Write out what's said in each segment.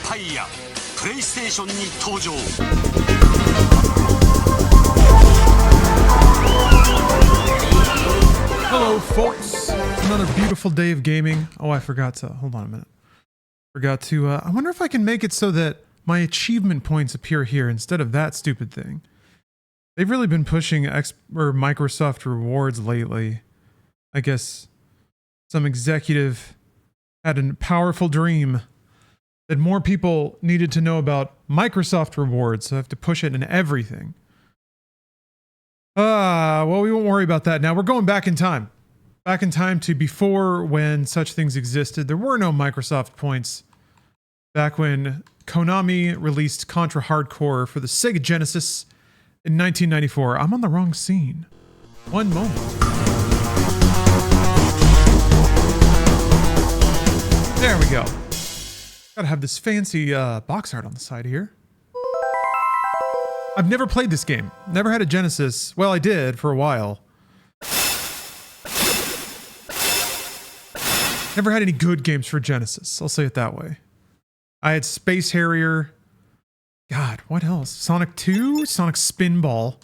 パイアプレイステーションに登場。Hello, folks. It's another beautiful day of gaming. Oh, I forgot to... Hold on a minute. I wonder if I can make it so that my achievement points appear here instead of that stupid thing. They've really been pushing Microsoft rewards lately. I guess some executive had a powerful dream that more people needed to know about Microsoft rewards, so I have to push it in everything. Well, we won't worry about that now. We're going back in time. Back in time to before when such things existed. There were no Microsoft points. Back when Konami released Contra Hardcore for the Sega Genesis in 1994. I'm on the wrong scene. One moment. There we go. Gotta have this fancy box art on the side here. I've never played this game. Never had a Genesis. Well, I did for a while. Never had any good games for Genesis. I'll say it that way. I had Space Harrier. God, what else? Sonic 2? Sonic Spinball.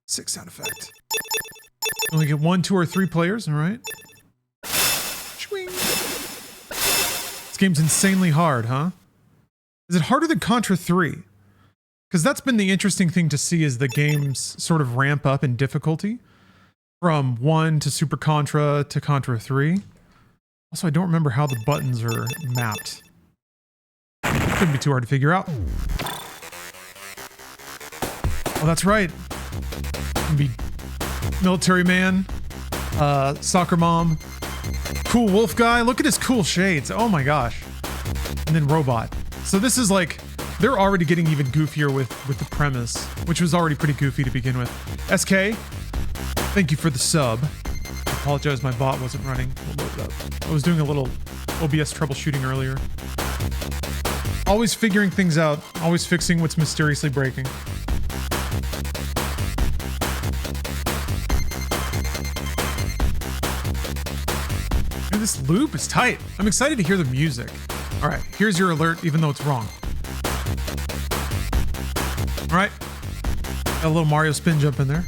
Sick sound effect. Only get 1, 2, or 3 players, alright? Swing. This game's insanely hard, huh? Is it harder than Contra 3? Because that's been the interesting thing to see is the games sort of ramp up in difficulty. From 1 to Super Contra to Contra 3. Also, I don't remember how the buttons are mapped. Couldn't be too hard to figure out. Oh, that's right. Be military man, soccer mom, cool wolf guy. Look at his cool shades. Oh my gosh. And then robot. So this is like, they're already getting even goofier with the premise, which was already pretty goofy to begin with. SK, thank you for the sub. I apologize, my bot wasn't running. We'll load it up. I was doing a little OBS troubleshooting earlier. Always figuring things out, always fixing what's mysteriously breaking. Dude, this loop is tight. I'm excited to hear the music. All right, here's your alert, even though it's wrong. All right, got a little Mario spin jump in there.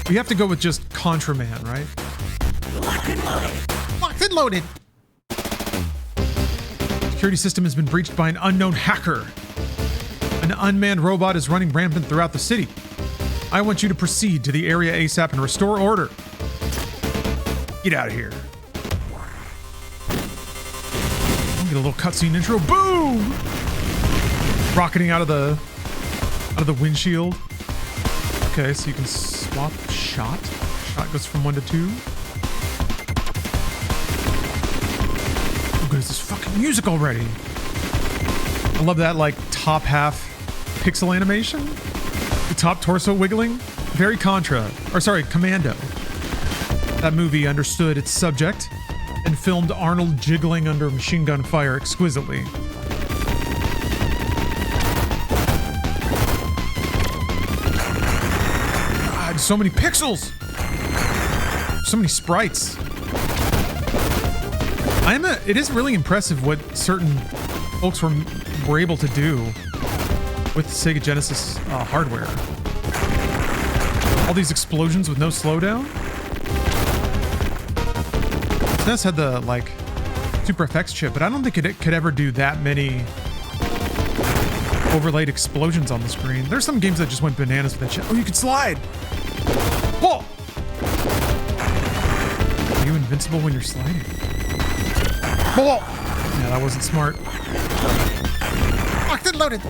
We have to go with just Contra Man, right? Locked and loaded. Locked and loaded. Security system has been breached by an unknown hacker. An unmanned robot is running rampant throughout the city. I want you to proceed to the area ASAP and restore order. Get out of here. Get a little cutscene intro. Boom! Rocketing out of the windshield. Okay, so you can swap shot. Shot goes from 1 to 2. How good is this fucking music already? I love that, like, top half pixel animation. The top torso wiggling. Very Contra. Or sorry, Commando. That movie understood its subject and filmed Arnold jiggling under machine gun fire exquisitely. God, so many pixels! So many sprites. It is really impressive what certain folks were able to do with the Sega Genesis hardware. All these explosions with no slowdown. SNES had the, like, Super FX chip, but I don't think it could ever do that many overlaid explosions on the screen. There's some games that just went bananas with that shit. Oh, you can slide! Whoa! Are you invincible when you're sliding? Whoa! Yeah, that wasn't smart. Locked and loaded!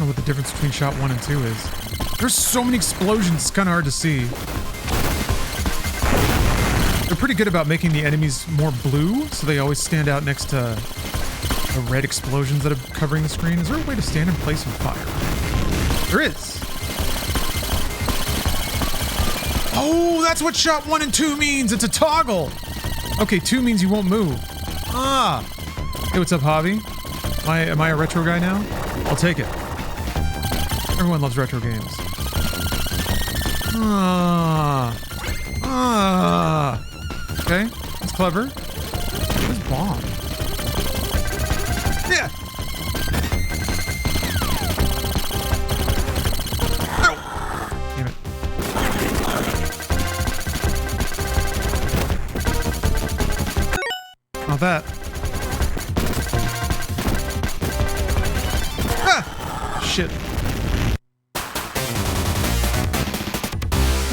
What the difference between shot 1 and 2 is. There's so many explosions, it's kind of hard to see. They're pretty good about making the enemies more blue, so they always stand out next to the red explosions that are covering the screen. Is there a way to stand in place and fire? There is. Oh, that's what shot 1 and 2 means. It's a toggle. Okay, 2 means you won't move. Ah. Hey, what's up, Javi? Am I a retro guy now? I'll take it. Everyone loves retro games. Okay, that's clever. Where's bomb? Yeah. Ow. Damn it. Not that. Ah! Shit.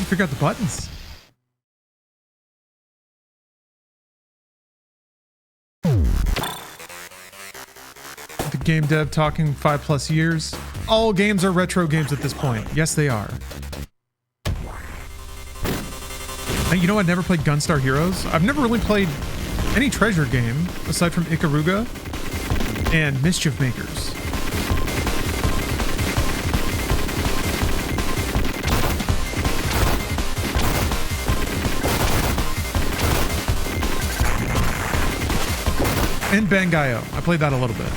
Figure out the buttons. The game dev talking 5+ years. All games are retro games at this point. Yes, they are. You know, I never played Gunstar Heroes. I've never really played any treasure game aside from Ikaruga and Mischief Makers. And Bangayo. I played that a little bit.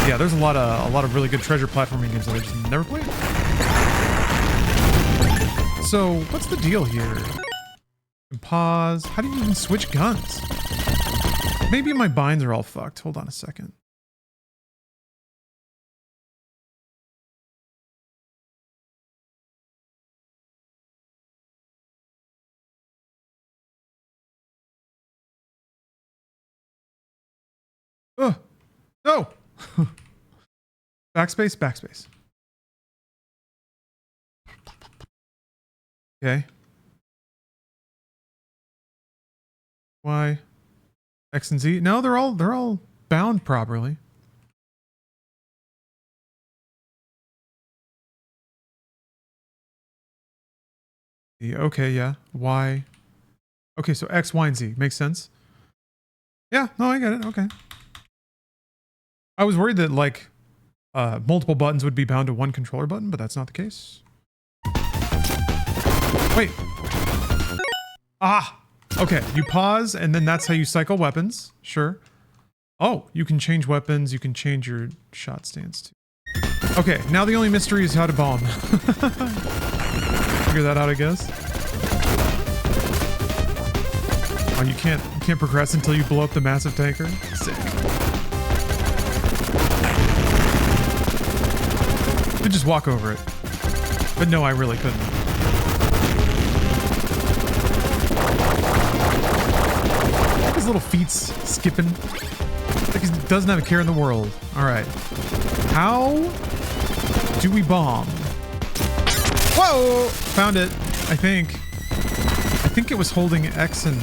Yeah, there's a lot of really good treasure platforming games that I just never played. So, what's the deal here? Pause. How do you even switch guns? Maybe my binds are all fucked. Hold on a second. Oh, no. Backspace, backspace. Okay. Y, X and Z. No, they're all bound properly. Okay, yeah. Y. Okay, so X, Y, and Z. Makes sense. Yeah, no, I get it. Okay. I was worried that, like, multiple buttons would be bound to one controller button, but that's not the case. Wait. Ah! Okay, you pause, and then that's how you cycle weapons. Sure. Oh, you can change weapons, you can change your shot stance, too. Okay, now the only mystery is how to bomb. Figure that out, I guess. Oh, you can't progress until you blow up the massive tanker? Sick. Could just walk over it. But no, I really couldn't. His little feet's skipping. Like he doesn't have a care in the world. Alright. How do we bomb? Whoa! Found it, I think. I think it was holding X and...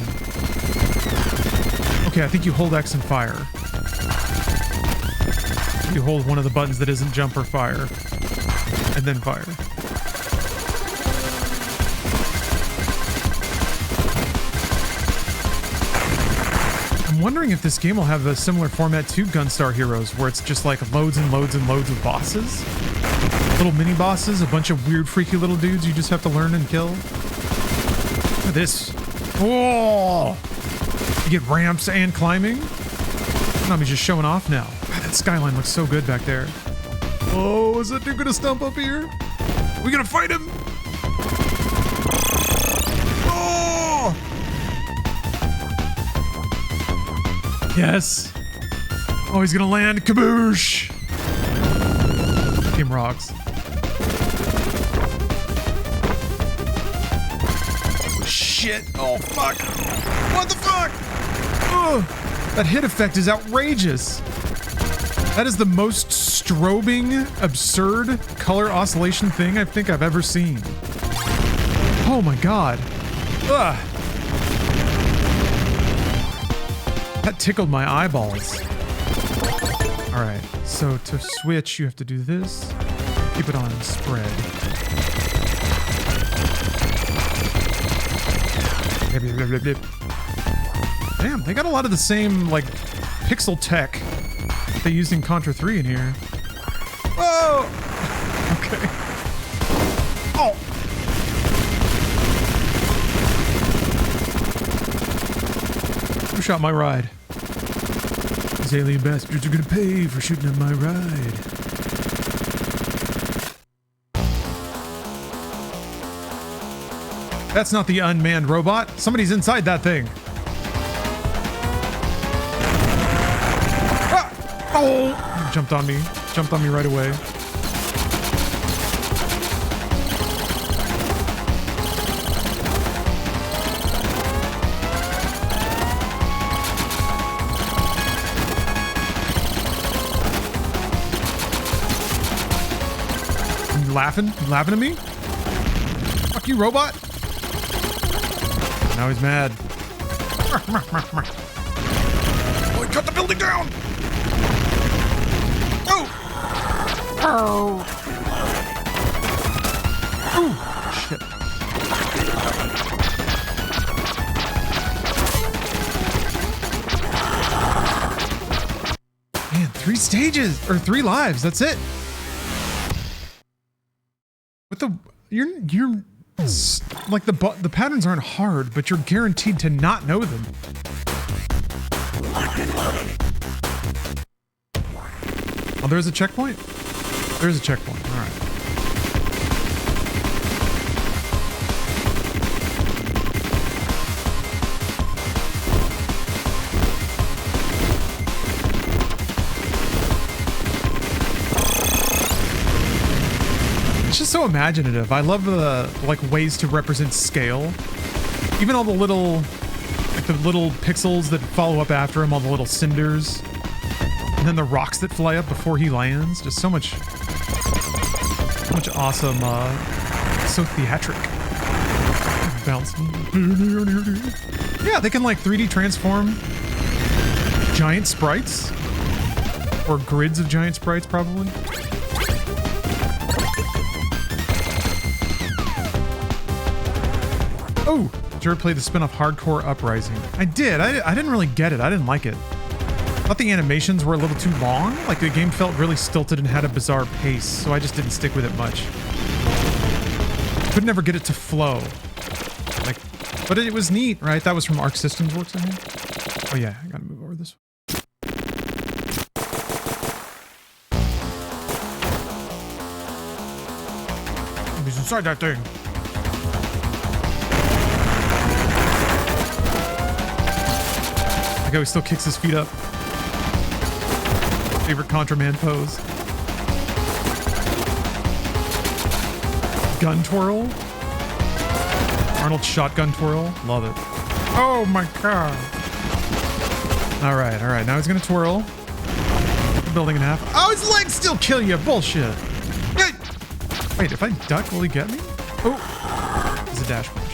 Okay, I think you hold X and fire. You hold one of the buttons that isn't jump or fire. And then fire. I'm wondering if this game will have a similar format to Gunstar Heroes, where it's just like loads and loads and loads of bosses. Little mini bosses, a bunch of weird freaky little dudes you just have to learn and kill. Look at this. Oh! You get ramps and climbing? I'm just showing off now. God, that skyline looks so good back there. Oh, is that dude gonna stump up here? We gonna fight him? Oh! Yes. Oh, he's gonna land. Kaboosh! Game rocks. Oh, shit. Oh, fuck. What the fuck? Oh, that hit effect is outrageous. That is the most strobing, absurd color oscillation thing I think I've ever seen. Oh my god. Ugh. That tickled my eyeballs. Alright, so to switch, you have to do this. Keep it on spread. Damn, they got a lot of the same, like, pixel tech they used in Contra 3 in here. Whoa! Okay. Oh! Who shot my ride? These alien bastards are gonna pay for shooting at my ride. That's not the unmanned robot. Somebody's inside that thing. Ah! Oh! Jumped on me. Jumped on me right away. You laughing? You laughing at me? Fuck you, robot. Now he's mad. Oh, he cut the building down! Oh! Oh! Oh! Shit. Man, 3 stages, or 3 lives, that's it. What the... You're... Like the patterns aren't hard, but you're guaranteed to not know them. Oh, there's a checkpoint? There's a checkpoint. All right. It's just so imaginative. I love the like ways to represent scale. Even all the little pixels that follow up after him, all the little cinders, and then the rocks that fly up before he lands. Just so much awesome. So theatric. Bounce. Yeah, they can like 3D transform giant sprites, or grids of giant sprites, probably. Oh, did you ever play the spin-off Hardcore Uprising? I did. I didn't really get it. I didn't like it. I thought the animations were a little too long. Like the game felt really stilted and had a bizarre pace, so I just didn't stick with it much. Could never get it to flow. Like, but it was neat, right? That was from Arc Systems Works, I think. Oh yeah, I gotta move over this way. He's inside that thing. Like how he still kicks his feet up. Favorite Contra man pose. Gun twirl. Arnold shotgun twirl. Love it. Oh my god. All right. Now he's gonna twirl. Cut the building in half. Oh, his legs still kill you. Bullshit. Wait, if I duck, will he get me? Oh, it's a dash punch.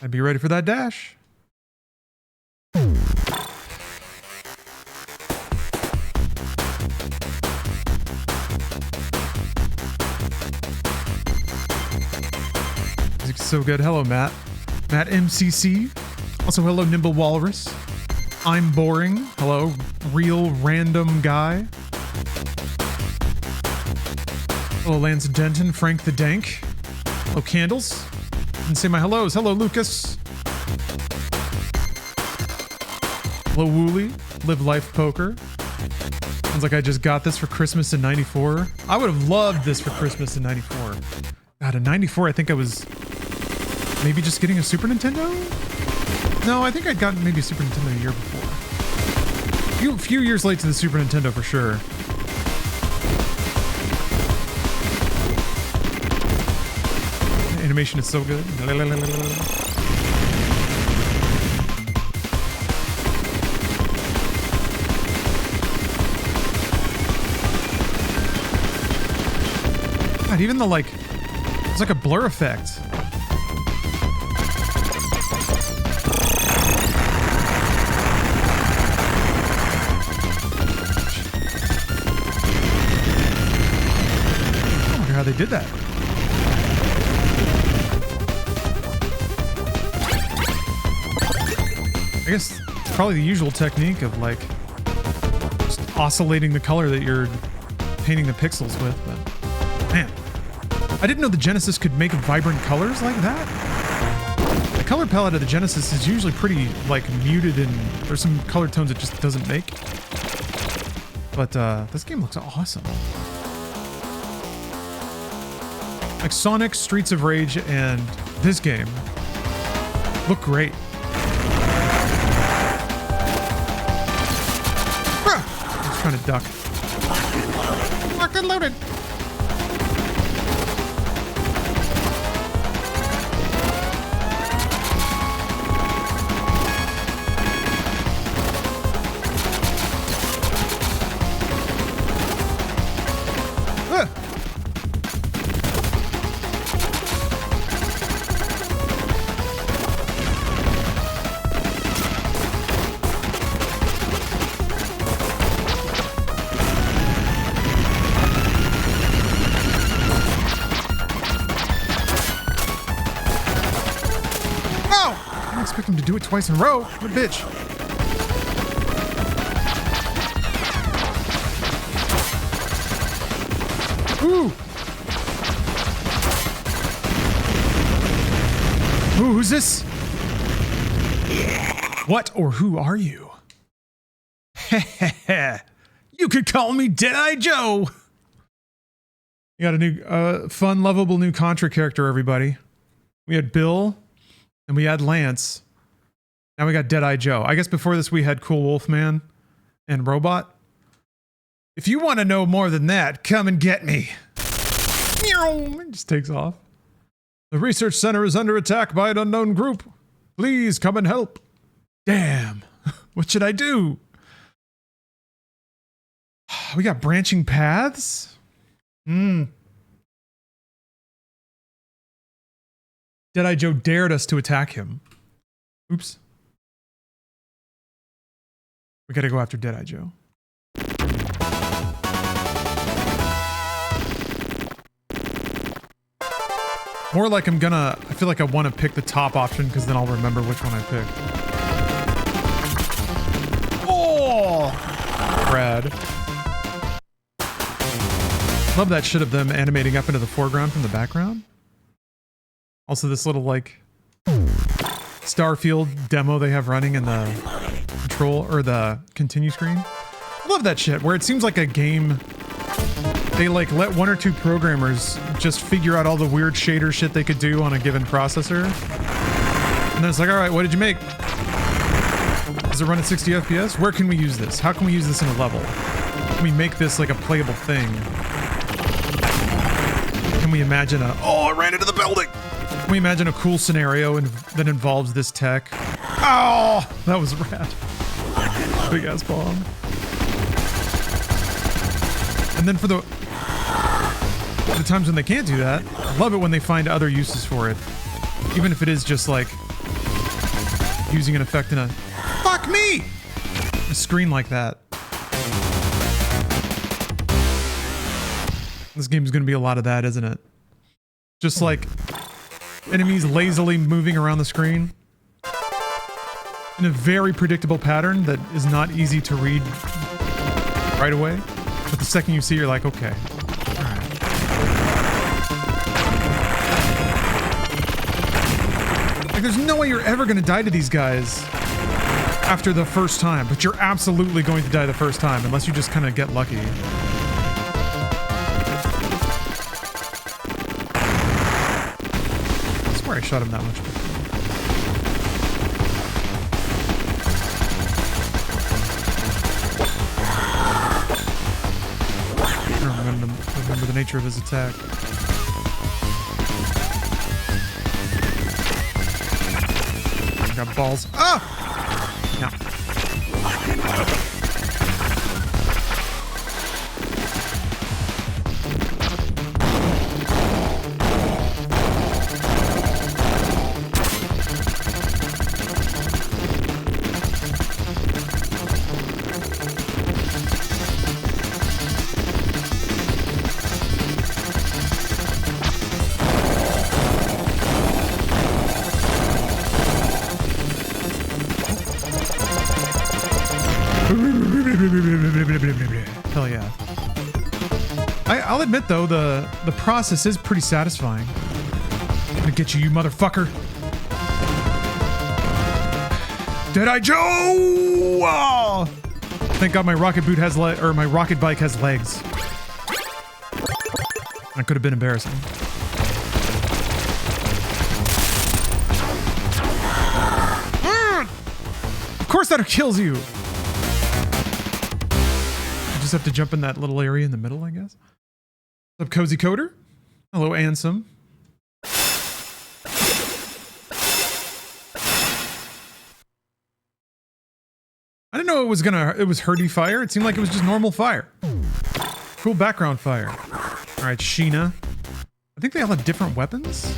I'd be ready for that dash. Music's so good. Hello, Matt. Matt MCC. Also, hello, Nimble Walrus. I'm boring. Hello, real random guy. Hello, Lance Denton. Frank the Dank. Hello, Candles. And say my hellos. Hello, Lucas. Hello, Wooly. Live Life Poker. Sounds like I just got this for Christmas in '94. I would have loved this for Christmas in '94. God, in '94, I think I was maybe just getting a Super Nintendo? No, I think I'd gotten maybe a Super Nintendo a year before. A few years late to the Super Nintendo for sure. Animation is so good. God, even the like, it's like a blur effect. I wonder how they did that. I guess it's probably the usual technique of like just oscillating the color that you're painting the pixels with, but Man, I didn't know the Genesis could make vibrant colors like that. The color palette of the Genesis is usually pretty, like, muted, and there's some color tones it just doesn't make. But this game looks awesome. Like Sonic, Streets of Rage, and this game look great. I was trying to duck. Locked and loaded. Him to do it twice in a row. What a bitch. Ooh. Ooh, who's this? What or who are you? You could call me Deadeye Joe. You got a new, fun, lovable new Contra character, everybody. We had Bill and we had Lance. Now we got Deadeye Joe. I guess before this we had Cool Wolfman and Robot. If you want to know more than that, come and get me. It just takes off. The research center is under attack by an unknown group. Please come and help. Damn. What should I do? We got branching paths? Deadeye Joe dared us to attack him. Oops. We gotta go after Deadeye Joe. More like I feel like I want to pick the top option because then I'll remember which one I picked. Oh! Brad. Love that shit of them animating up into the foreground from the background. Also this little, like, Starfield demo they have running in the control or the continue screen. I love that shit where it seems like a game. They like let one or two programmers just figure out all the weird shader shit they could do on a given processor. And then it's like, all right, what did you make? Does it run at 60 FPS? Where can we use this? How can we use this in a level? Can we make this like a playable thing? Can we imagine oh, I ran into the building! Can we imagine a cool scenario that involves this tech? Oh, that was rad. Big ass bomb. And then for the times when they can't do that, I love it when they find other uses for it. Even if it is just like using an effect in a fuck me! A screen like that. This game is going to be a lot of that, isn't it? Just like enemies lazily moving around the screen in a very predictable pattern that is not easy to read right away. But the second you see, you're like, okay. All right. Like, there's no way you're ever going to die to these guys after the first time, but you're absolutely going to die the first time unless you just kind of get lucky. I swear I shot him that much before. Remember the nature of his attack. I got balls. Ah! No. Hell yeah. I'll admit though, the process is pretty satisfying. I'm gonna get you, you motherfucker. Deadeye Joe! Oh! Thank God my rocket boot has my rocket bike has legs. That could have been embarrassing. Of course that kills you. You just have to jump in that little area in the middle, I guess. What's up, Cozy Coder? Hello, Ansem. I didn't know it was herdy fire. It seemed like it was just normal fire. Cool background fire. All right, Sheena. I think they all have different weapons.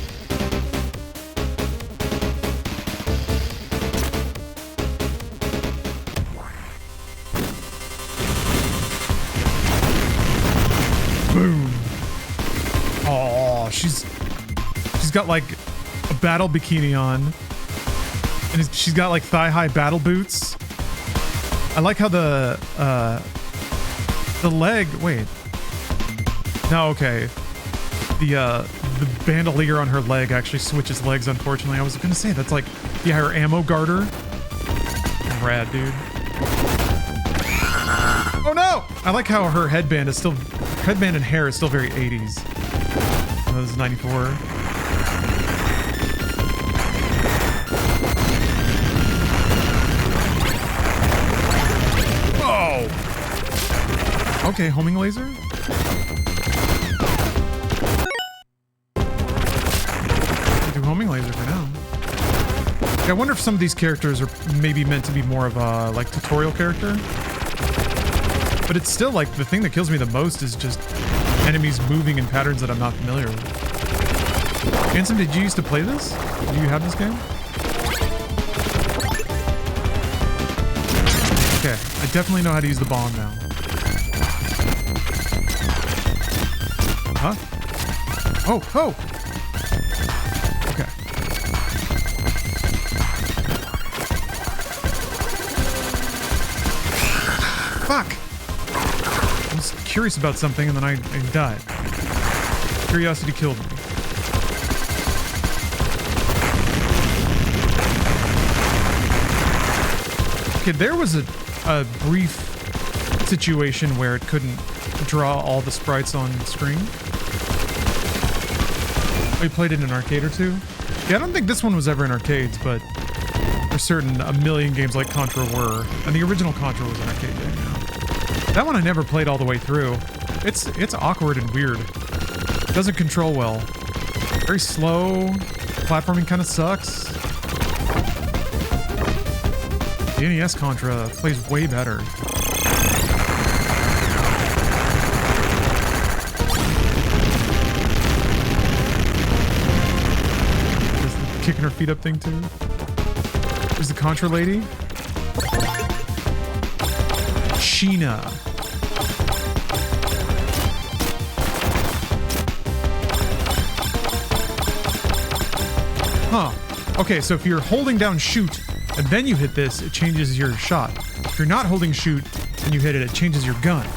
Boom. Oh, she's got like a battle bikini on, and she's got like thigh-high battle boots. I like how the leg. Wait. No, okay. The bandolier on her leg actually switches legs. Unfortunately, I was gonna say that's like her ammo garter. Rad, dude. Oh no! I like how her headband and hair is still very 80s. Oh, this is 94. Whoa! Okay, homing laser? I'll do homing laser for now. I wonder if some of these characters are maybe meant to be more of a like tutorial character. But it's still like the thing that kills me the most is just enemies moving in patterns that I'm not familiar with. Handsome, did you used to play this? Do you have this game? Okay, I definitely know how to use the bomb now. Huh? Oh, oh! Okay. Fuck! I was curious about something and then I died. Curiosity killed me. Okay, there was a brief situation where it couldn't draw all the sprites on screen. We played it in an arcade or two. Yeah, I don't think this one was ever in arcades, but there's certain a million games like Contra were, and the original Contra was an arcade game. That one I never played all the way through. It's awkward and weird. It doesn't control well. Very slow. Platforming kind of sucks. The NES Contra plays way better. There's the kicking her feet up thing too. There's the Contra lady. Sheena. Huh. Okay, so if you're holding down shoot and then you hit this, it changes your shot. If you're not holding shoot and you hit it, it changes your gun.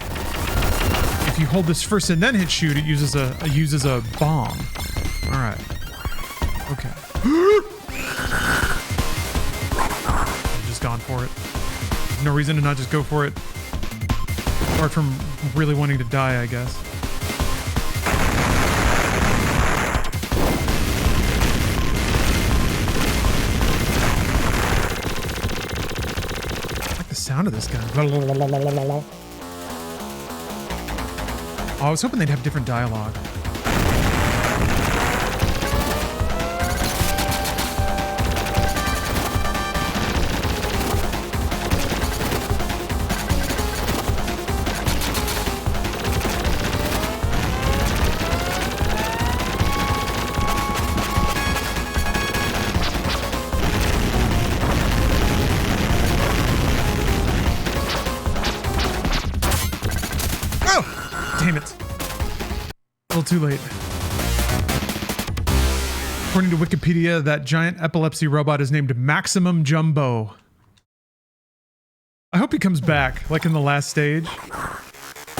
If you hold this first and then hit shoot, it uses a bomb. All right. Okay. I've just gone for it. No reason to not just go for it. Apart from really wanting to die, I guess. I like the sound of this guy. Oh, I was hoping they'd have different dialogue. Damn it. A little too late. According to Wikipedia, that giant epilepsy robot is named Maximum Jumbo. I hope he comes back, like in the last stage.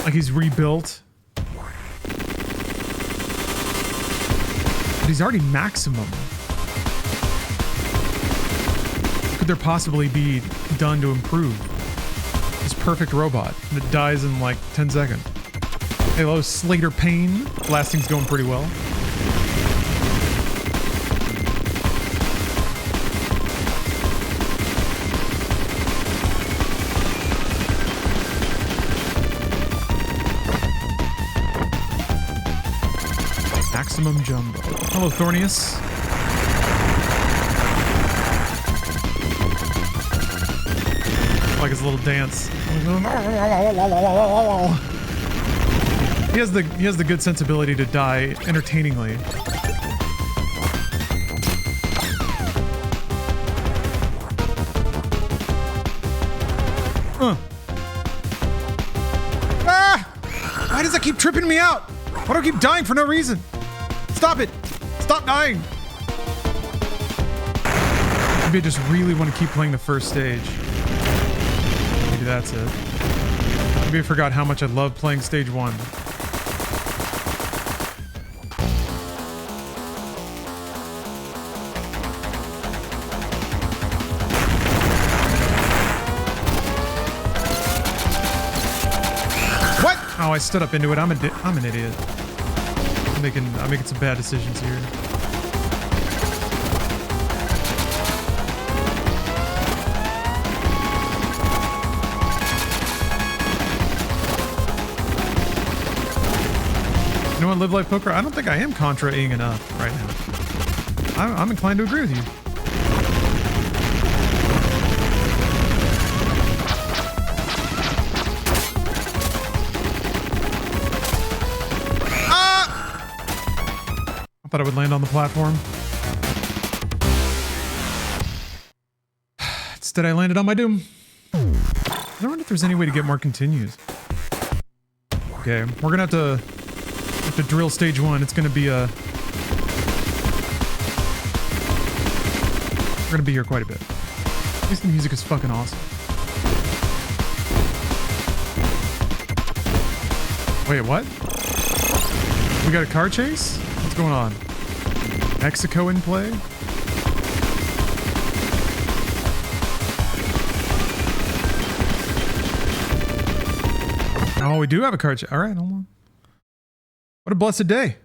Like he's rebuilt. But he's already maximum. What could there possibly be done to improve this perfect robot that dies in like 10 seconds? Hello, Slater Payne. Blasting's going pretty well. Maximum Jumbo. Hello, Thornius. I like his little dance. He has the good sensibility to die entertainingly. Ah! Why does that keep tripping me out? Why do I keep dying for no reason? Stop it! Stop dying! Maybe I just really want to keep playing the first stage. Maybe that's it. Maybe I forgot how much I love playing stage 1. What? Oh, I stood up into it. I'm an idiot. I'm making some bad decisions here. You know what, Live Life Poker? I don't think I am Contra-ing enough right now. I'm inclined to agree with you. I thought I would land on the platform. Instead, I landed on my doom. I wonder if there's any way to get more continues. Okay, we're gonna have to drill stage 1. It's gonna be a... We're gonna be here quite a bit. At least the music is fucking awesome. Wait, what? We got a car chase? What's going on? Mexico in play? Oh, we do have a car chase. All right, hold on. What a blessed day.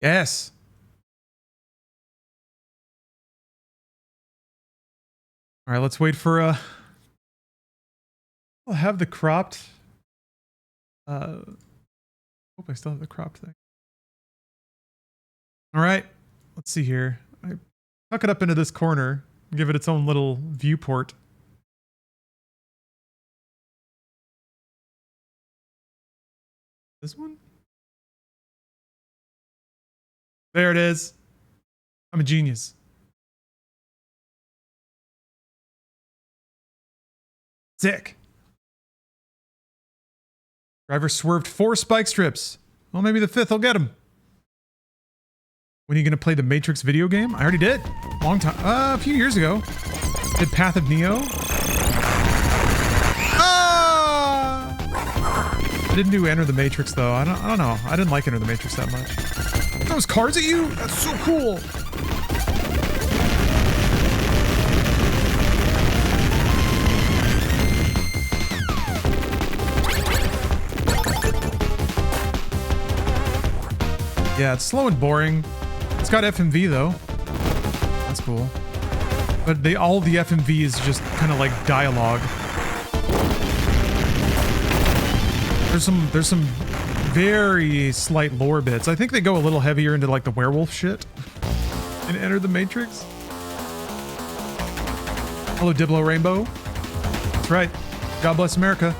Yes. All right, let's wait for I'll have the cropped hope I still have the cropped thing. All right, let's see here. I tuck it up into this corner, give it its own little viewport. This one? There it is. I'm a genius. Sick. Driver swerved 4 spike strips. Well, maybe the 5th will get him. When are you going to play the Matrix video game? I already did. Long time. A few years ago. Did Path of Neo. Ah! I didn't do Enter the Matrix though. I don't know. I didn't like Enter the Matrix that much. Those cards at you? That's so cool. Yeah, it's slow and boring. It's got FMV though. That's cool. But all the FMV is just kind of like dialogue. There's some very slight lore bits. I think they go a little heavier into like the werewolf shit in Enter the Matrix. Hello, Diblo Rainbow. That's right. God bless America.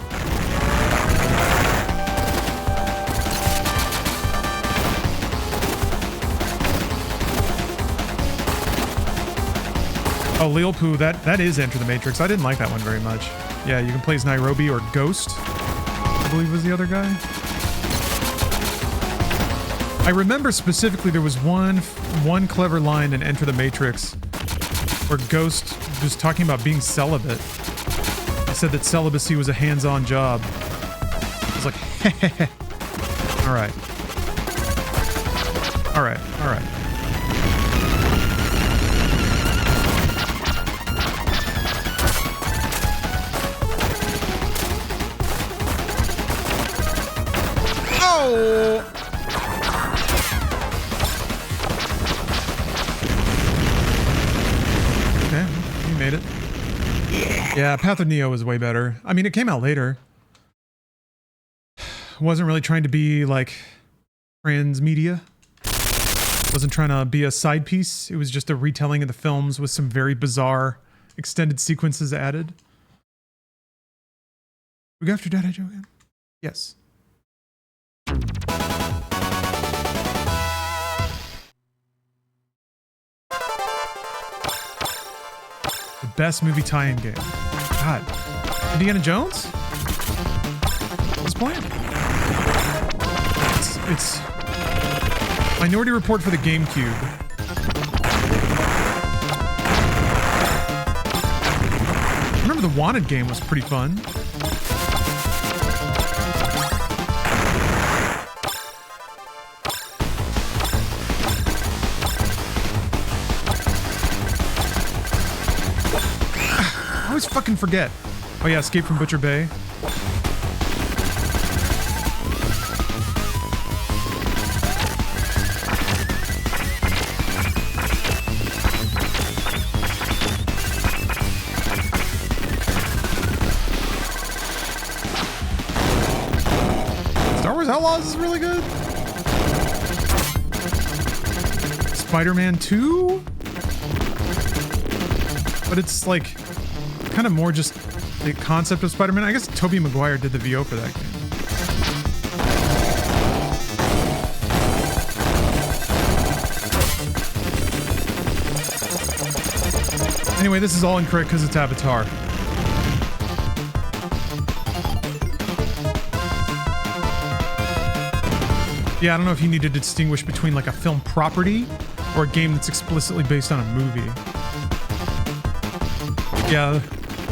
Oh, Lil Poo, that is Enter the Matrix. I didn't like that one very much. Yeah, you can play as Nairobi or Ghost, I believe was the other guy. I remember specifically there was one clever line in Enter the Matrix where Ghost was talking about being celibate. He said that celibacy was a hands-on job. I was like, all right. All right, all right. Oh! Okay, you made it. Yeah, Path of Neo was way better. I mean, it came out later. Wasn't really trying to be like transmedia. Wasn't trying to be a side piece. It was just a retelling of the films with some very bizarre extended sequences added. We go after Dada Joe again? Yes. The best movie tie-in game. God. Indiana Jones? What's playing? It's Minority Report for the GameCube. I remember the Wanted game was pretty fun. I always fucking forget. Oh yeah, Escape from Butcher Bay. Star Wars Outlaws is really good. Spider-Man 2? But it's like kind of more just the concept of Spider-Man. I guess Tobey Maguire did the VO for that game. Anyway, this is all incorrect because it's Avatar. Yeah, I don't know if you need to distinguish between like a film property or a game that's explicitly based on a movie. Yeah,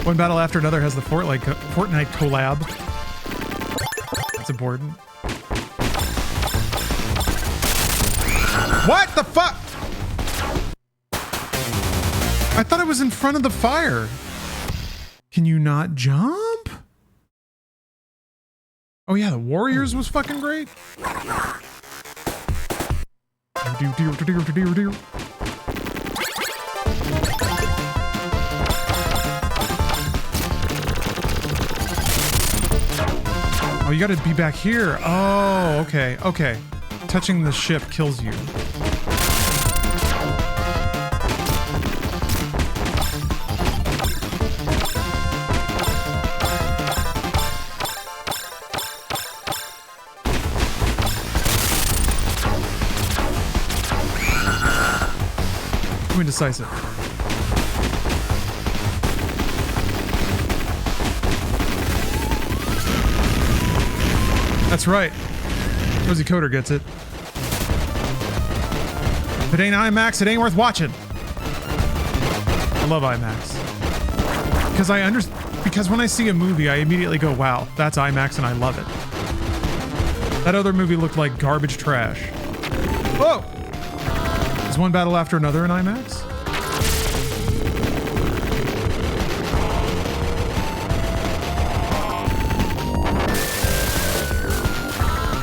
one battle after another has the Fortnite collab. That's important. What the fuck? I thought it was in front of the fire. Can you not jump? Oh yeah, the Warriors was fucking great. Oh, you gotta be back here. Oh, okay, okay. Touching the ship kills you. Too indecisive. That's right. Cozy Coder gets it. If it ain't IMAX, it ain't worth watching. I love IMAX. Because when I see a movie, I immediately go, wow, that's IMAX and I love it. That other movie looked like garbage trash. Whoa! Is one battle after another in IMAX?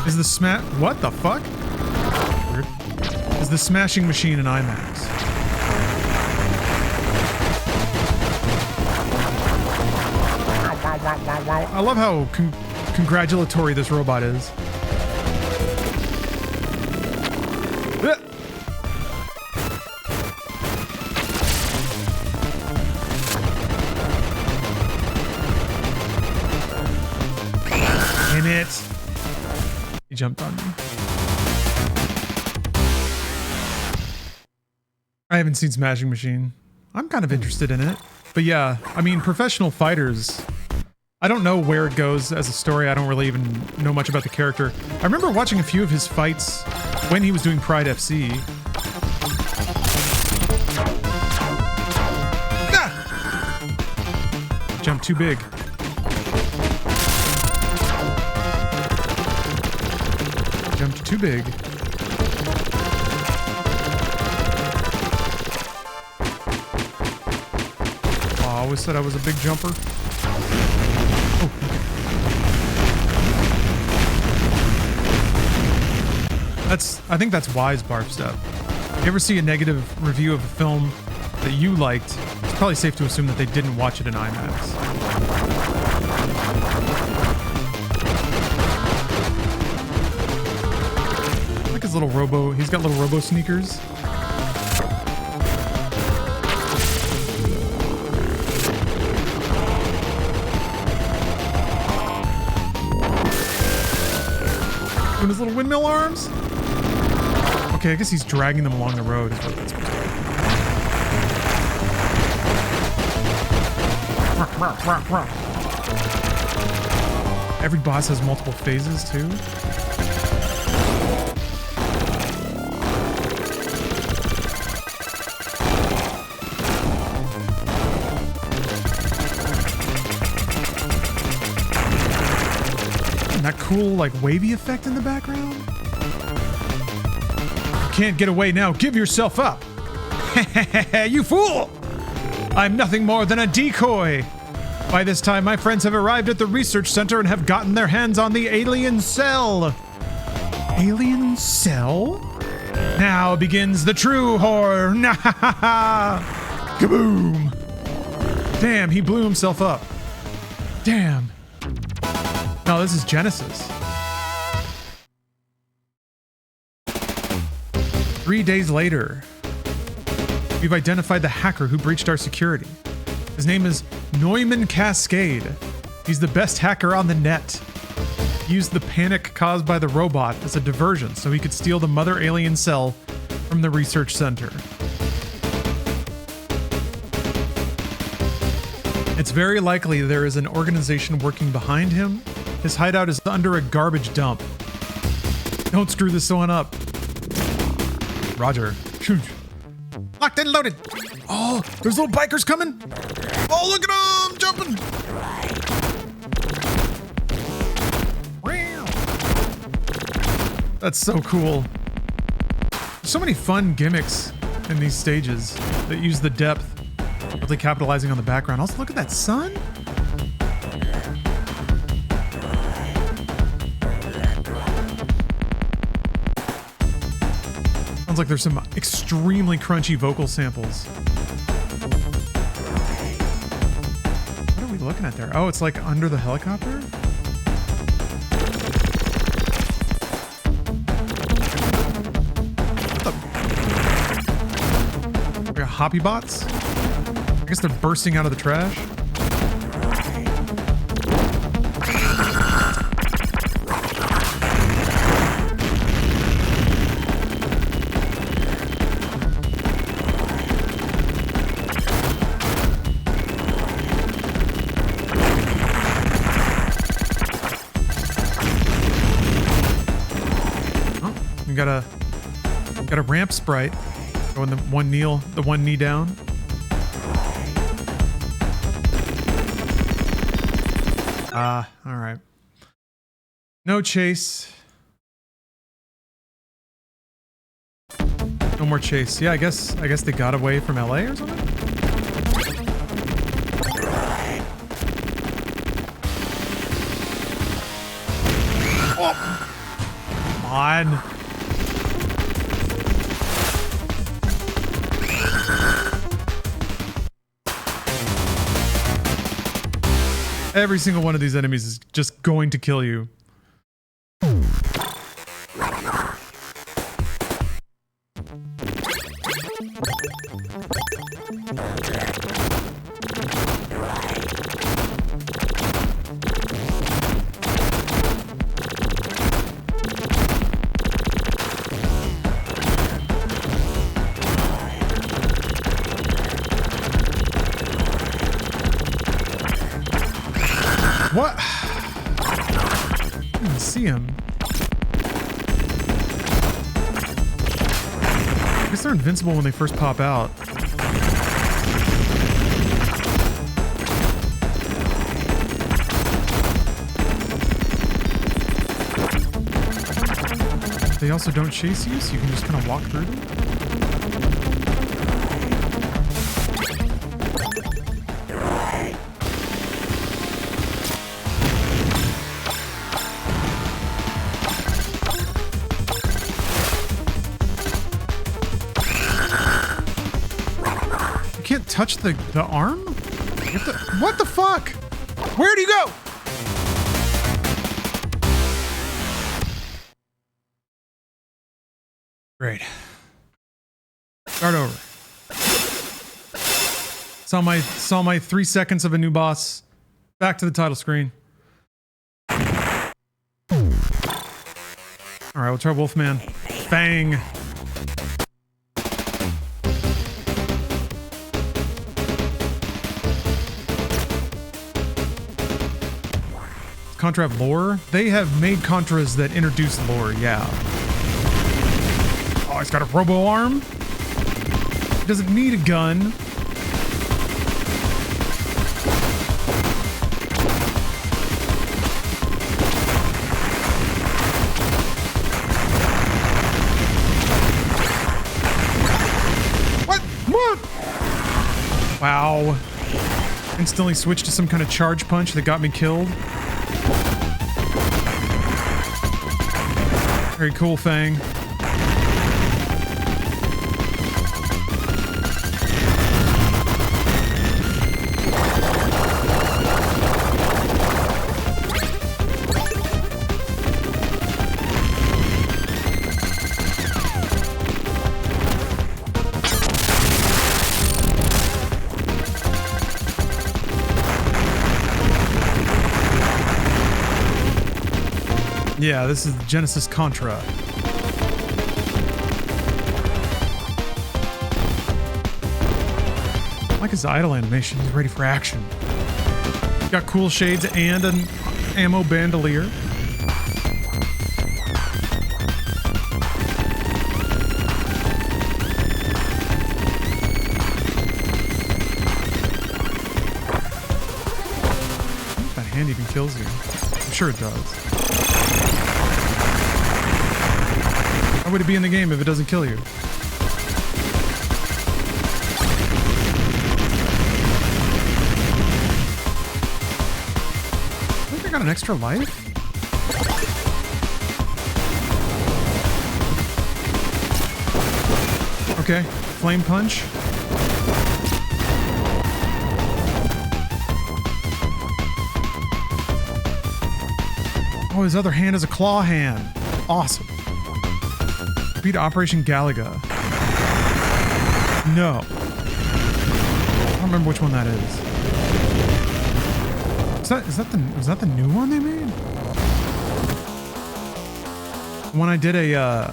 Is the what the fuck? Weird. Is the smashing machine in IMAX? I love how congratulatory this robot is. Damn it. He jumped on me. I haven't seen Smashing Machine. I'm kind of interested in it. But yeah, I mean, professional fighters, I don't know where it goes as a story. I don't really even know much about the character. I remember watching a few of his fights when he was doing Pride FC. Ah! Jump too big. Jumped too big. always said I was a big jumper. Oh, okay. I think that's wise barf stuff. If you ever see a negative review of a film that you liked, it's probably safe to assume that they didn't watch it in IMAX. I like his little robo, he's got little robo sneakers. Doing his little windmill arms. Okay, I guess he's dragging them along the road is what that's supposed to be. Every boss has multiple phases too. And that cool like wavy effect in the background. You can't get away now. Give yourself up. You fool! I'm nothing more than a decoy. By this time, my friends have arrived at the research center and have gotten their hands on the alien cell. Alien cell? Now begins the true horror. Kaboom! Damn, he blew himself up. Damn. No, this is Genesis. 3 days later, we've identified the hacker who breached our security. His name is Neumann Cascade. He's the best hacker on the net. He used the panic caused by the robot as a diversion so he could steal the mother alien cell from the research center. It's very likely there is an organization working behind him. His hideout is under a garbage dump. Don't screw this one up. Roger. Locked and loaded. Oh, there's little bikers coming. Oh, look at them jumping. That's so cool. There's so many fun gimmicks in these stages that use the depth, really capitalizing on the background. Also, look at that sun. Sounds like there's some extremely crunchy vocal samples. What are we looking at there? Oh, it's like under the helicopter? What the? We got hoppy bots? I guess they're bursting out of the trash. Got a ramp sprite. Going the one knee down. All right. No chase. No more chase. Yeah, I guess they got away from LA or something. Oh. Come on. Every single one of these enemies is just going to kill you. What? I didn't even see him. I guess they're invincible when they first pop out. They also don't chase you, so you can just kind of walk through them. touch the arm? What the fuck? Where'd he go? Great. Start over. Saw my 3 seconds of a new boss. Back to the title screen. Alright, we'll try Wolfman. Fang. Contra have lore? They have made Contras that introduce lore, yeah. Oh, he's got a robo arm. He doesn't need a gun. What? Wow. Instantly switched to some kind of charge punch that got me killed. Very cool, Fang. Yeah, this is Genesis Contra. I like his idle animation. He's ready for action. Got cool shades and an ammo bandolier. I think that hand even kills you. I'm sure it does. Why would it be in the game if it doesn't kill you? I think I got an extra life. Okay, flame punch. Oh, his other hand is a claw hand. Awesome. Beat Operation Galaga. No. I don't remember which one that is. Was that the new one they made? When I did a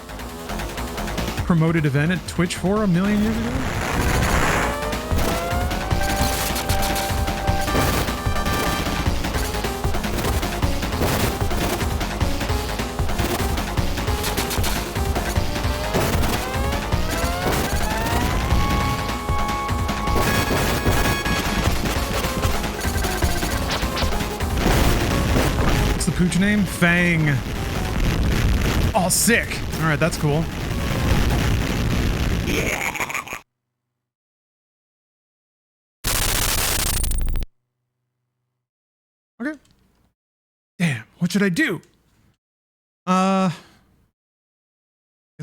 promoted event at Twitch for 1 million years ago? Pooch name? Fang. Oh, sick. All right, that's cool. Yeah. Okay. Damn, what should I do? Guess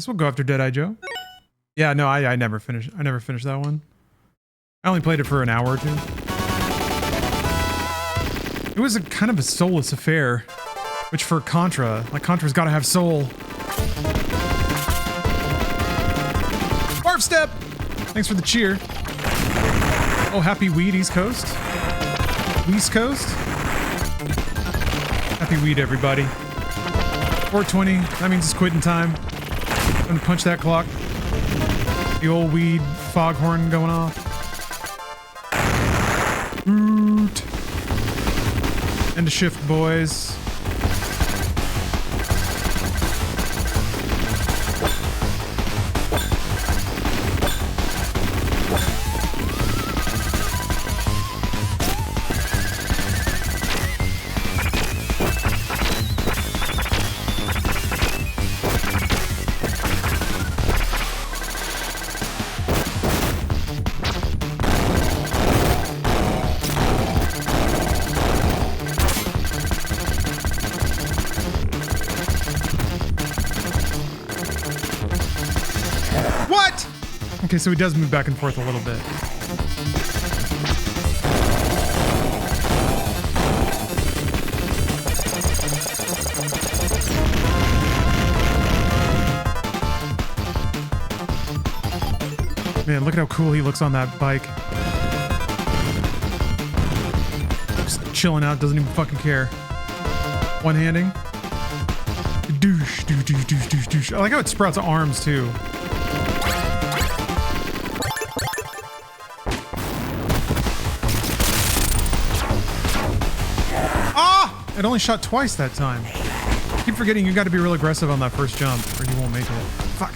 we'll go after Deadeye Joe. Yeah, no, I never finished that one. I only played it for an hour or two. It was a kind of a soulless affair. Which for Contra, like Contra's gotta have soul. Barf step! Thanks for the cheer. Oh, happy weed, East Coast. East Coast. Happy weed, everybody. 4:20, that means it's quitting time. I'm gonna punch that clock. The old weed foghorn going off. Oot. End of shift, boys. Okay, so he does move back and forth a little bit. Man, look at how cool he looks on that bike. Just chilling out, doesn't even fucking care. One-handing. Douche, douche, douche, douche, douche, douche. I like how it sprouts arms, too. Ah! It only shot twice that time. I keep forgetting you got to be real aggressive on that first jump, or you won't make it. Fuck.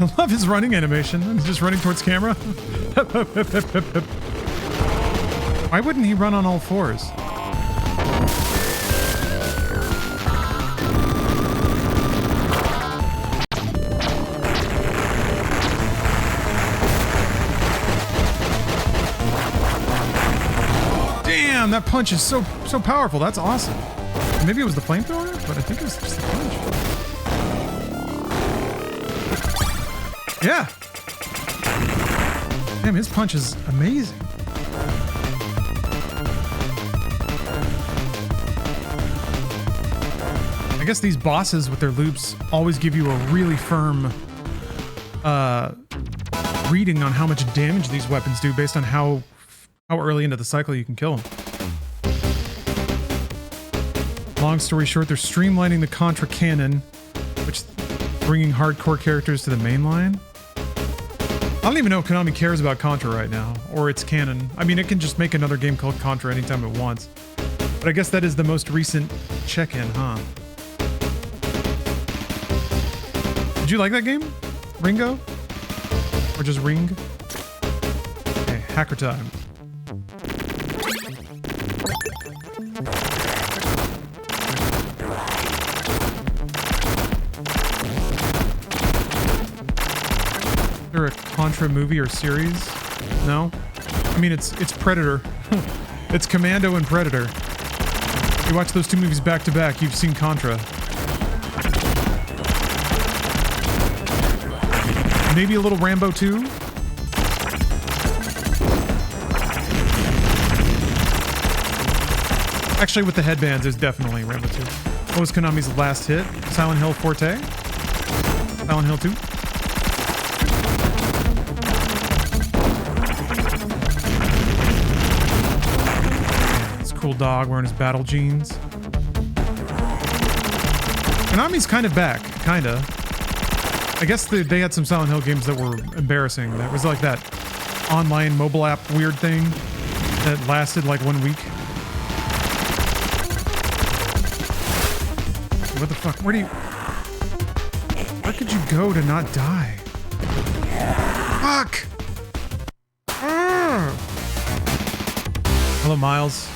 I love his running animation. He's just running towards camera. Why wouldn't he run on all fours? Damn, that punch is so powerful. That's awesome. Maybe it was the flamethrower, but I think it was just the punch. Yeah. Damn, his punch is amazing. I guess these bosses with their loops always give you a really firm reading on how much damage these weapons do based on how early into the cycle you can kill them. Long story short, they're streamlining the Contra canon, which bringing hardcore characters to the main line. I don't even know if Konami cares about Contra right now, or its canon. I mean, it can just make another game called Contra anytime it wants. But I guess that is the most recent check-in, huh? Did you like that game? Ringo? Or just Ring? Okay, hacker time. Is there a Contra movie or series? No? I mean, it's Predator. It's Commando and Predator. You watch those two movies back to back, you've seen Contra. Maybe a little Rambo 2? Actually, with the headbands, there's definitely Rambo 2. What was Konami's last hit? Silent Hill Forte? Silent Hill 2? Cool dog wearing his battle jeans. Konami's kind of back, kinda. I guess they had some Silent Hill games that were embarrassing. That was like that online mobile app weird thing that lasted like 1 week. What the fuck? Where could you go to not die? Fuck! Hello, Miles.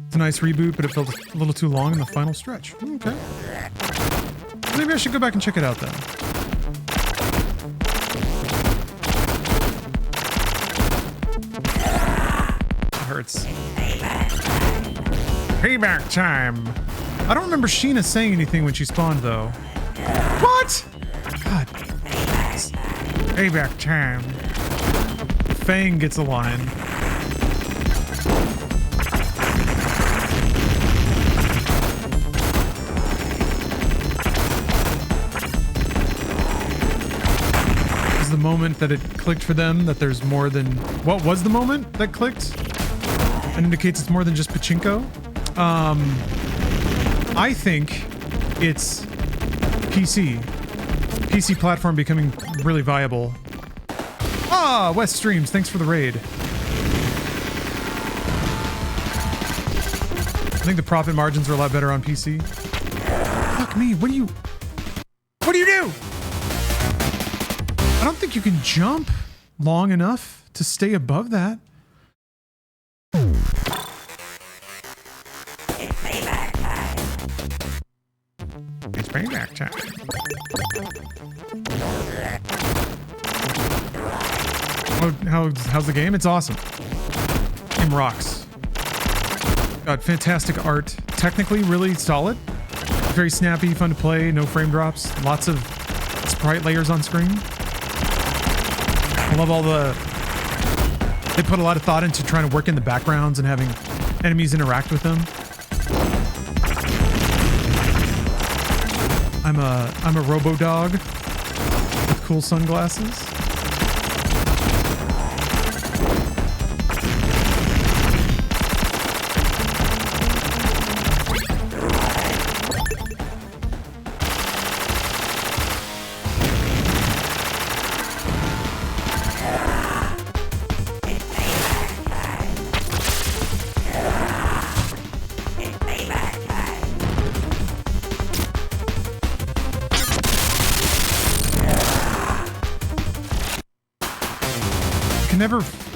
It's a nice reboot, but it felt a little too long in the final stretch. Okay. Maybe I should go back and check it out then. It hurts. Payback time. I don't remember Sheena saying anything when she spawned, though. What? God. Payback time. Fang gets a line. The moment that it clicked for them that there's more than... What was the moment that clicked? And indicates it's more than just pachinko? I think it's PC platform becoming really viable. Ah, West Streams, thanks for the raid. I think the profit margins are a lot better on PC. Fuck me, what do you do? I don't think you can jump long enough to stay above that. It's payback time. How's the game? It's awesome. Game rocks. Got fantastic art. Technically really solid. Very snappy, fun to play, no frame drops. Lots of sprite layers on screen. I love all the... They put a lot of thought into trying to work in the backgrounds and having enemies interact with them. I'm a robo-dog with cool sunglasses.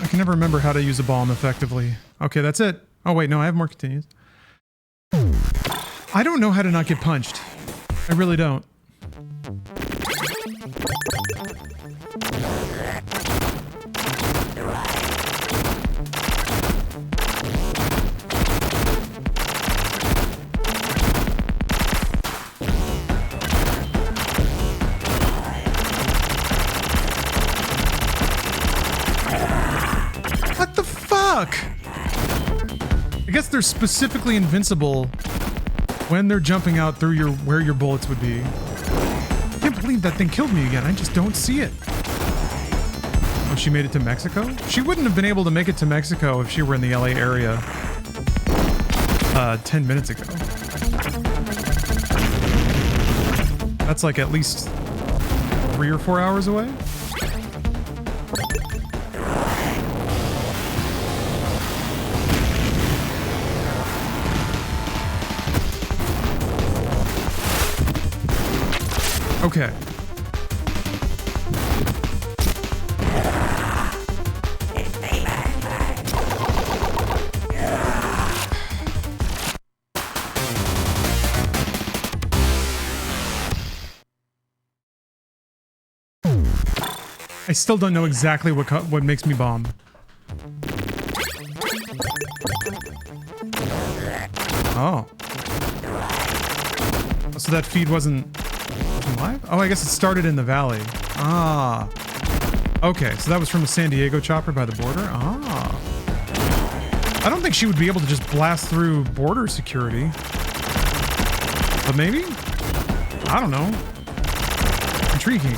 I can never remember how to use a bomb effectively. Okay, that's it. Oh wait, no, I have more continues. I don't know how to not get punched. I really don't. I guess they're specifically invincible when they're jumping out through where your bullets would be. I can't believe that thing killed me again. I just don't see it. Oh, she made it to Mexico? She wouldn't have been able to make it to Mexico if she were in the LA area 10 minutes ago. That's like at least 3 or 4 hours away. Okay. I still don't know exactly what makes me bomb. Oh. So that feed wasn't live? Oh, I guess it started in the valley. Ah. Okay, so that was from a San Diego chopper by the border? Ah. I don't think she would be able to just blast through border security. But maybe? I don't know. Intriguing.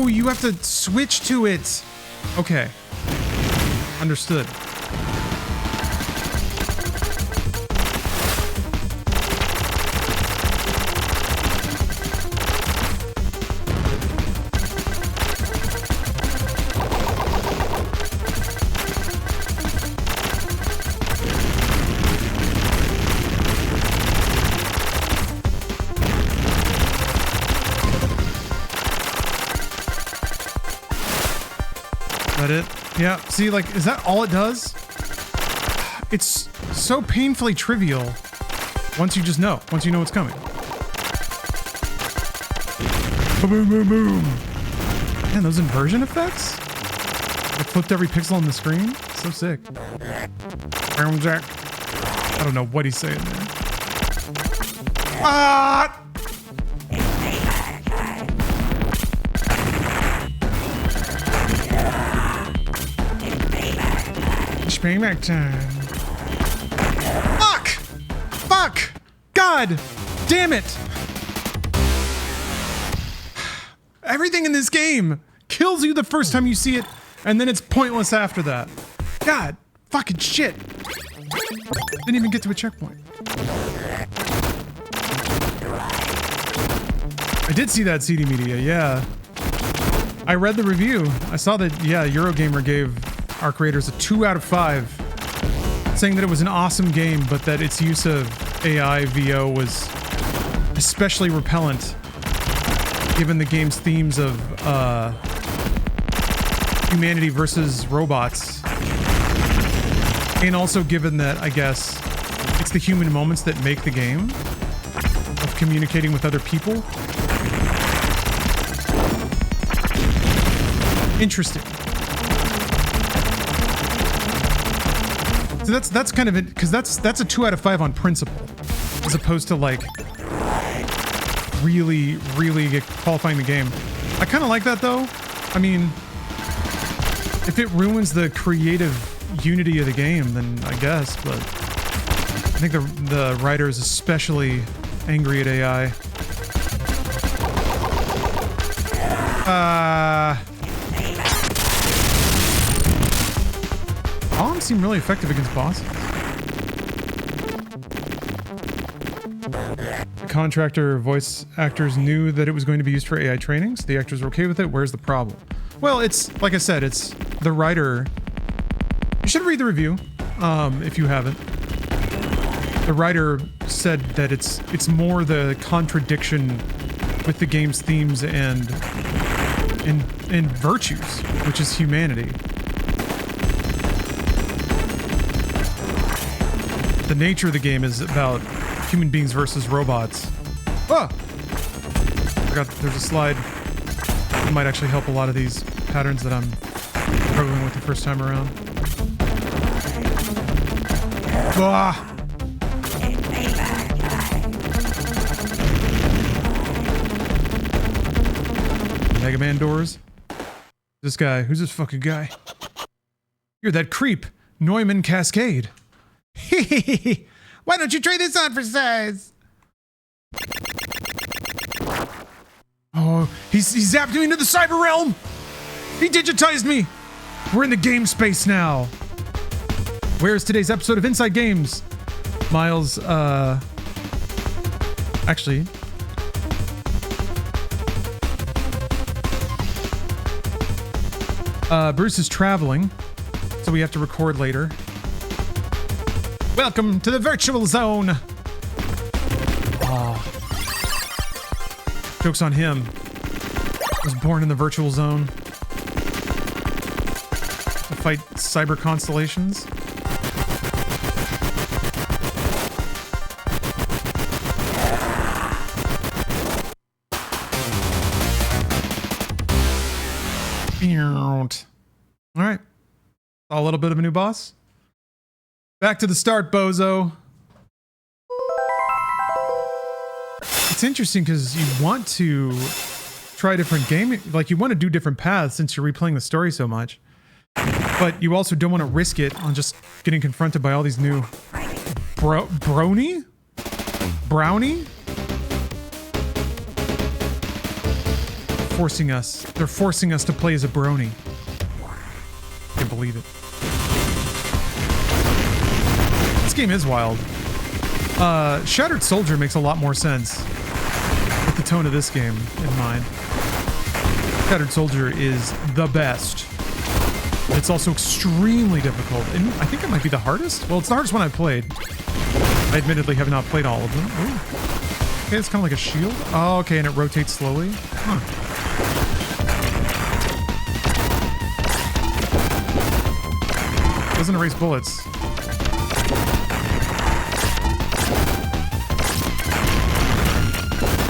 You have to switch to it. Okay. Understood. It? Yeah, see, like, is that all it does? It's so painfully trivial once you just know, once you know what's coming. Boom, boom, boom. Man, those inversion effects? It flipped every pixel on the screen? So sick. Jack. I don't know what he's saying there. Ah! Payback time. Fuck! Fuck! God! Damn it! Everything in this game kills you the first time you see it, and then it's pointless after that. God, fucking shit. Didn't even get to a checkpoint. I did see that CD Media, yeah. I read the review. I saw that, yeah, Eurogamer gave our creators a 2 out of 5, saying that it was an awesome game, but that its use of AI VO was especially repellent, given the game's themes of humanity versus robots. And also given that, I guess, it's the human moments that make the game, of communicating with other people. Interesting. So that's kind of it, because that's a 2 out of 5 on principle, as opposed to like really qualifying the game. I kind of like that though. I mean, if it ruins the creative unity of the game, then I guess. But I think the writer is especially angry at AI. Bombs seem really effective against bosses. The contractor voice actors knew that it was going to be used for AI trainings. The actors were okay with it. Where's the problem? Well, it's, like I said, it's the writer. You should read the review, if you haven't. The writer said that it's more the contradiction with the game's themes and virtues, which is humanity. The nature of the game is about human beings versus robots. Oh! Forgot there's a slide that might actually help a lot of these patterns that I'm struggling with the first time around. Ah! Mega Man doors. This guy. Who's this fucking guy? You're that creep, Neumann Cascade. Why don't you trade this on for size? Oh, he zapped me into the cyber realm. He digitized me. We're in the game space now. Where's today's episode of Inside Games? Miles, actually, Bruce is traveling, so we have to record later. Welcome to the virtual zone. Oh. Joke's on him. Was born in the virtual zone. To fight cyber constellations. All right. A little bit of a new boss. Back to the start, bozo. It's interesting because you want to try different game, like you want to do different paths since you're replaying the story so much. But you also don't want to risk it on just getting confronted by all these new brownie? They're forcing us to play as a brony. I can't believe it. This game is wild. Shattered Soldier makes a lot more sense with the tone of this game in mind. Shattered Soldier is the best. It's also extremely difficult, and I think it might be the hardest. Well, it's the hardest one I've played. I admittedly have not played all of them. Ooh. Okay, it's kind of like a shield. Oh, okay, and it rotates slowly. Huh. Doesn't erase bullets.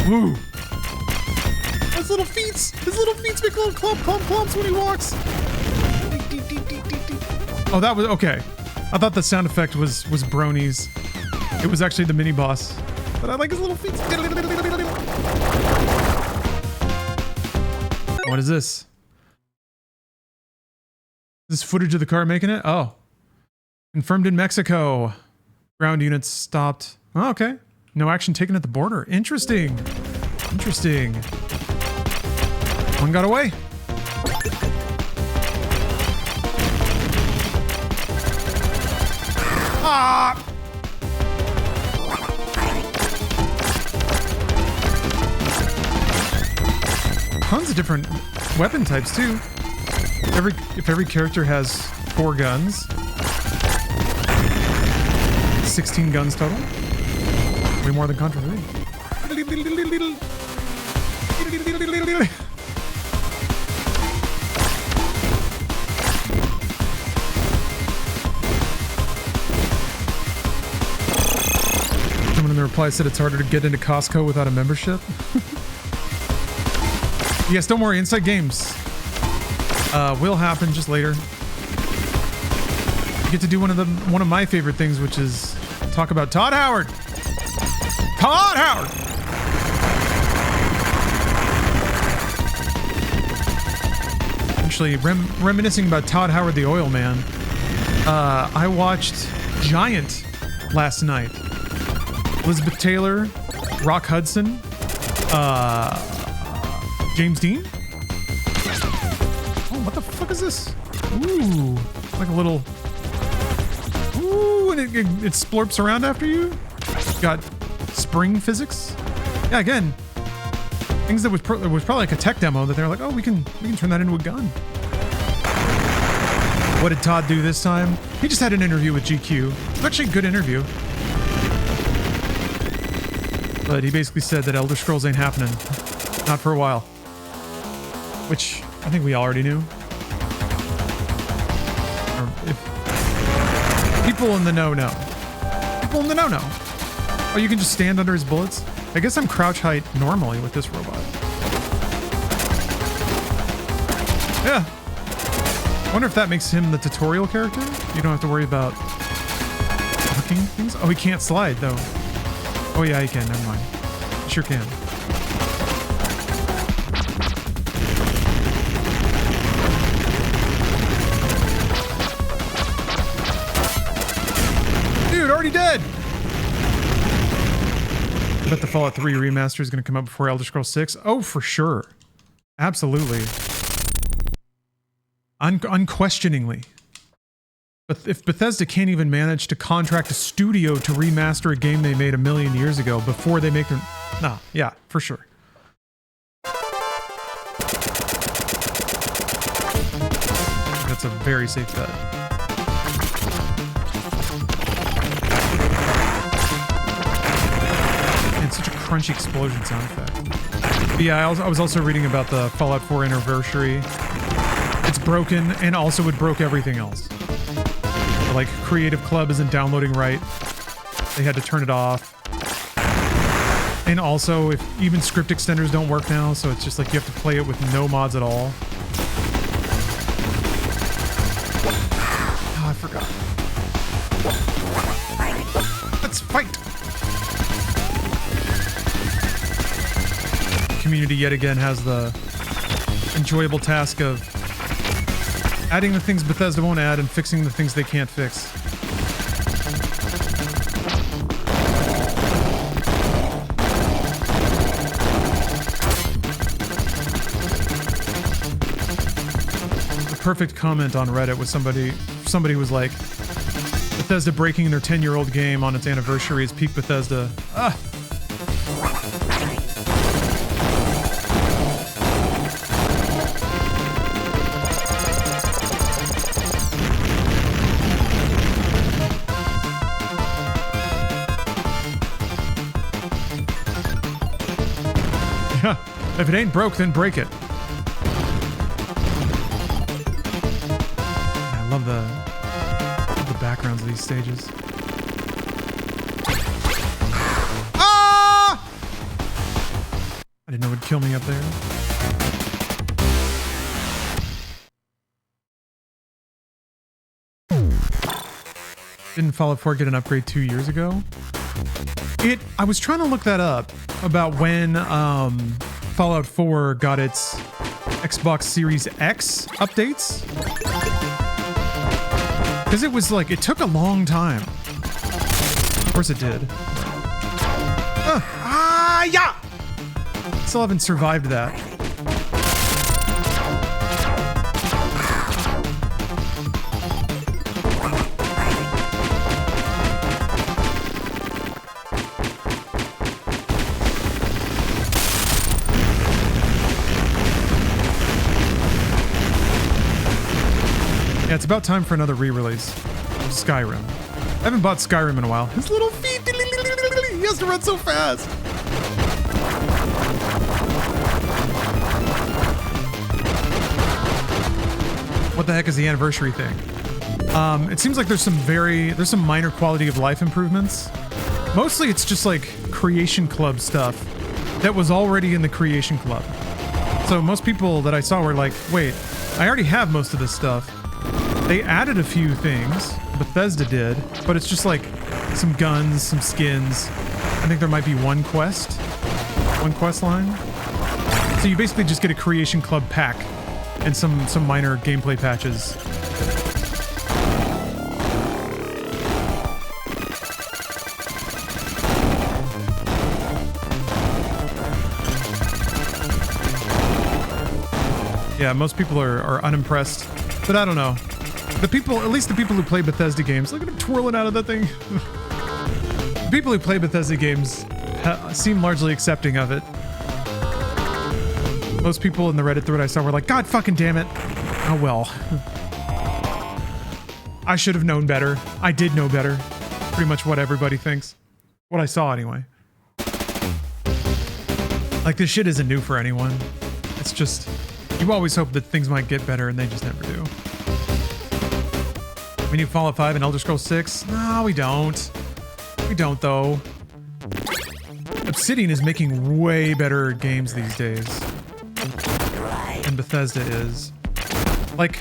Woo! His little feet make little clumps when he walks. Oh, that was okay. I thought the sound effect was bronies. It was actually the mini boss. But I like his little feet. What is this? This footage of the car making it? Oh. Confirmed in Mexico. Ground units stopped. Oh, okay. No action taken at the border. Interesting. Interesting. One got away. Ah! Tons of different weapon types too. If every character has 4 guns, 16 guns total. Way more than Contra 3. Someone in the reply said it's harder to get into Costco without a membership. Yes, don't worry. Inside Games will happen just later. You get to do one of my favorite things, which is talk about Todd Howard. Todd Howard. Actually, reminiscing about Todd Howard, the Oil Man. I watched Giant last night. Elizabeth Taylor, Rock Hudson, James Dean? Oh, what the fuck is this? Ooh, like a little... Ooh, and it splorps around after you? Got spring physics? Yeah, again, things that was probably like a tech demo that they're like, oh, we can turn that into a gun. What did Todd do this time? He just had an interview with GQ. It's actually a good interview. But he basically said that Elder Scrolls ain't happening. Not for a while. Which I think we already knew. Or if people in the know. People in the know. Oh, you can just stand under his bullets? I guess I'm crouch height normally with this robot. Yeah. I wonder if that makes him the tutorial character? You don't have to worry about fucking things? Oh, he can't slide though. Oh yeah, he can. Never mind. He sure can. Dude, already dead! I bet the Fallout 3 remaster is going to come out before Elder Scrolls 6. Oh, for sure. Absolutely. Unquestioningly. But if Bethesda can't even manage to contract a studio to remaster a game they made 1 million years ago before they make them... Nah, yeah, for sure. That's a very safe bet. And such a crunchy explosion sound effect. But yeah, I was also reading about the Fallout 4 anniversary. It's broken, and also it broke everything else. Like, Creative Club isn't downloading right. They had to turn it off. And also, if even script extenders don't work now, so it's just like you have to play it with no mods at all. Oh, I forgot. Let's fight! The community yet again has the enjoyable task of adding the things Bethesda won't add and fixing the things they can't fix. The perfect comment on Reddit was somebody was like, Bethesda breaking their 10-year-old game on its anniversary is peak Bethesda. Ah! If it ain't broke, then break it. I love the backgrounds of these stages. Ah! I didn't know it would kill me up there. Didn't Fallout 4 get an upgrade 2 years ago? I was trying to look that up about when Fallout 4 got its Xbox Series X updates. Because it was like, it took a long time. Of course it did. Yeah! Still haven't survived that. it's about time for another re-release of Skyrim. I haven't bought Skyrim in a while. His little feet, he has to run so fast. What the heck is the anniversary thing? It seems like there's some minor quality of life improvements. Mostly it's just like Creation Club stuff that was already in the Creation Club. So most people that I saw were like, wait, I already have most of this stuff. They added a few things, Bethesda did, but it's just like some guns, some skins. I think there might be one quest line. So you basically just get a Creation Club pack and some minor gameplay patches. Yeah, most people are unimpressed, but I don't know. At least the people who play Bethesda games, look at him twirling out of that thing. The people who play Bethesda games seem largely accepting of it. Most people in the Reddit thread I saw were like, God fucking damn it. Oh well. I should have known better. I did know better. Pretty much what everybody thinks. What I saw anyway. Like, this shit isn't new for anyone. It's just, you always hope that things might get better and they just never do. We need Fallout 5 and Elder Scrolls 6? No, we don't. We don't, though. Obsidian is making way better games these days than Bethesda is. Like,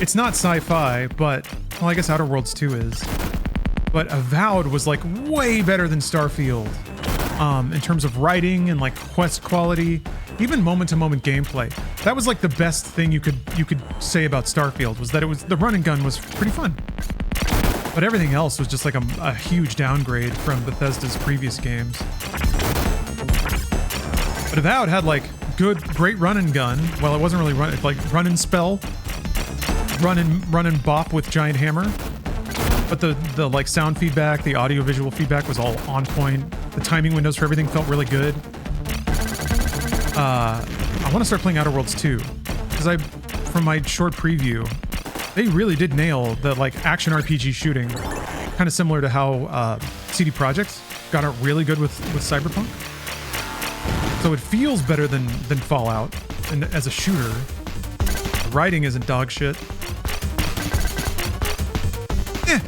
it's not sci-fi, but, well, I guess Outer Worlds 2 is. But Avowed was, like, way better than Starfield. In terms of writing and, like, quest quality, even moment-to-moment gameplay. That was, like, the best thing you could say about Starfield, was that the run and gun was pretty fun. But everything else was just like a huge downgrade from Bethesda's previous games. But Avowed had like great run and gun. Well, it wasn't really like run and spell, run and bop with giant hammer. But the like sound feedback, the audio visual feedback was all on point. The timing windows for everything felt really good. I want to start playing Outer Worlds 2 because from my short preview, they really did nail the like action RPG shooting, kind of similar to how CD Projekt got it really good with Cyberpunk. So it feels better than Fallout, and as a shooter, the writing isn't dog shit. Eh.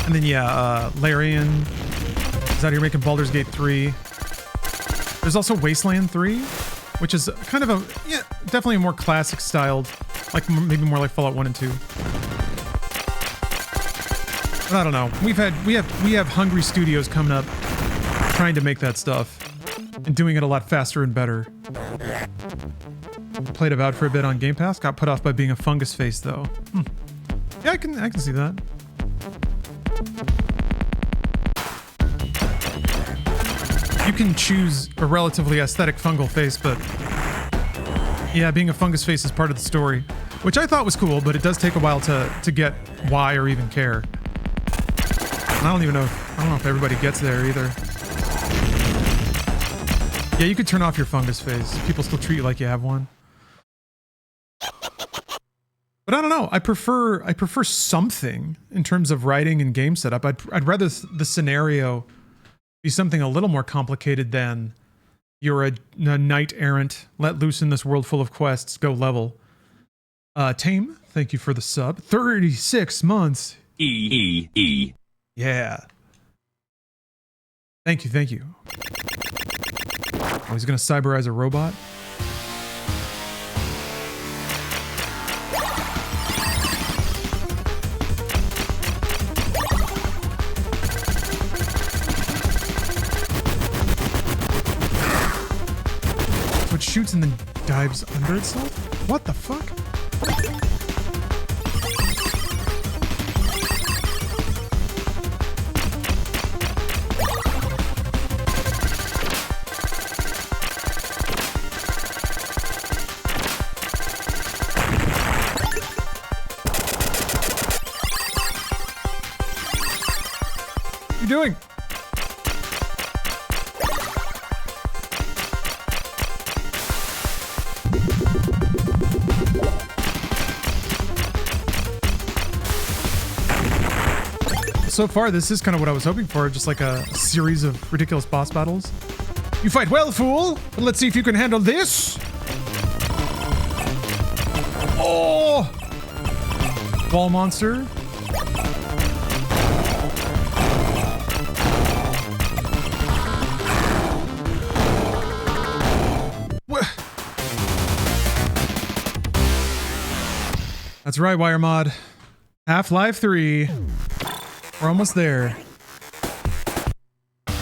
And then yeah, Larian is out here making Baldur's Gate 3. There's also Wasteland 3, which is kind of definitely a more classic styled, like maybe more like Fallout 1 and 2. But I don't know. We have hungry studios coming up trying to make that stuff and doing it a lot faster and better. Played Avowed for a bit on Game Pass, got put off by being a fungus face though. Yeah, I can see that. You can choose a relatively aesthetic fungal face, but yeah, being a fungus face is part of the story, which I thought was cool, but it does take a while to get why or even care. And I don't know if everybody gets there either. Yeah, you could turn off your fungus face. People still treat you like you have one. But I don't know. I prefer something in terms of writing and game setup. I'd rather the scenario be something a little more complicated than you're a knight errant, let loose in this world full of quests, go level. Tame, thank you for the sub. 36 months. E. Yeah. Thank you. Oh, he's gonna cyberize a robot? It shoots and then dives under itself? What the fuck? What are you doing? so far this is kind of what I was hoping for, just like a series of ridiculous boss battles. You fight well, fool, but let's see if you can handle this. Oh! Wall monster. That's right, Wire Mod. Half-Life 3. We're almost there. I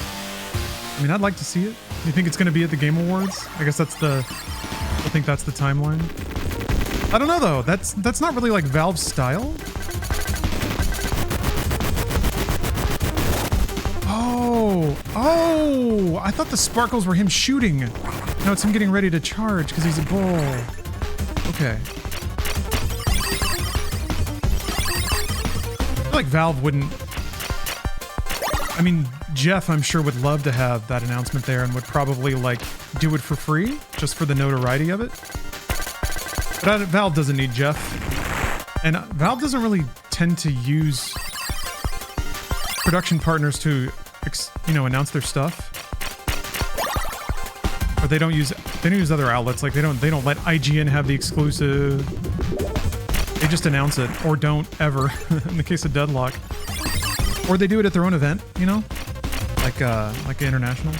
mean, I'd like to see it. You think it's going to be at the Game Awards? I guess that's the... I think that's the timeline. I don't know, though. That's not really like Valve's style. Oh! Oh! I thought the sparkles were him shooting. No, it's him getting ready to charge because he's a bull. Okay. I feel like Valve wouldn't... I mean, Jeff, I'm sure, would love to have that announcement there and would probably, like, do it for free, just for the notoriety of it. But Valve doesn't need Jeff. And Valve doesn't really tend to use production partners to, you know, announce their stuff. Or they don't use other outlets. Like, they don't let IGN have the exclusive. They just announce it, or don't ever, in the case of Deadlock. Or they do it at their own event, you know? Like international.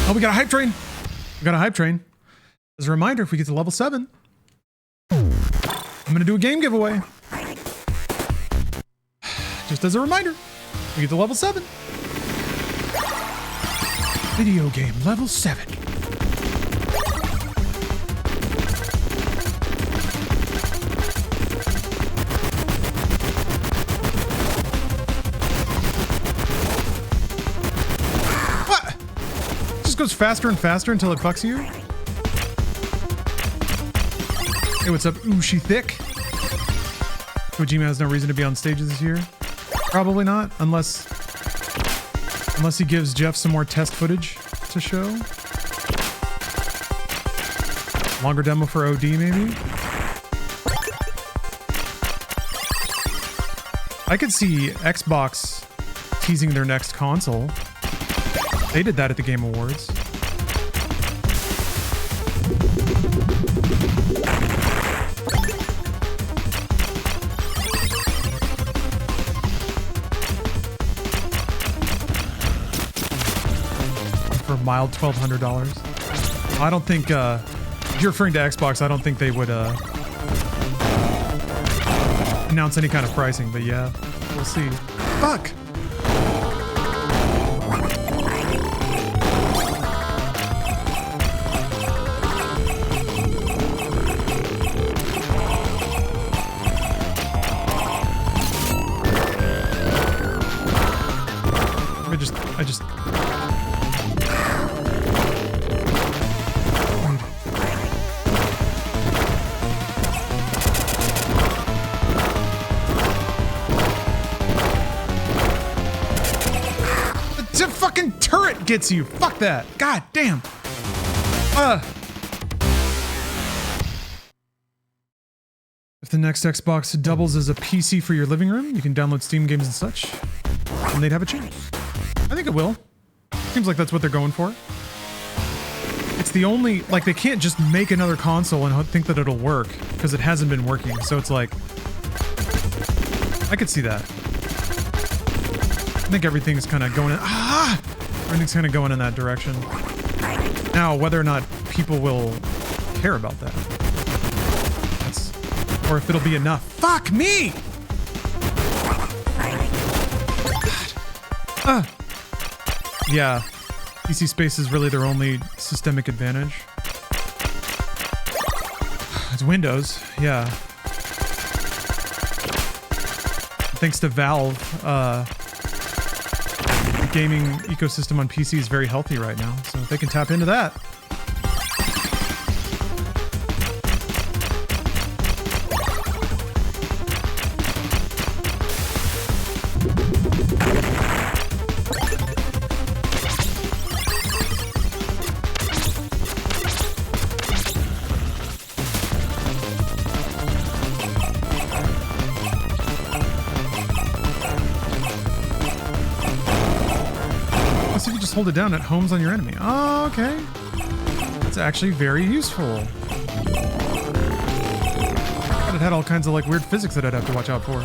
Oh, we got a hype train. We got a hype train. As a reminder, if we get to level 7, I'm going to do a game giveaway. Just as a reminder, we get to level 7. Video game level 7. Goes faster and faster until it fucks you. Hey, what's up, Ushi Thick? Kojima has no reason to be on stages this year. Probably not, unless he gives Jeff some more test footage to show. Longer demo for OD, maybe. I could see Xbox teasing their next console. They did that at the Game Awards. For a mild $1,200. I don't think, if you're referring to Xbox, I don't think they would announce any kind of pricing, but yeah, we'll see. Fuck! I just... The fucking turret gets you! Fuck that! God damn! If the next Xbox doubles as a PC for your living room, you can download Steam games and such, and they'd have a chance. I think it will. Seems like that's what they're going for. It's the only... Like, they can't just make another console and think that it'll work, because it hasn't been working, so it's like... I could see that. I think everything is kind of going in... Everything's kind of going in that direction. Now, whether or not people will care about that. Or if it'll be enough. Fuck me! God. Yeah. PC space is really their only systemic advantage. It's Windows, yeah. Thanks to Valve, the gaming ecosystem on PC is very healthy right now, so they can tap into that. Hold it down at homes on your enemy. Oh, okay. It's actually very useful. But it had all kinds of like weird physics that I'd have to watch out for.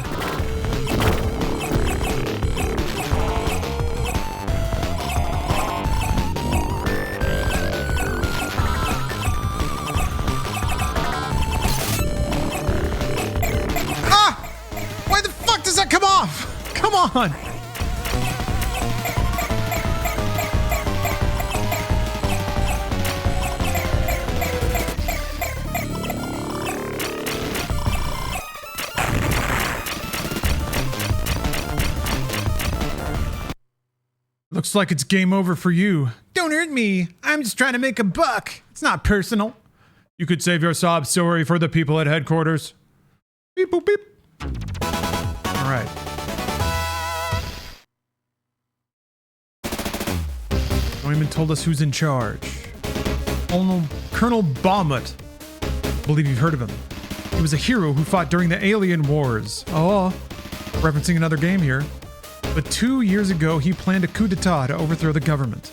Ah! Why the fuck does that come off? Come on! Looks like it's game over for you. Don't hurt me. I'm just trying to make a buck. It's not personal. You could save your sob story for the people at headquarters. Beep boop beep. All right. No one even told us who's in charge. Colonel Baumut. I believe you've heard of him. He was a hero who fought during the Alien Wars. Oh, referencing another game here. But 2 years ago, he planned a coup d'etat to overthrow the government.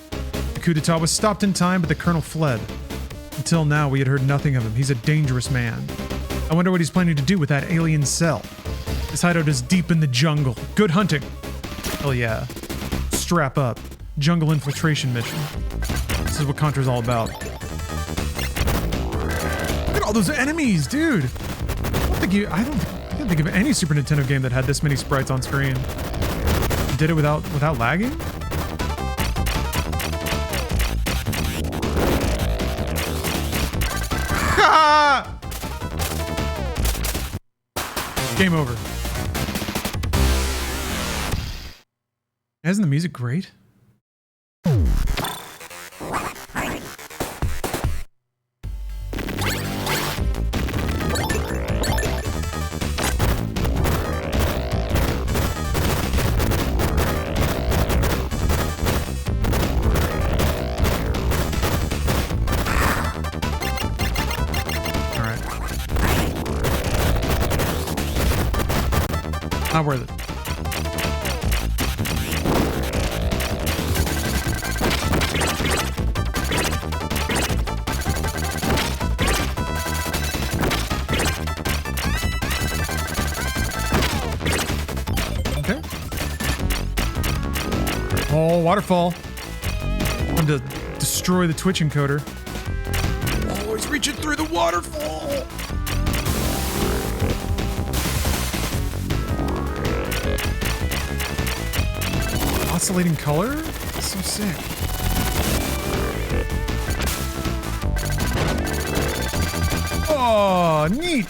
The coup d'etat was stopped in time, but the colonel fled. Until now, we had heard nothing of him. He's a dangerous man. I wonder what he's planning to do with that alien cell. His hideout is deep in the jungle. Good hunting. Hell yeah. Strap up. Jungle infiltration mission. This is what Contra's all about. Look at all those enemies, dude. I can't think of any Super Nintendo game that had this many sprites on screen. Did it without lagging? Game over. Isn't the music great? Not worth it. Okay. Oh, waterfall. Time to destroy the Twitch encoder. Oh, he's reaching through the waterfall. Oscillating color? That's so sick. Oh, neat.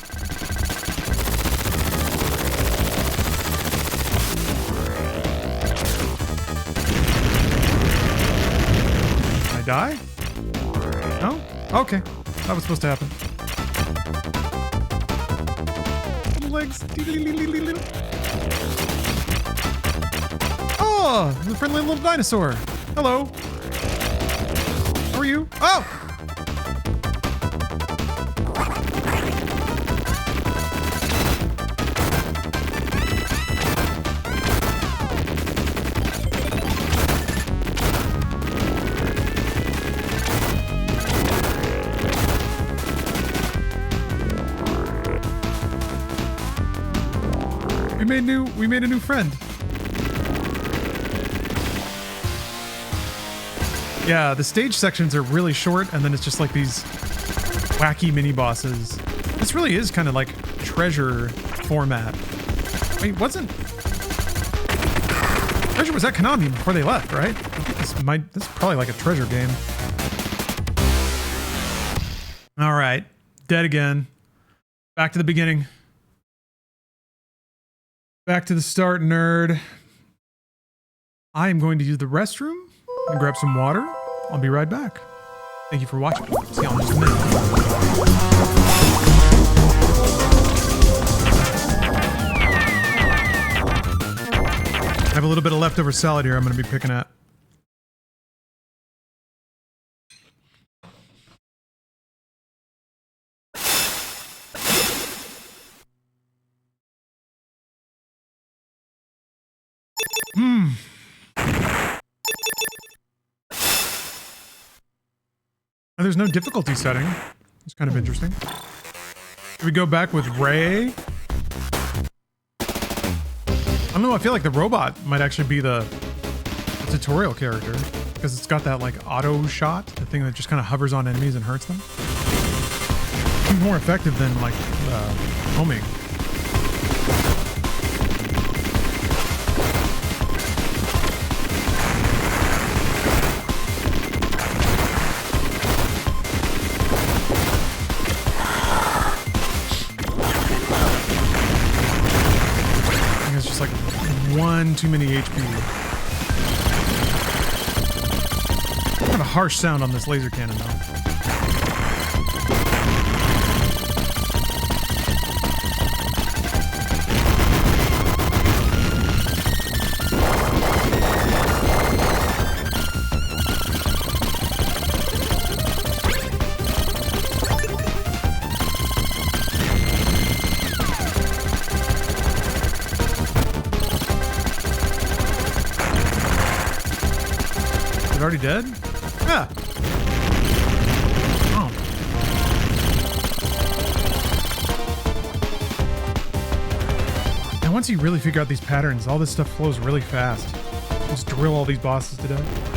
Did I die? No? Okay. That was supposed to happen. Legs. Oh, the friendly little dinosaur. Hello. How are you? Oh! We made a new friend. Yeah, the stage sections are really short, and then it's just like these wacky mini bosses. This really is kind of like treasure format. Wait, Treasure was at Konami before they left, right? I think this is probably like a treasure game. All right, dead again. Back to the beginning. Back to the start, nerd. I am going to use the restroom and grab some water. I'll be right back. Thank you for watching. See y'all in just a minute. I have a little bit of leftover salad here I'm going to be picking at. And there's no difficulty setting. It's kind of interesting. Should we go back with Ray? I don't know, I feel like the robot might actually be the tutorial character because it's got that like auto shot, the thing that just kind of hovers on enemies and hurts them. Seems more effective than like homing. One too many HP. Kind of a harsh sound on this laser cannon though. Already dead? Yeah. Oh. And once you really figure out these patterns, all this stuff flows really fast. Just drill all these bosses to death.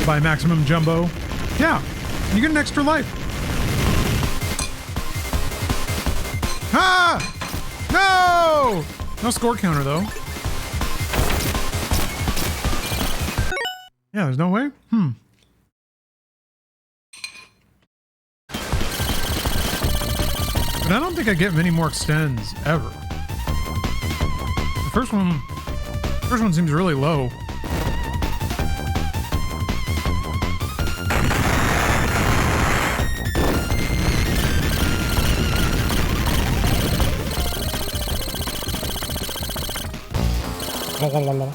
By maximum jumbo. Yeah, you get an extra life. Ah! No! No score counter though. Yeah, there's no way. But I don't think I get many more extends ever. The first one seems really low. La, la, la.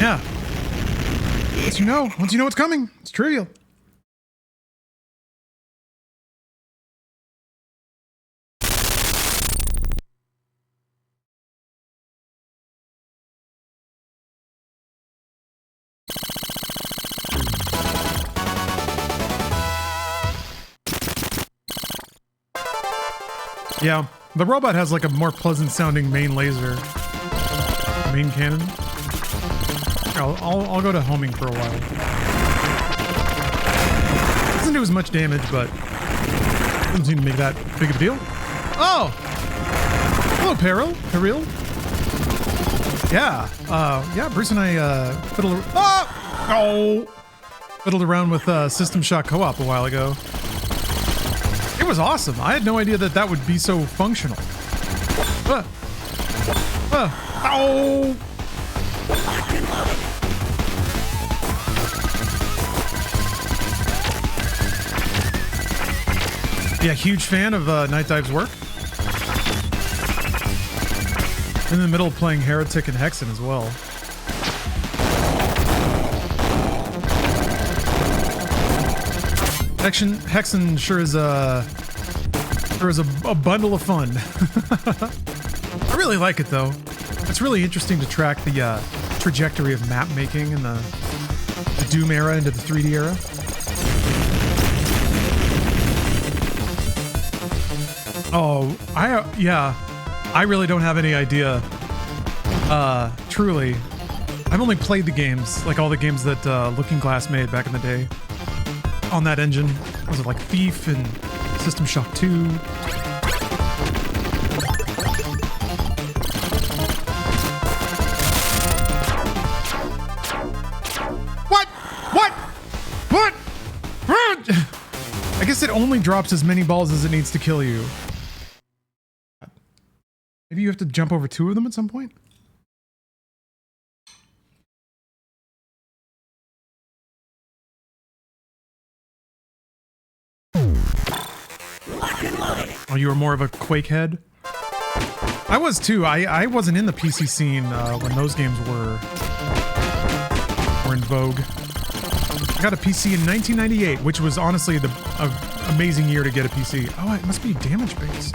Yeah. Once you know what's coming, it's trivial. Yeah, the robot has like a more pleasant sounding main laser. Main cannon. I'll go to homing for a while. Doesn't do as much damage, but doesn't seem to make that big of a deal. Oh! Hello, Peril. Yeah. Yeah, Bruce and I fiddled around with System Shock Co-op a while ago. It was awesome. I had no idea that would be so functional. Ow! Yeah, huge fan of Night Dive's work. In the middle of playing Heretic and Hexen as well. Hexen sure is a bundle of fun. I really like it though. It's really interesting to track the trajectory of map making in the Doom era into the 3D era. Oh, I really don't have any idea. Truly. I've only played the games, like all the games that Looking Glass made back in the day. On that engine. Was it like Thief and System Shock 2? What? I guess it only drops as many balls as it needs to kill you. Maybe you have to jump over 2 of them at some point? Oh, you were more of a Quake head? I was too. I wasn't in the PC scene when those games were in vogue. I got a PC in 1998, which was honestly the amazing year to get a PC. Oh, it must be damage based.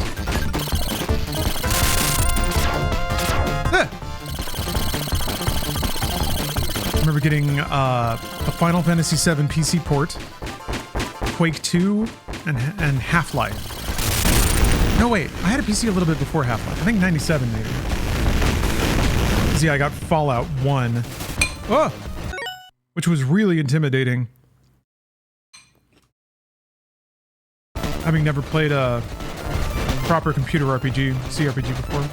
I remember getting a Final Fantasy VII PC port, Quake 2, and Half-Life. No, wait. I had a PC a little bit before Half-Life. I think 97, maybe. Yeah, I got Fallout 1. Oh! Which was really intimidating. Having never played a proper computer RPG, CRPG before.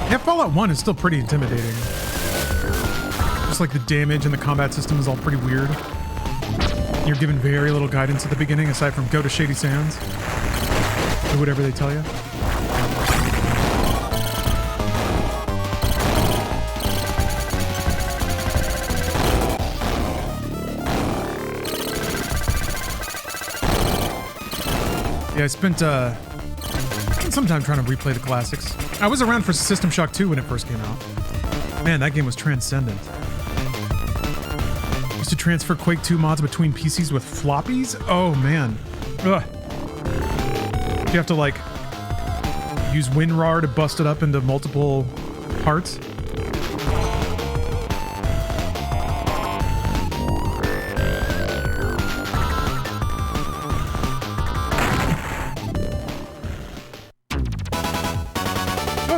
Yeah, Fallout 1 is still pretty intimidating. Just like the damage and the combat system is all pretty weird. You're given very little guidance at the beginning, aside from go to Shady Sands. Do whatever they tell you. Yeah, I spent some time trying to replay the classics. I was around for System Shock 2 when it first came out. Man, that game was transcendent. Used to transfer Quake 2 mods between PCs with floppies? Oh, man. Ugh. You have to, like, use WinRAR to bust it up into multiple parts.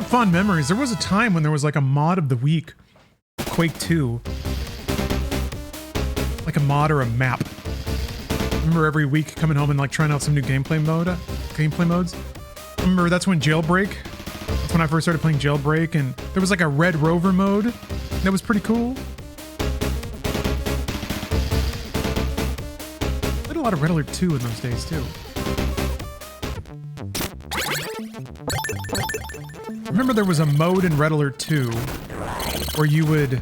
Fond memories. There was a time when there was like a mod of the week, Quake 2, like a mod or a map. I remember every week coming home and like trying out some new gameplay modes. I remember that's when Jailbreak. That's when I first started playing Jailbreak, and there was like a Red Rover mode that was pretty cool. I did a lot of Red Alert 2 in those days too. Remember there was a mode in Red Alert 2 where you would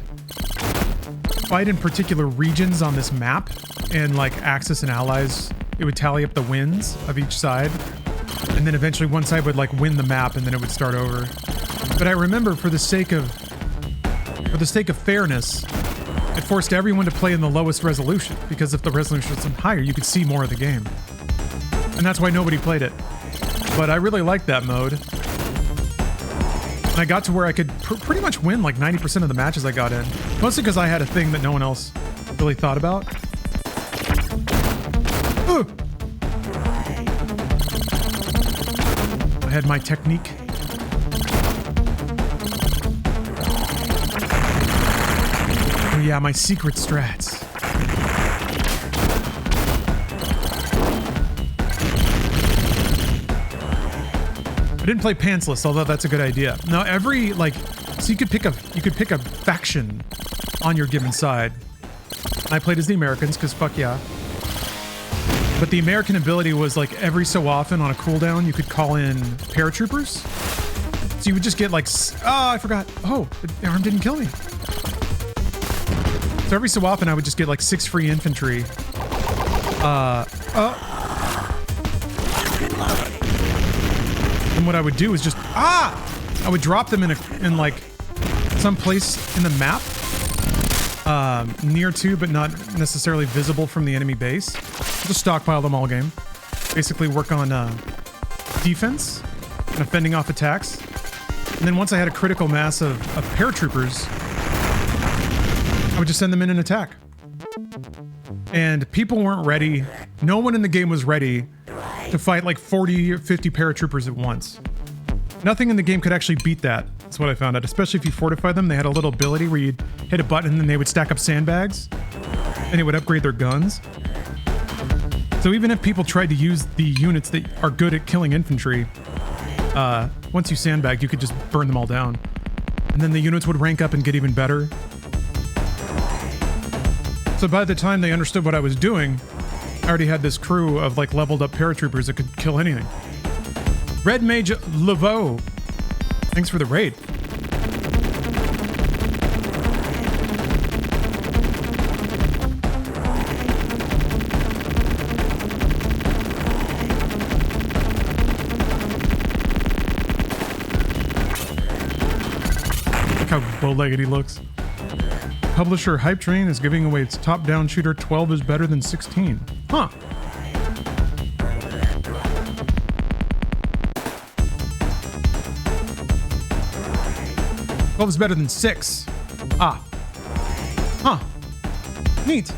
fight in particular regions on this map, and like Axis and allies, it would tally up the wins of each side, and then eventually one side would like win the map and then it would start over. But I remember for the sake of fairness, it forced everyone to play in the lowest resolution, because if the resolution was higher, you could see more of the game. And that's why nobody played it. But I really liked that mode. And I got to where I could pretty much win like 90% of the matches I got in. Mostly because I had a thing that no one else really thought about. Ooh. I had my technique. Oh yeah, my secret strats. I didn't play pantsless, although that's a good idea. Now every so you could pick a faction on your given side. I played as the Americans because fuck yeah. But the American ability was like every so often on a cooldown, you could call in paratroopers. So you would just get like, oh, I forgot. Oh, the arm didn't kill me. So every so often I would just get like 6 free infantry. And what I would do is just, I would drop them in like some place in the map. Near to, but not necessarily visible from the enemy base. Just stockpile them all game. Basically work on defense and fending off attacks. And then once I had a critical mass of paratroopers, I would just send them in an attack. And people weren't ready. No one in the game was ready to fight like 40 or 50 paratroopers at once. Nothing in the game could actually beat that. That's what I found out. Especially if you fortify them, they had a little ability where you'd hit a button and then they would stack up sandbags. And it would upgrade their guns. So even if people tried to use the units that are good at killing infantry, once you sandbagged, you could just burn them all down. And then the units would rank up and get even better. So by the time they understood what I was doing, I already had this crew of like leveled up paratroopers that could kill anything. Red Mage Laveau, thanks for the raid. Look how bow-legged he looks. Publisher Hype Train is giving away its top-down shooter 12 is better than 16. Huh. What was better than 6? Ah. Huh. Neat.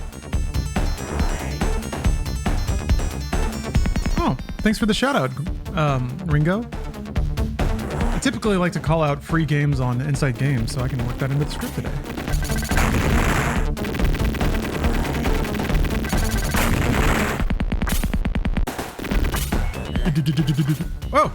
Oh, thanks for the shout out, Ringo. I typically like to call out free games on Inside Games, so I can work that into the script today. Whoa!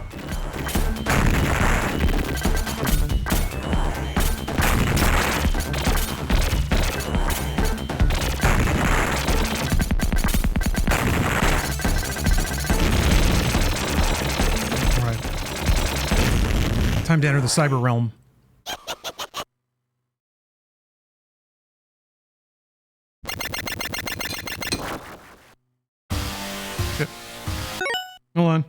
Time to enter the cyber realm. Shit. Hold on.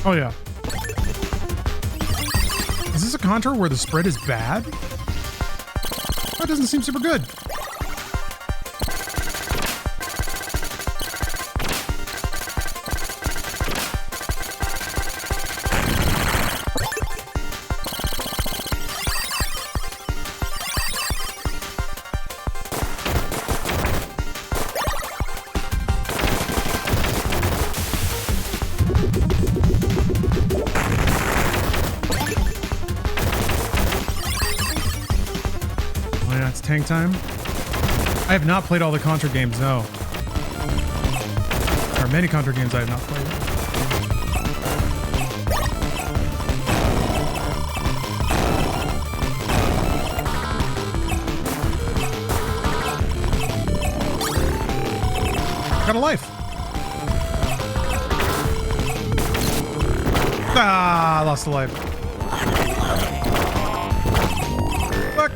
Oh yeah. Is this a Contra where the spread is bad? That doesn't seem super good. Tank time. I have not played all the Contra games, no. There are many Contra games I have not played. Got a life. Ah, I lost a life. Fuck.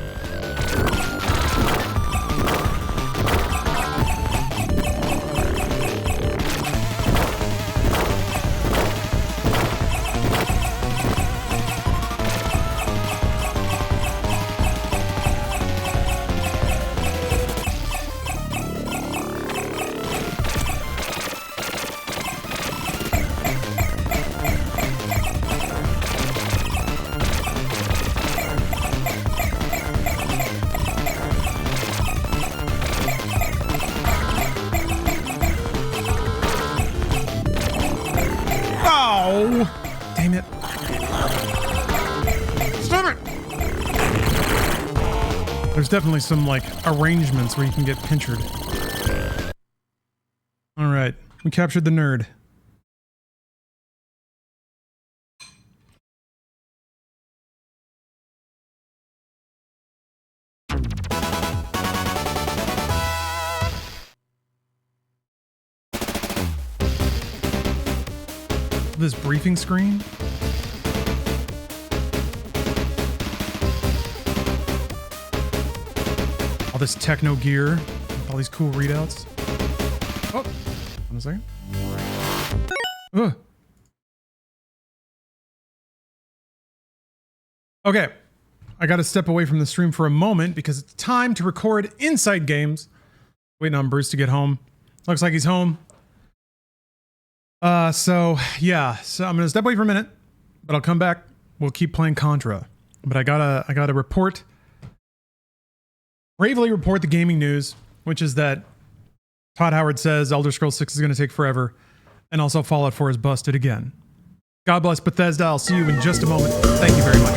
There's definitely some, like, arrangements where you can get pinchered. Alright, we captured the nerd. This briefing screen. All this techno gear, all these cool readouts. Oh, 1 second. Ugh. Okay, I got to step away from the stream for a moment because it's time to record Inside Games. Waiting on Bruce to get home. Looks like he's home. So I'm gonna step away for a minute, but I'll come back. We'll keep playing Contra. But I gotta report, bravely report the gaming news, which is that Todd Howard says Elder Scrolls 6 is gonna take forever, and also Fallout 4 is busted again. God bless Bethesda. I'll see you in just a moment. Thank you very much.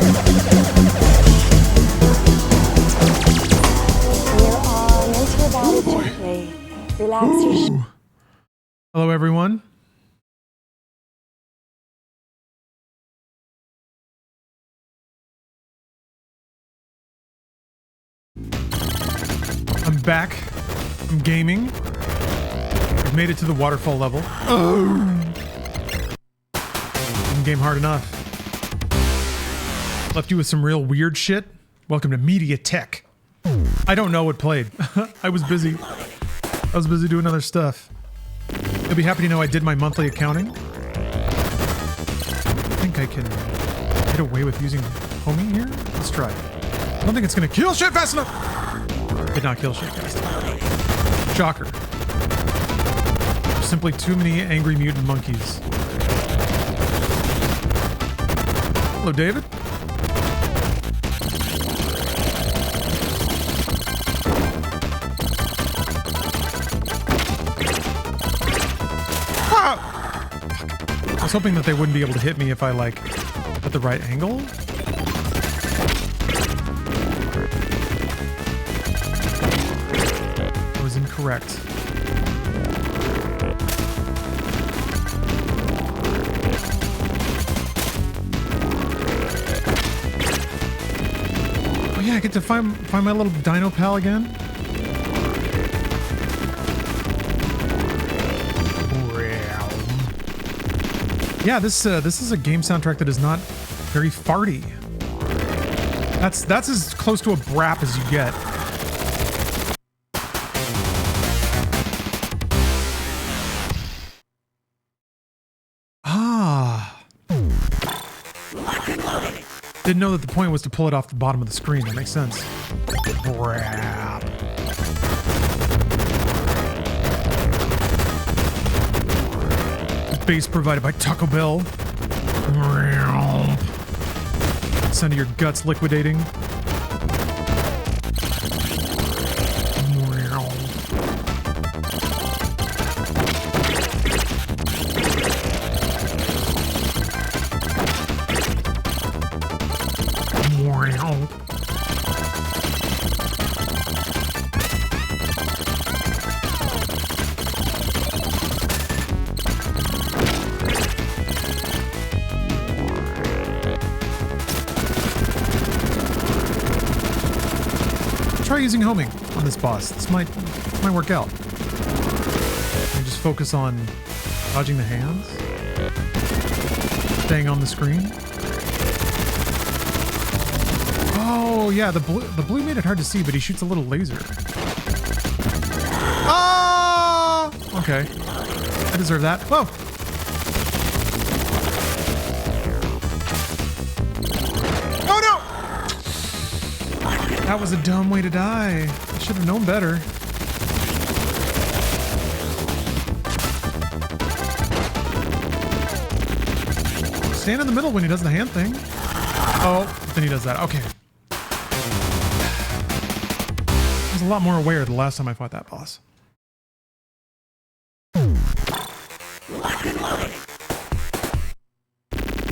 Your arm into your body gently. Relax your Hello, everyone. I'm back from gaming. I've made it to the waterfall level. Didn't game hard enough. Left you with some real weird shit. Welcome to Media Tech. I don't know what played. I was busy doing other stuff. You'll be happy to know I did my monthly accounting. I think I can get away with using homing here. Let's try it. I don't think it's gonna kill shit fast enough. Did not kill shit fast enough. Shocker. There's simply too many angry mutant monkeys. Hello, David. I was hoping that they wouldn't be able to hit me if I, like, at the right angle. I was incorrect. Oh yeah, I get to find my little dino pal again. Yeah, this is a game soundtrack that is not very farty. That's as close to a brap as you get. Ah. Didn't know that the point was to pull it off the bottom of the screen. That makes sense. Brap. Base provided by Taco Bell. Sound of your guts liquidating. Try using homing on this boss. This might work out. And just focus on dodging the hands, staying on the screen. Oh yeah, the blue made it hard to see, but he shoots a little laser. Ah! Okay, I deserve that. Whoa! That was a dumb way to die. I should have known better. Stand in the middle when he does the hand thing. Oh, then he does that. Okay. I was a lot more aware the last time I fought that boss.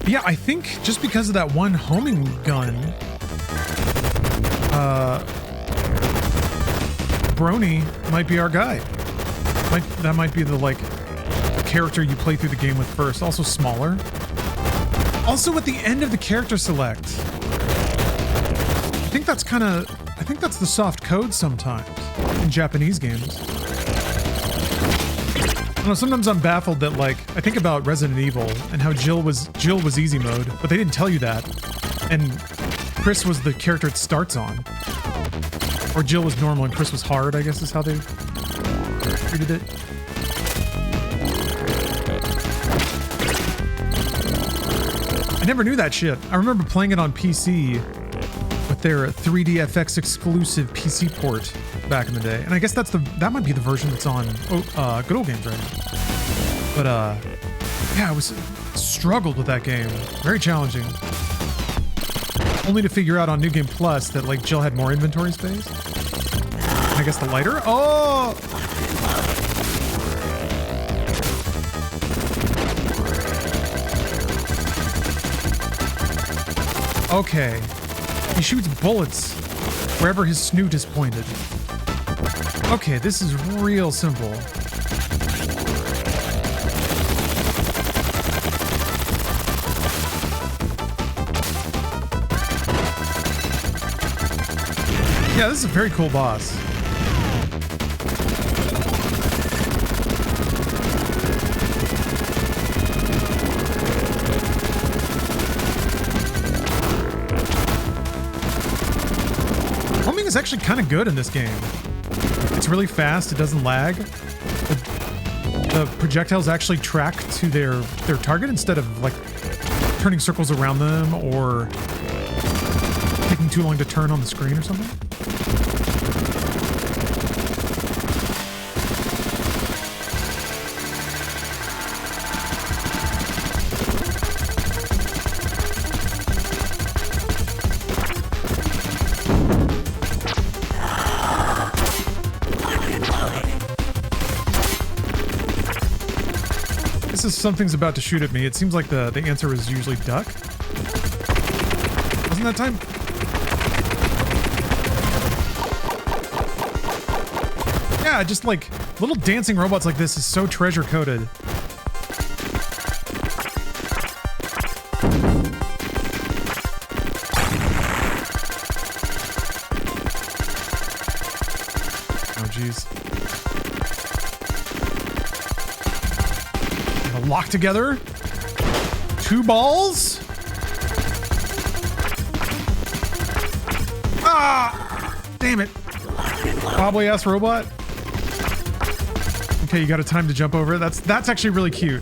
Yeah, I think just because of that one homing gun, Brony might be our guy. That might be the like character you play through the game with first. Also smaller. Also at the end of the character select. I think that's the soft code sometimes in Japanese games. I don't know, sometimes I'm baffled that like I think about Resident Evil and how Jill was easy mode, but they didn't tell you that. And Chris was the character it starts on. Or Jill was normal and Chris was hard, I guess is how they treated it. I never knew that shit. I remember playing it on PC with their 3DFX exclusive PC port back in the day. And I guess that might be the version that's on Good Old Games right now. But yeah, I struggled with that game. Very challenging. Only to figure out on New Game Plus that like Jill had more inventory space. And I guess the lighter? Oh! Okay. He shoots bullets wherever his snoot is pointed. Okay, this is real simple. Yeah, this is a very cool boss. Homing is actually kind of good in this game. It's really fast, it doesn't lag. The projectiles actually track to their target instead of like turning circles around them or taking too long to turn on the screen or something. Something's about to shoot at me. It seems like the answer is usually duck. Wasn't that time? Yeah, just like little dancing robots like this is so treasure coded. Oh, jeez. Lock together. 2 balls. Ah! Damn it. Wobbly ass robot. Okay, you got a time to jump over it. That's actually really cute.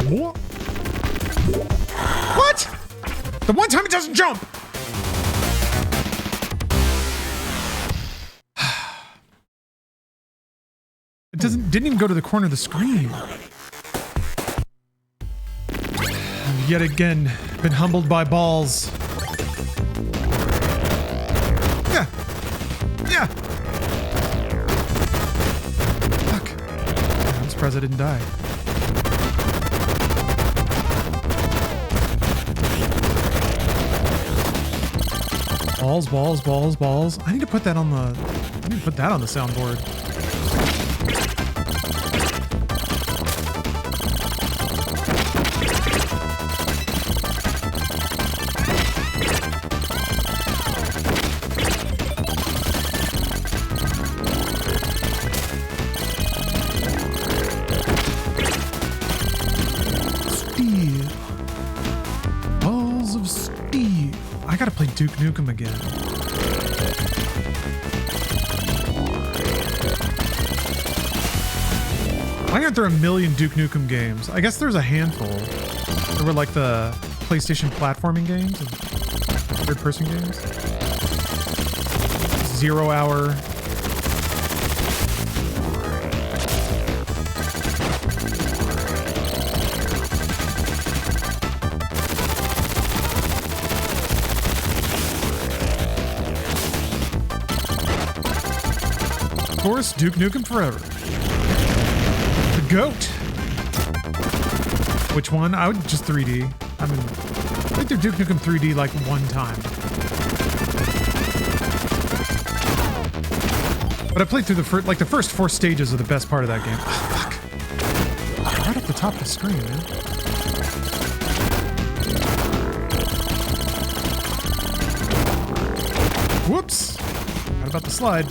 What? The one time it doesn't jump. Didn't even go to the corner of the screen. I've yet again been humbled by balls. Yeah. Yeah. Fuck. I'm surprised I didn't die. Balls, balls, balls, balls. I need to put that on the soundboard. Duke Nukem again. Why aren't there a million Duke Nukem games? I guess there's a handful. There were like the PlayStation platforming games and third-person games. 0 Hour. Of course, Duke Nukem Forever. The GOAT. Which one? I would just 3D. I mean, I think they're Duke Nukem 3D like one time. But I played through the first 4 stages are the best part of that game. Oh, fuck. Right at the top of the screen, man. Whoops. Not about the slide.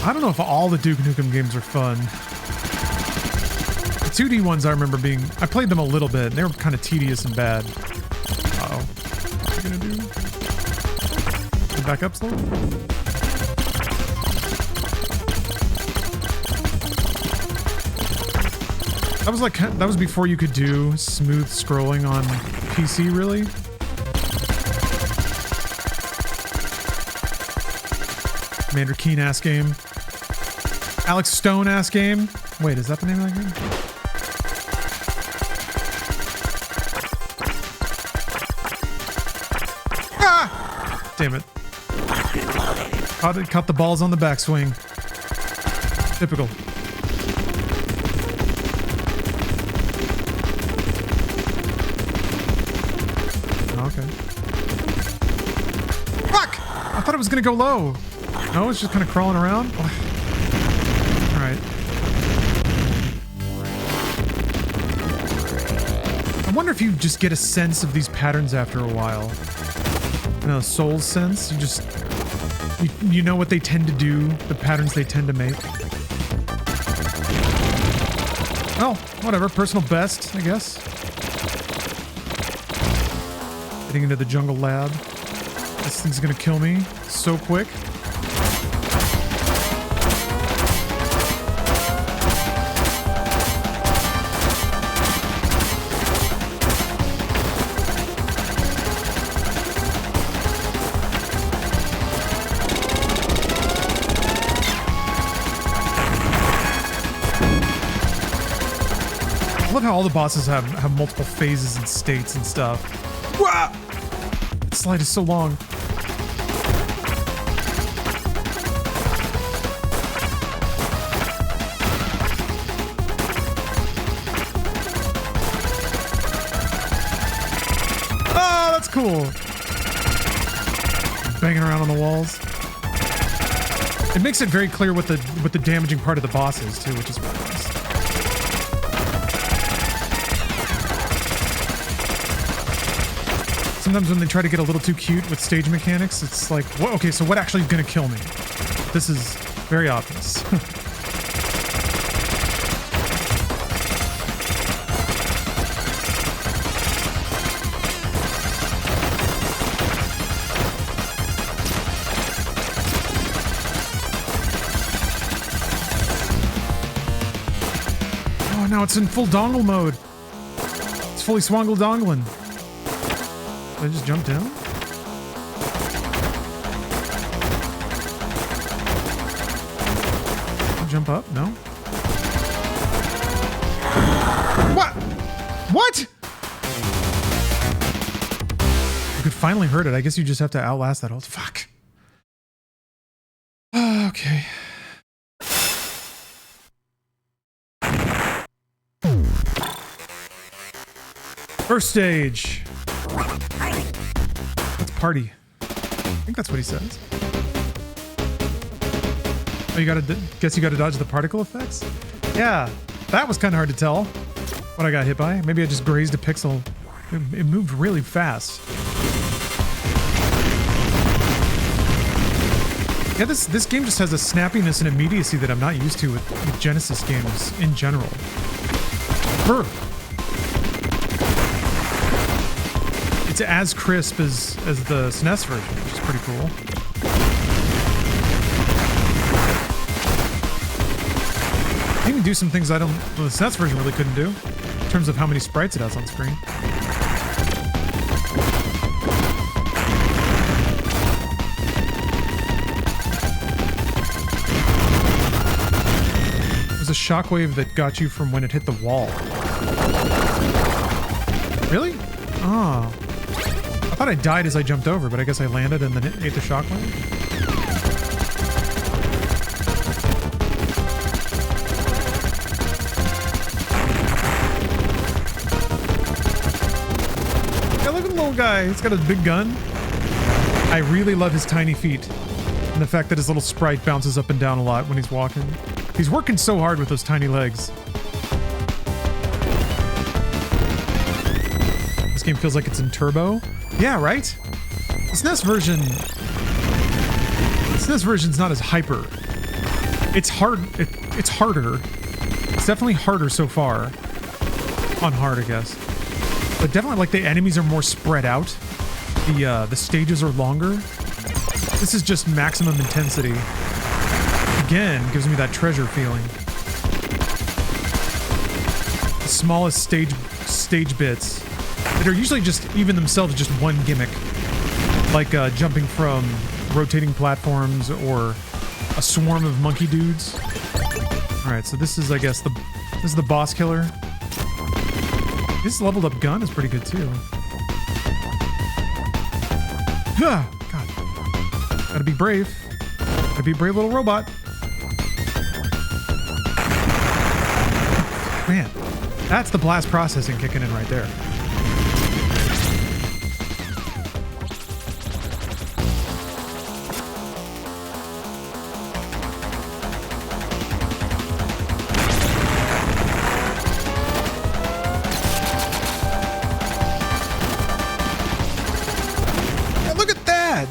I don't know if all the Duke Nukem games are fun. The 2D ones I remember being... I played them a little bit, and they were kind of tedious and bad. Uh-oh. What are you gonna do? Go back up slowly? That was before you could do smooth scrolling on PC, really. Commander Keen ass game. Alex Stone ass game. Wait, is that the name of that game? Ah! Damn it. Caught the balls on the backswing. Typical. Okay. Fuck! I thought it was gonna go low. No, it's just kind of crawling around. Alright. I wonder if you just get a sense of these patterns after a while. You know, soul sense. You know what they tend to do, the patterns they tend to make. Oh, whatever. Personal best, I guess. Getting into the jungle lab. This thing's gonna kill me so quick. I love how all the bosses have multiple phases and states and stuff. Wah! The slide is so long. Oh, that's cool. Banging around on the walls. It makes it very clear what the damaging part of the boss is too, which is really nice. Sometimes when they try to get a little too cute with stage mechanics, it's like, well, okay, so what actually is going to kill me? This is very obvious. Oh, now it's in full dongle mode. It's fully swangle dongling. Did I just jump down? Jump up? No? What? What? You could finally hurt it. I guess you just have to outlast that old... Fuck. Okay. First stage. Let's party. I think that's what he says. Oh, you gotta... Guess you gotta dodge the particle effects? Yeah, that was kind of hard to tell what I got hit by. Maybe I just grazed a pixel. It moved really fast. Yeah, this game just has a snappiness and immediacy that I'm not used to with Genesis games in general. Brr. It's as crisp as the SNES version, which is pretty cool. You can do some things the SNES version really couldn't do, in terms of how many sprites it has on screen. There's a shockwave that got you from when it hit the wall. Really? Oh. I thought I died as I jumped over, but I guess I landed and then it ate the shockwave. little guy. He's got a big gun. I really love his tiny feet. And the fact that his little sprite bounces up and down a lot when he's walking. He's working so hard with those tiny legs. This game feels like it's in turbo. Yeah, right? The SNES version... The SNES version's not as hyper. It's hard. It's harder. It's definitely harder so far. On hard, I guess. But definitely, like, the enemies are more spread out. The stages are longer. This is just maximum intensity. Again, gives me that treasure feeling. The smallest stage bits that are usually just, even themselves, just one gimmick. Like jumping from rotating platforms or a swarm of monkey dudes. Alright, so this is, I guess, this is the boss killer. This leveled up gun is pretty good too. God. Gotta be brave. Gotta be a brave little robot. Man, that's the blast processing kicking in right there.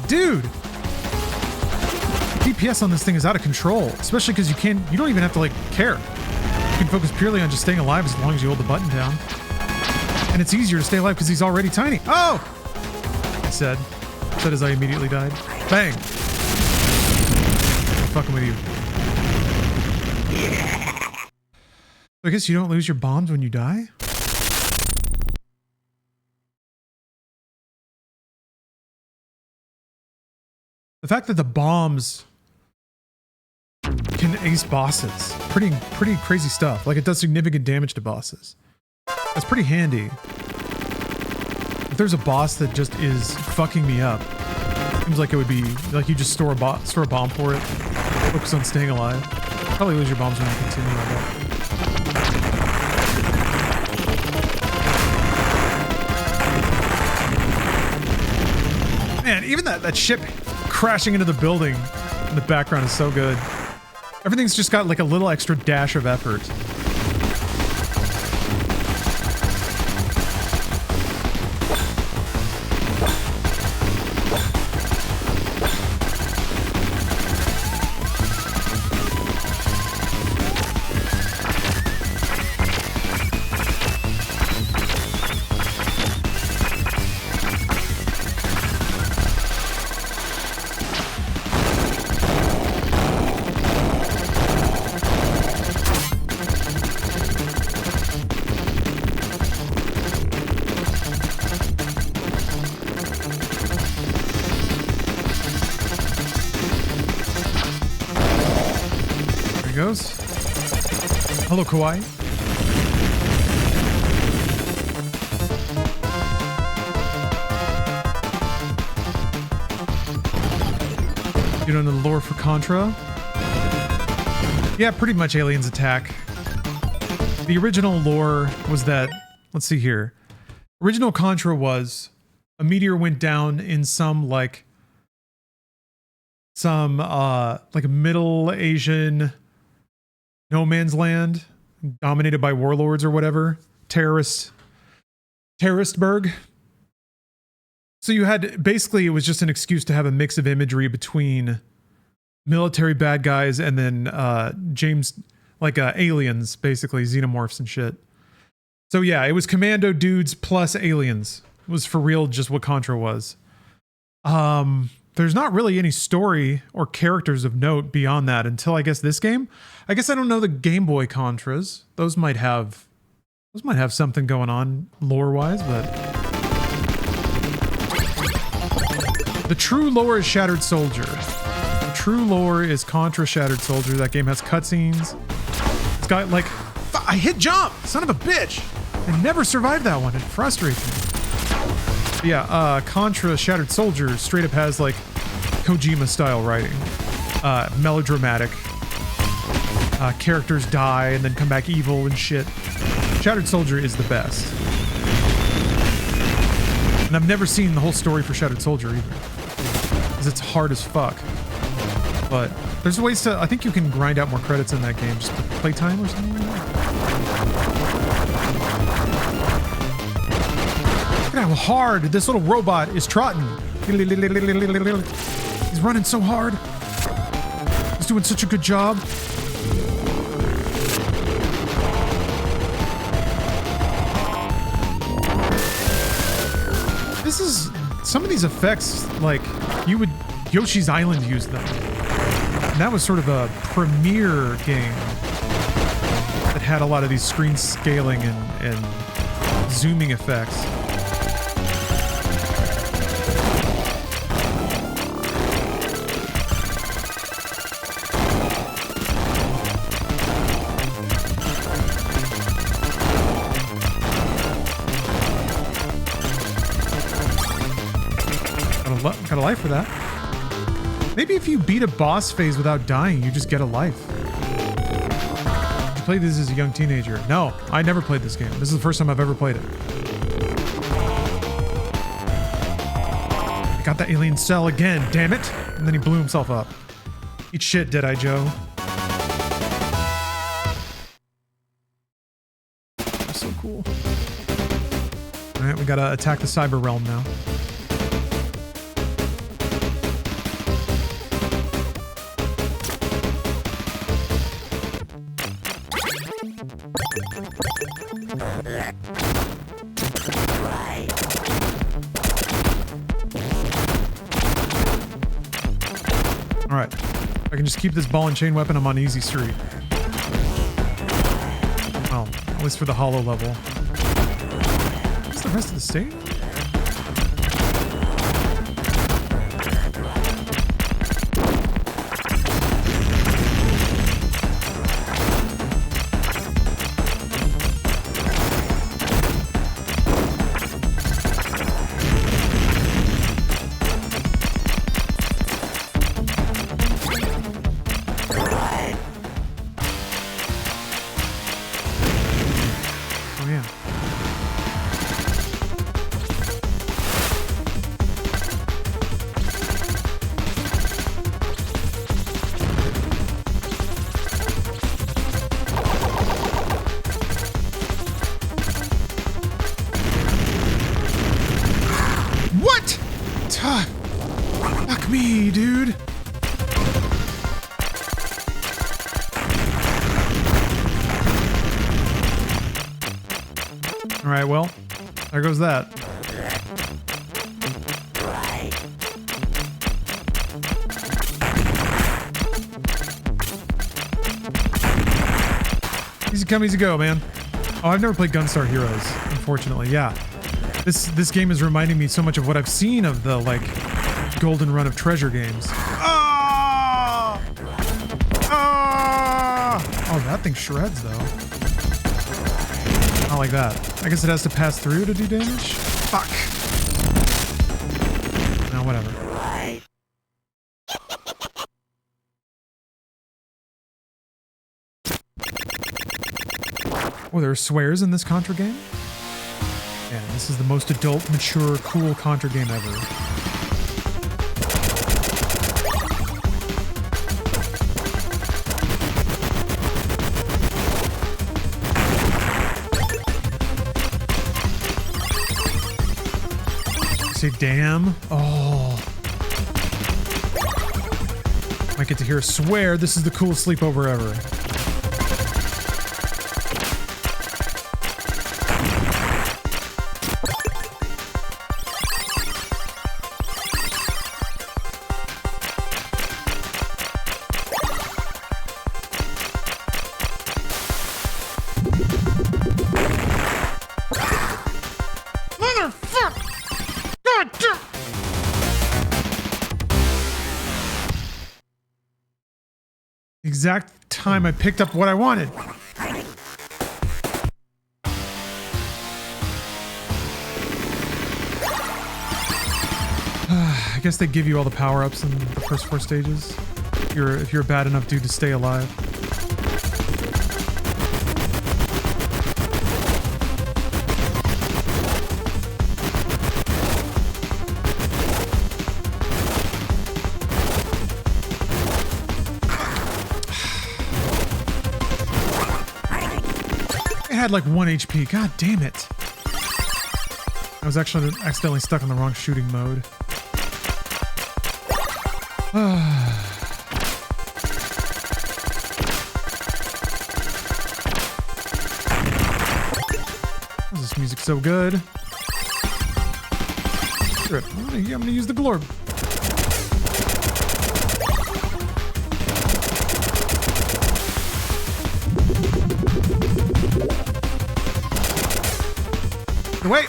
Dude, DPS on this thing is out of control, especially because you don't even have to like care. You can focus purely on just staying alive as long as you hold the button down. And it's easier to stay alive because he's already tiny. Oh! I said as I immediately died. Bang! I'm fucking with you. I guess you don't lose your bombs when you die? The fact that the bombs can ace bosses, pretty crazy stuff. Like, it does significant damage to bosses. That's pretty handy. If there's a boss that just is fucking me up, seems like it would be like you just store a bomb for it. Focus on staying alive. Probably lose your bombs when you continue like that. Man, even that ship crashing into the building in the background is so good. Everything's just got like a little extra dash of effort. Hello, Kawaii. You don't know the lore for Contra? Yeah, pretty much aliens attack. The original lore was that, let's see here. Original Contra was a meteor went down in some Middle Asian no-man's land, dominated by warlords or whatever. Terroristburg. So you had, basically it was just an excuse to have a mix of imagery between military bad guys and then aliens, basically, xenomorphs and shit. So yeah, it was commando dudes plus aliens. It was for real just what Contra was. There's not really any story or characters of note beyond that until I guess this game. I guess I don't know the Game Boy Contras. Those might have something going on lore-wise, but the true lore is Shattered Soldier. The true lore is Contra Shattered Soldier. That game has cutscenes. It's got like, I hit jump, son of a bitch. I never survived that one. It frustrates me. Yeah, Contra Shattered Soldier straight up has like Kojima style writing. Melodramatic. Characters die and then come back evil and shit. Shattered Soldier is the best. And I've never seen the whole story for Shattered Soldier either. Because it's hard as fuck. But there's ways to... I think you can grind out more credits in that game. Just to play time or something like that. Look at how hard this little robot is trotting. He's running so hard. He's doing such a good job. This is... Some of these effects, like, you would... Yoshi's Island used them. And that was sort of a premiere game that had a lot of these screen scaling and zooming effects. Got a life for that. Maybe if you beat a boss phase without dying, you just get a life. You played this as a young teenager. No, I never played this game. This is the first time I've ever played it. I got that alien cell again, damn it! And then he blew himself up. Eat shit, Deadeye Joe. That's so cool. Alright, we gotta attack the cyber realm now. Alright. If I can just keep this ball and chain weapon, I'm on easy street. Well, at least for the hollow level. What's the rest of the stage? Alright, well, there goes that. Easy come, easy go, man. Oh, I've never played Gunstar Heroes, unfortunately. Yeah. This game is reminding me so much of what I've seen of the, like, golden run of treasure games. Ah! Ah! Oh, that thing shreds, though. Not like that. I guess it has to pass through to do damage? Fuck. No, whatever. Oh, there are swears in this Contra game? Yeah, this is the most adult, mature, cool Contra game ever. Say damn. Oh. Might get to hear a swear. This is the coolest sleepover ever. Exact time I picked up what I wanted. I guess they give you all the power-ups in the first 4 stages. If you're a bad enough dude to stay alive. It had like 1 HP. God damn it. I was actually accidentally stuck in the wrong shooting mode. This music's so good. Screw it. I'm gonna use the glorb. Wait.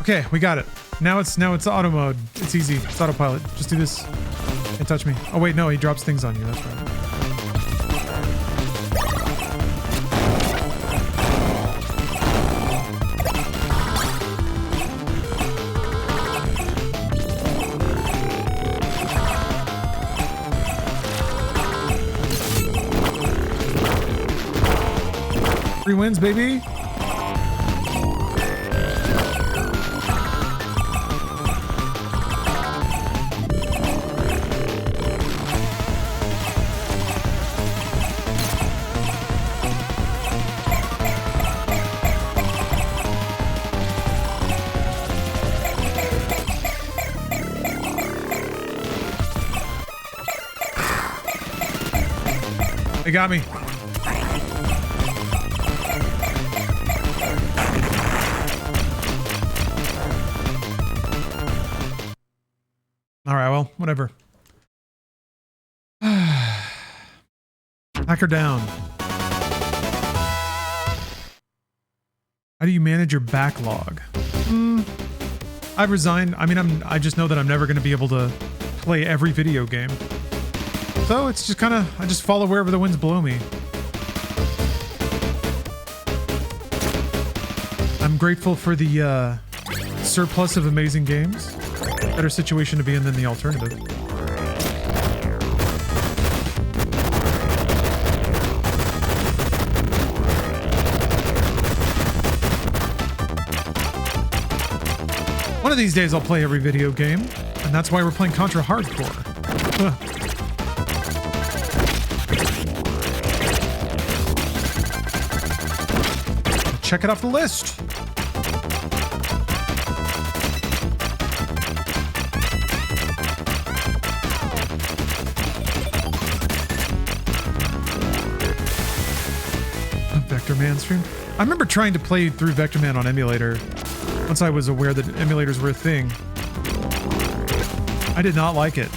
Okay, we got it. Now it's auto mode. It's easy. It's autopilot. Just do this. Can't touch me. Oh wait, no, he drops things on you. That's right. Three wins, baby. They got me. All right, well, whatever. Hacker down. How do you manage your backlog? I've resigned. I mean, I just know that I'm never going to be able to play every video game. So it's just kind of, I just follow wherever the wind's below me. I'm grateful for the surplus of amazing games. Better situation to be in than the alternative. One of these days I'll play every video game, and that's why we're playing Contra Hardcore. Check it off the list. Vector Man stream. I remember trying to play through Vector Man on emulator once I was aware that emulators were a thing. I did not like it.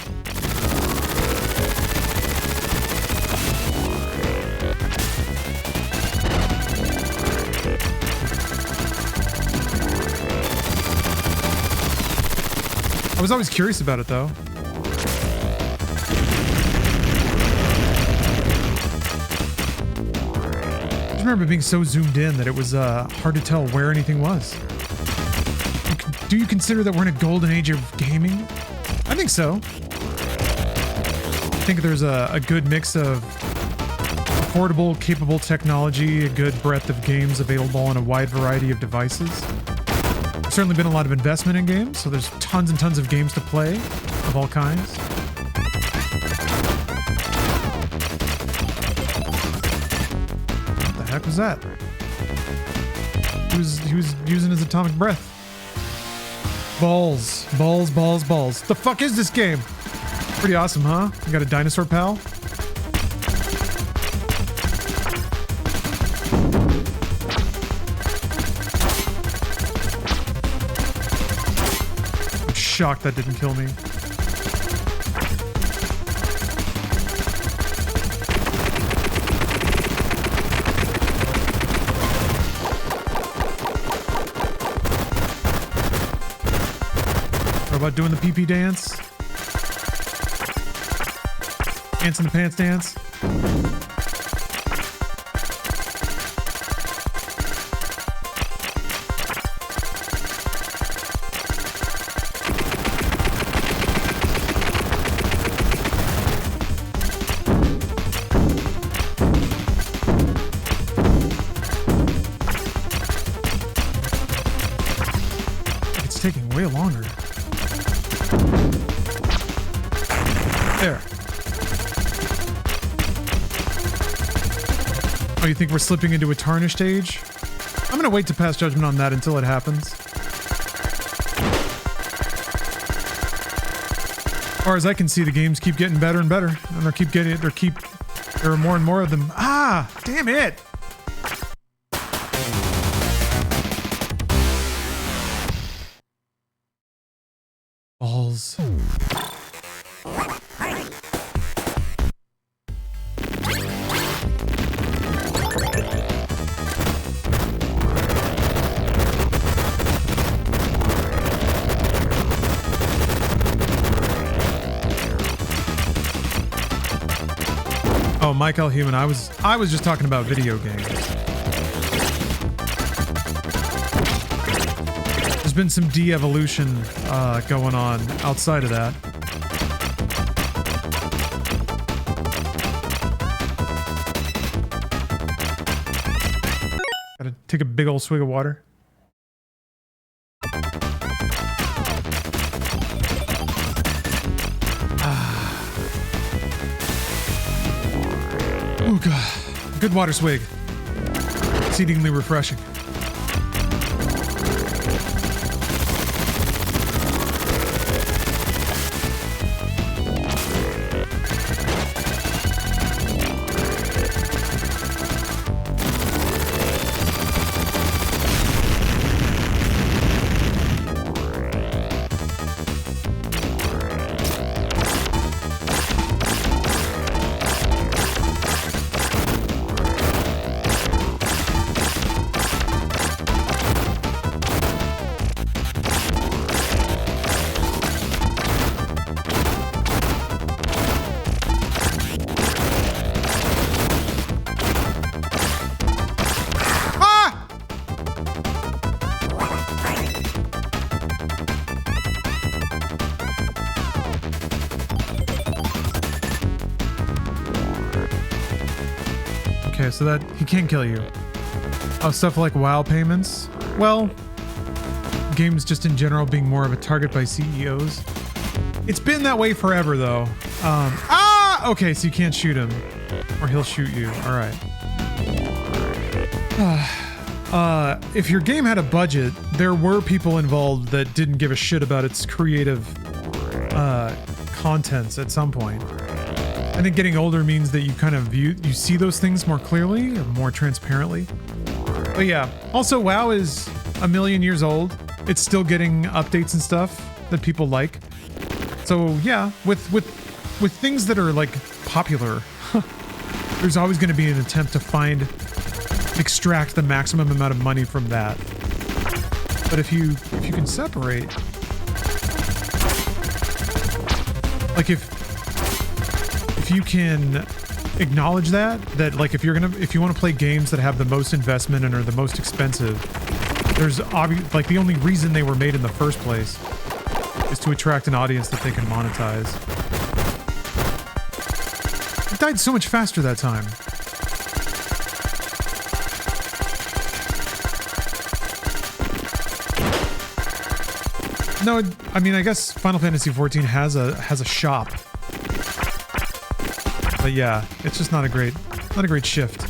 I was always curious about it, though. I just remember being so zoomed in that it was hard to tell where anything was. Do you consider that we're in a golden age of gaming? I think so. I think there's a good mix of affordable, capable technology, a good breadth of games available on a wide variety of devices. There's certainly been a lot of investment in games, so there's tons and tons of games to play of all kinds. What the heck was that? He was using his atomic breath. Balls. Balls, balls, balls. The fuck is this game? Pretty awesome, huh? You got a dinosaur pal? I'm shocked that didn't kill me. About doing the pee-pee dance? Ants in the pants dance? taking way longer. There. Oh, you think we're slipping into a tarnished age? I'm gonna wait to pass judgment on that until it happens. As far as I can see, the games keep getting better and better, and there are more and more of them. Ah, damn it! Balls. Oh, Mike L. Human, I was just talking about video games. There's been some de-evolution going on outside of that. Gotta take a big old swig of water. Oh god, good water swig. Exceedingly refreshing. Okay, so that he can kill you. Oh, stuff like WoW payments. Well, games just in general being more of a target by CEOs. It's been that way forever, though. Okay, so you can't shoot him, or he'll shoot you. All right. If your game had a budget, there were people involved that didn't give a shit about its creative contents at some point. I think getting older means that you kind of you see those things more clearly or more transparently. But yeah, also WoW is a million years old. It's still getting updates and stuff that people like. So yeah, with things that are like popular, there's always going to be an attempt to extract the maximum amount of money from that. But if you can separate, like if you can acknowledge that like if you want to play games that have the most investment and are the most expensive, there's like the only reason they were made in the first place is to attract an audience that they can monetize. It died so much faster that time. No, I mean, I guess Final Fantasy XIV has a shop. But yeah, it's just not a great shift.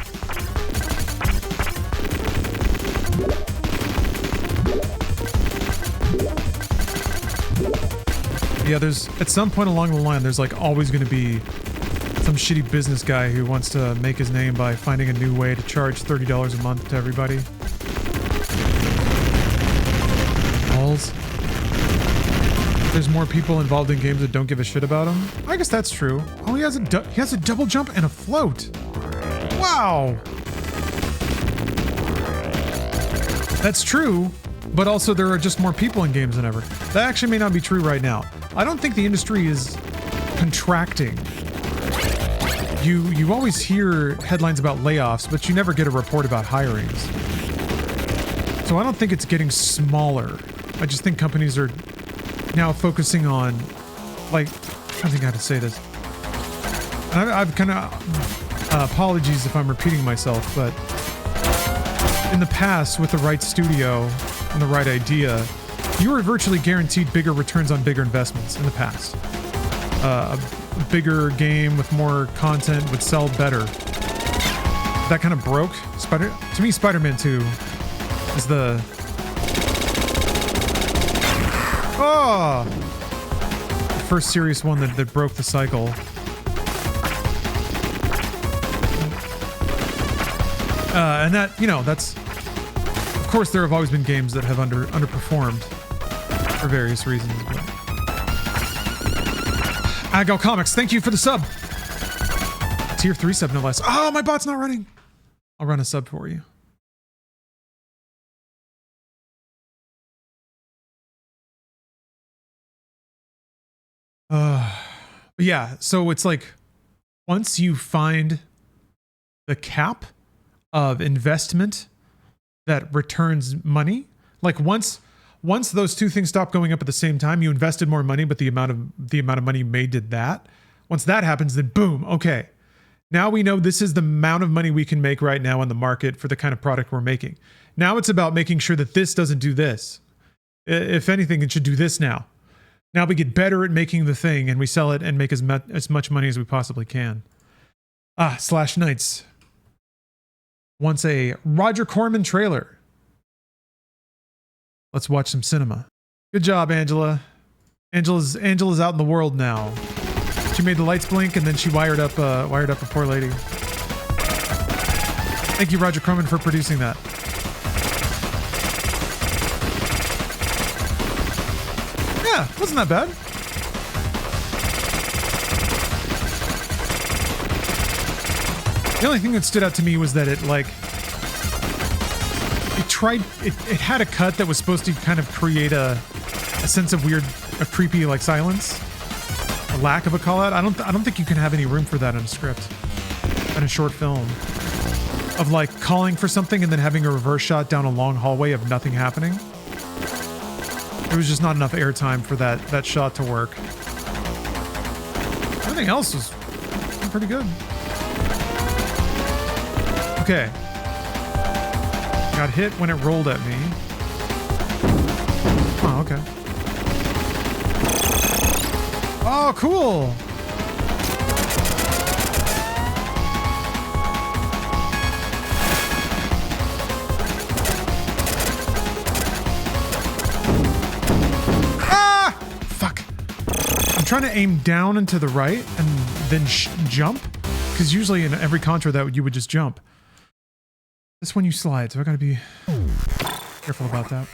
Yeah, there's at some point along the line, there's like always going to be some shitty business guy who wants to make his name by finding a new way to charge $30 a month to everybody. Balls. There's more people involved in games that don't give a shit about him. I guess that's true. Oh, he has a double jump and a float. Wow. That's true, but also there are just more people in games than ever. That actually may not be true right now. I don't think the industry is contracting. You always hear headlines about layoffs, but you never get a report about hirings. So I don't think it's getting smaller. I just think companies are now focusing on, like, I think I have to say this. And I've kind of, apologies if I'm repeating myself, but in the past, with the right studio and the right idea, You were virtually guaranteed bigger returns on bigger investments in the past. A bigger game with more content would sell better. That kind of broke. To me, Spider-Man 2 is the... Oh! The first serious one that broke the cycle. And that, you know, that's... Of course, there have always been games that have underperformed for various reasons. But... Agile Comics, thank you for the sub. Tier 3 sub, no less. Oh, my bot's not running. I'll run a sub for you. But yeah, so it's like once you find the cap of investment that returns money, like once those two things stop going up at the same time, you invested more money, but the amount of money you made did that. Once that happens, then boom, okay. Now we know this is the amount of money we can make right now on the market for the kind of product we're making. Now it's about making sure that this doesn't do this. If anything, it should do this now. Now we get better at making the thing and we sell it and make as much money as we possibly can. Slash Knights wants a Roger Corman trailer. Let's watch some cinema. Good job, Angela. Angela's out in the world now. She made the lights blink and then she wired up a poor lady. Thank you, Roger Corman, for producing that. Yeah, wasn't that bad. The only thing that stood out to me was that it had a cut that was supposed to kind of create a sense of a creepy like silence, a lack of a call out. I don't think you can have any room for that in a script, in a short film, of like calling for something and then having a reverse shot down a long hallway of nothing happening. There was just not enough airtime for that shot to work. Everything else was pretty good. Okay. Got hit when it rolled at me. Oh, okay. Oh, cool. I'm trying to aim down and to the right and then jump, because usually in every Contra that you would just jump. This one you slide, so I gotta be careful about that.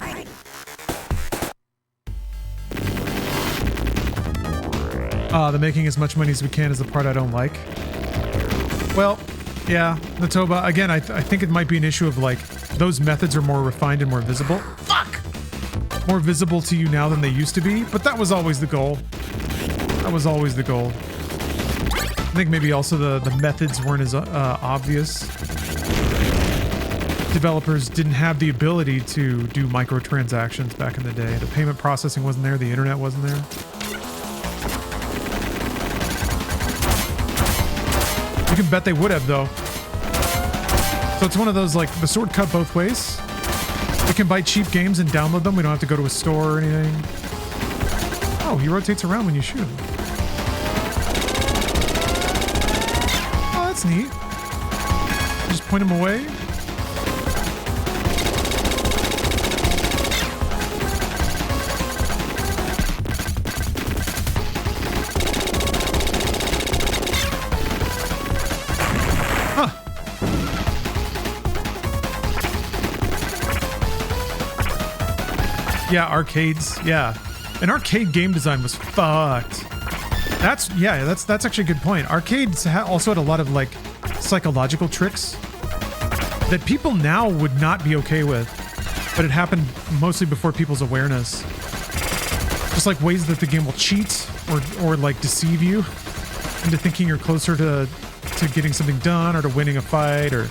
The making as much money as we can is the part I don't like. Well, yeah, Natoba, again, I think it might be an issue of like, those methods are more refined and more visible. Fuck! More visible to you now than they used to be, but that was always the goal. That was always the goal. I think maybe also the methods weren't as obvious. Developers didn't have the ability to do microtransactions back in the day. The payment processing wasn't there, the internet wasn't there. You can bet they would have, though. So it's one of those, like, the sword cut both ways. We can buy cheap games and download them. We don't have to go to a store or anything. Oh, he rotates around when you shoot him. Oh, that's neat. Just point him away. Huh. Yeah, arcades. Yeah. An arcade game design was fucked. That's actually a good point. Arcades also had a lot of like psychological tricks that people now would not be okay with, but it happened mostly before people's awareness. Just like ways that the game will cheat or like deceive you into thinking you're closer to getting something done or to winning a fight. Or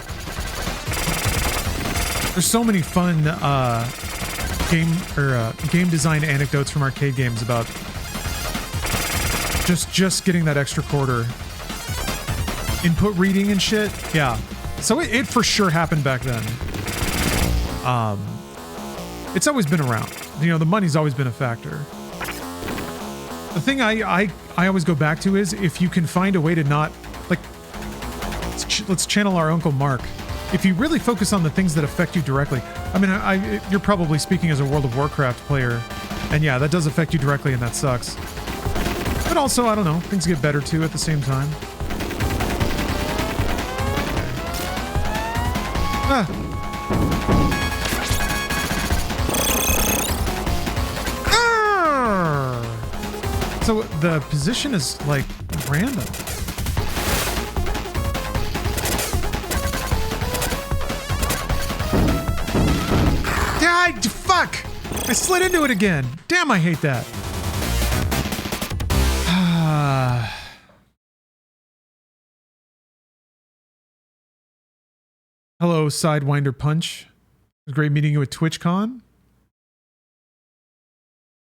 there's so many fun game design anecdotes from arcade games about just getting that extra quarter, input reading and shit. Yeah, so it for sure happened back then. It's always been around. you know, the money's always been a factor. The thing I always go back to is if you can find a way to not, like, let's channel our Uncle Mark. If you really focus on the things that affect you directly, I mean, you're probably speaking as a World of Warcraft player, and yeah, that does affect you directly, and that sucks. But also, I don't know, things get better too at the same time. Ah. So the position is like random. Fuck! I slid into it again. Damn, I hate that. Hello, Sidewinder Punch. It was great meeting you at TwitchCon.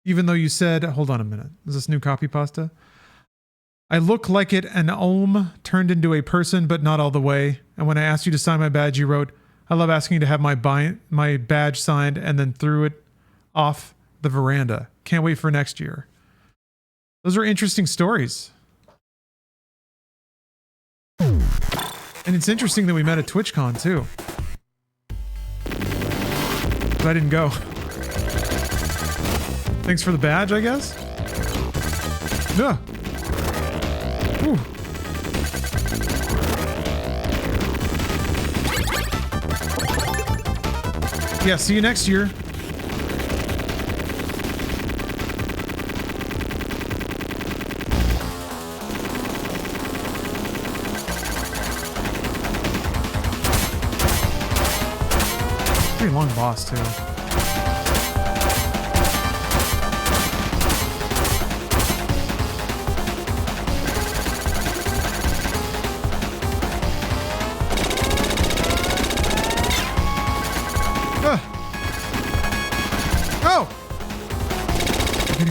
Even though you said, hold on a minute. Is this new copy pasta? I look like it an ohm turned into a person, but not all the way. And when I asked you to sign my badge, you wrote, I love asking to have my badge signed, and then threw it off the veranda. Can't wait for next year. Those are interesting stories. And it's interesting that we met at TwitchCon too. But I didn't go. Thanks for the badge, I guess? Yeah. Ooh. Yeah, see you next year. Pretty long boss, too.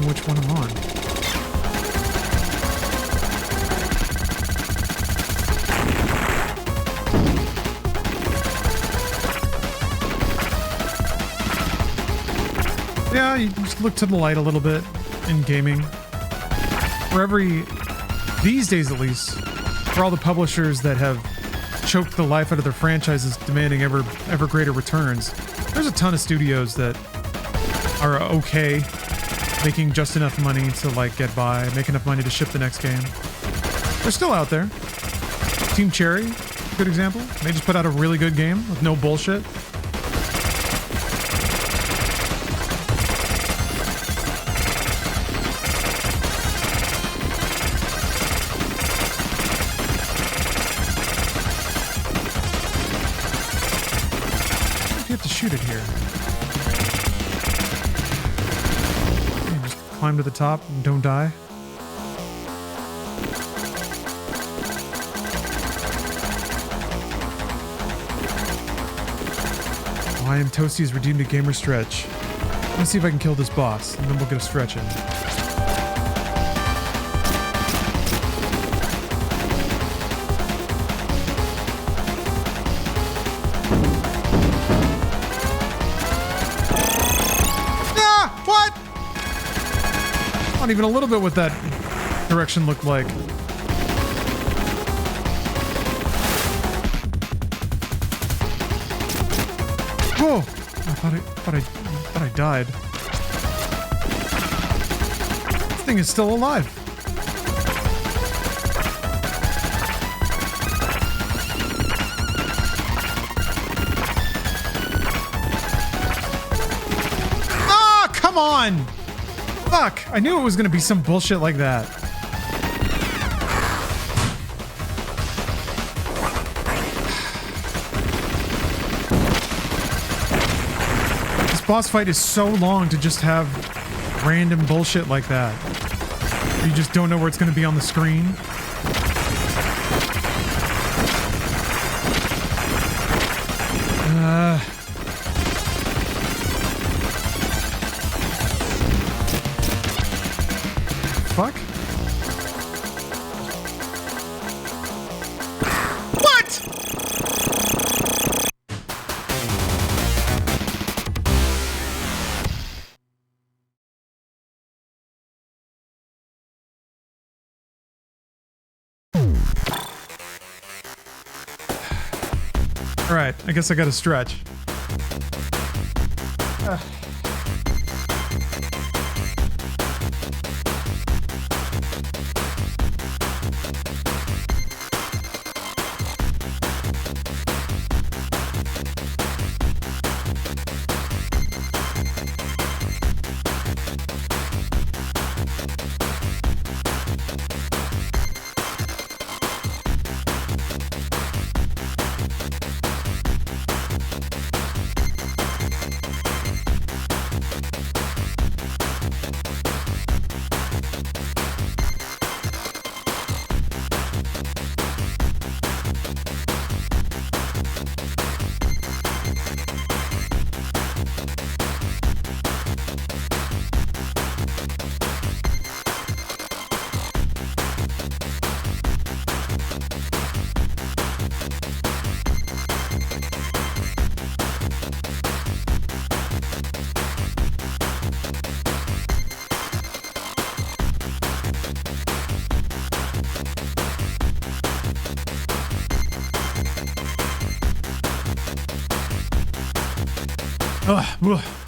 Which one I'm on. Yeah, you just look to the light a little bit in gaming. For these days at least, for all the publishers that have choked the life out of their franchises demanding ever greater returns, there's a ton of studios that are okay making just enough money to like get by, make enough money to ship the next game. They're still out there. Team Cherry, good example. They just put out a really good game with no bullshit. You have to shoot it here. Climb to the top and don't die. Oh, I am Toasty's redeemed a gamer stretch. Let's see if I can kill this boss, and then we'll get a stretch in. Not even a little bit what that direction looked like. Whoa! I thought I died. This thing is still alive. Ah, come on! Fuck! I knew it was gonna be some bullshit like that. This boss fight is so long to just have random bullshit like that. You just don't know where it's gonna be on the screen. Fuck? What? right, I guess I gotta stretch.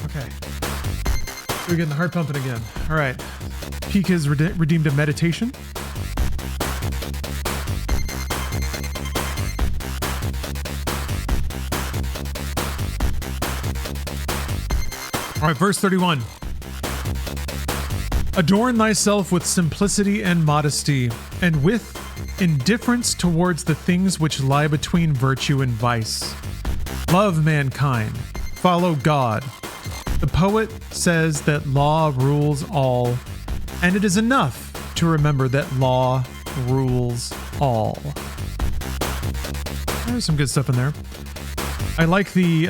Okay. We're getting the heart pumping again. All right. Peak has redeemed a meditation. All right, verse 31. Adorn thyself with simplicity and modesty, and with indifference towards the things which lie between virtue and vice. Love mankind. Follow God. The poet says that law rules all, and it is enough to remember that law rules all. There's some good stuff in there. I like the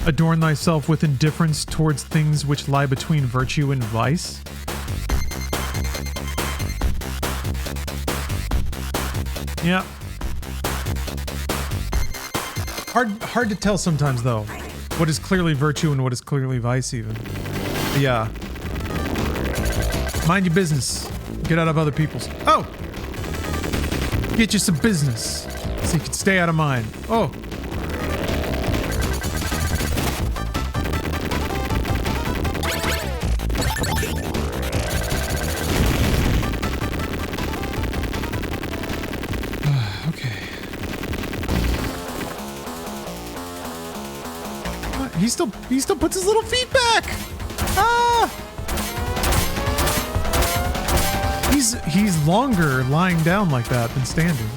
adorn thyself with indifference towards things which lie between virtue and vice. Yeah. Hard to tell sometimes, though, what is clearly virtue and what is clearly vice, even. But yeah. Mind your business. Get out of other people's. Oh! Get you some business so you can stay out of mine. Oh! He still puts his little feet back. Ah! He's longer lying down like that than standing.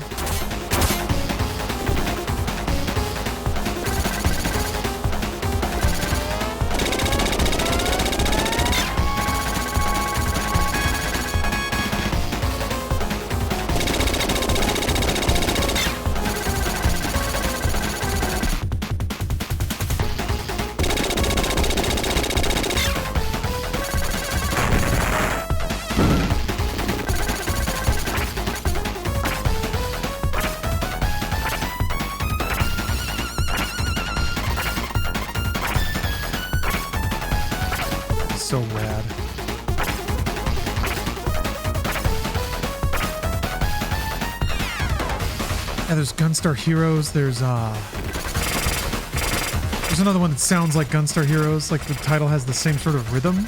So rad. Yeah, there's Gunstar Heroes. There's another one that sounds like Gunstar Heroes. Like the title has the same sort of rhythm.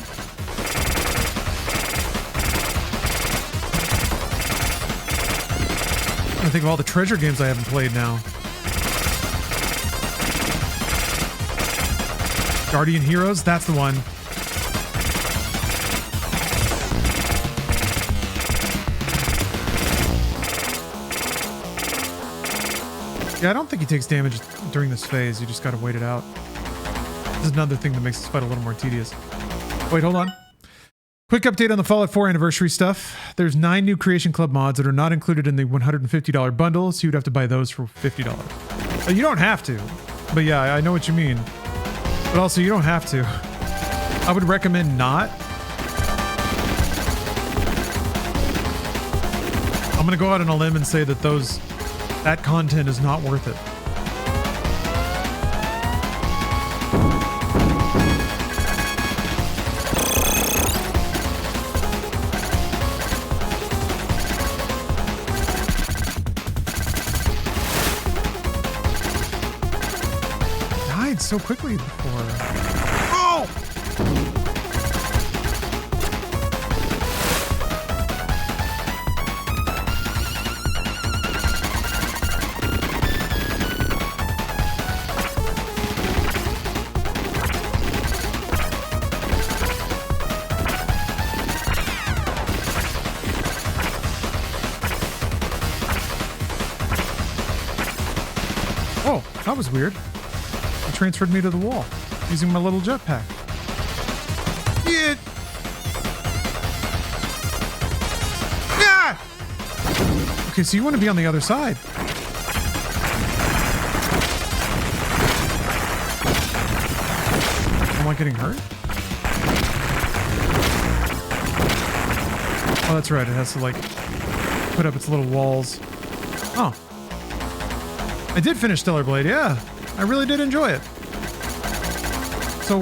I think of all the treasure games I haven't played now. Guardian Heroes, that's the one. Yeah, I don't think he takes damage during this phase. You just gotta wait it out. This is another thing that makes this fight a little more tedious. Wait, hold on. Quick update on the Fallout 4 anniversary stuff. There's 9 new Creation Club mods that are not included in the $150 bundle, so you'd have to buy those for $50. You don't have to, but yeah, I know what you mean. But also, you don't have to. I would recommend not. I'm gonna go out on a limb and say that that content is not worth it. so quickly before. Oh! Oh, that was weird. It transferred me to the wall using my little jetpack. Yeah. Yeah. Okay, so you want to be on the other side. Am I getting hurt? Oh, that's right. It has to like put up its little walls. Oh. I did finish Stellar Blade, yeah. I really did enjoy it. So...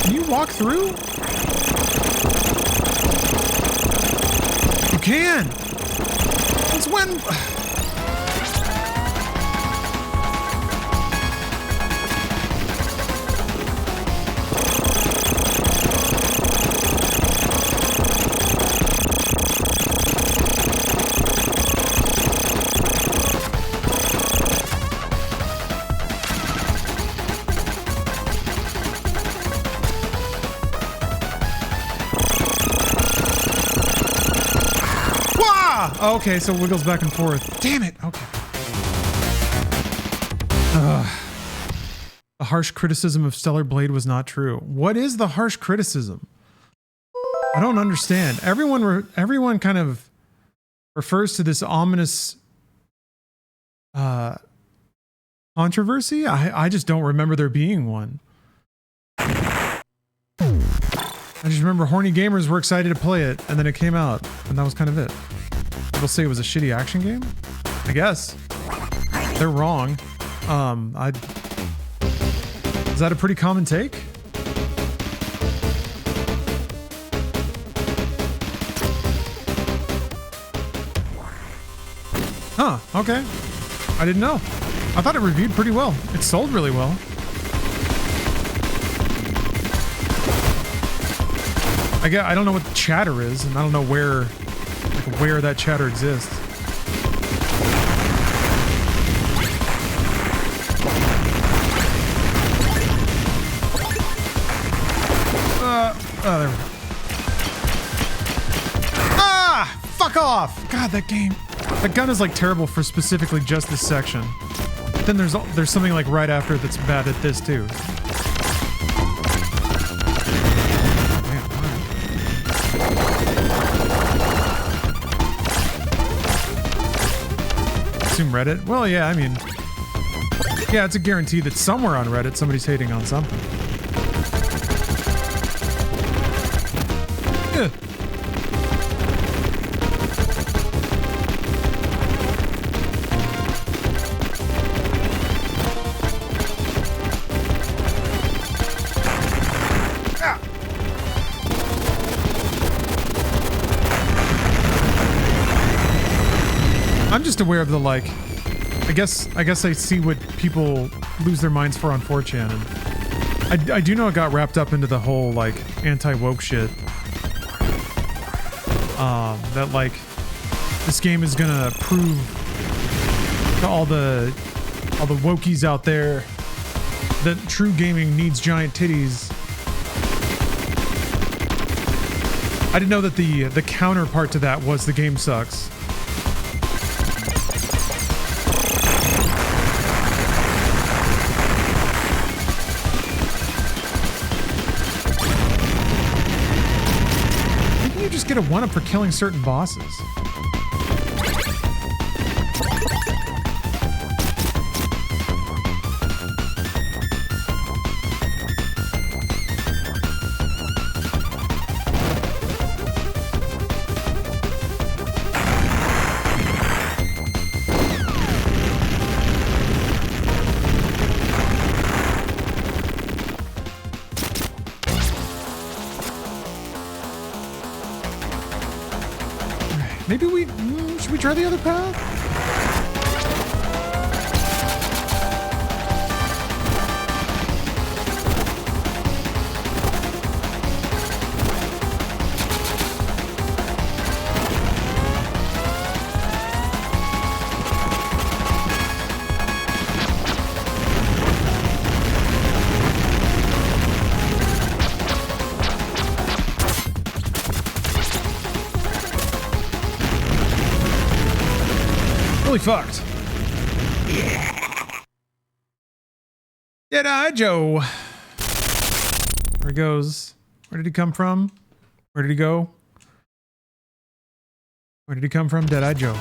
Can you walk through? You can! Since when... Oh, okay, so it wiggles back and forth. Damn it! Okay. A harsh criticism of Stellar Blade was not true. What is the harsh criticism? I don't understand. Everyone kind of refers to this ominous controversy. I just don't remember there being one. I just remember horny gamers were excited to play it, and then it came out, and that was kind of it. People say it was a shitty action game? I guess. They're wrong. Is that a pretty common take? Huh, okay. I didn't know. I thought it reviewed pretty well. It sold really well. I don't know what the chatter is, and I don't know where that chatter exists. There we go. Ah! Fuck off! God, that game. That gun is like terrible for specifically just this section. But then there's something like right after it that's bad at this too. Reddit? Well, yeah, I mean... Yeah, it's a guarantee that somewhere on Reddit somebody's hating on something. Yeah. I'm just aware of the, like, I guess I see what people lose their minds for on 4chan, and I do know it got wrapped up into the whole, like, anti-woke shit. That, like, this game is gonna prove to all the wokies out there that true gaming needs giant titties. I didn't know that the counterpart to that was the game sucks. Get a 1-up for killing certain bosses. try the other path? Really fucked. Dead-Eye Joe. There he goes. Where did he come from? Where did he go? Where did he come from? Dead-Eye Joe.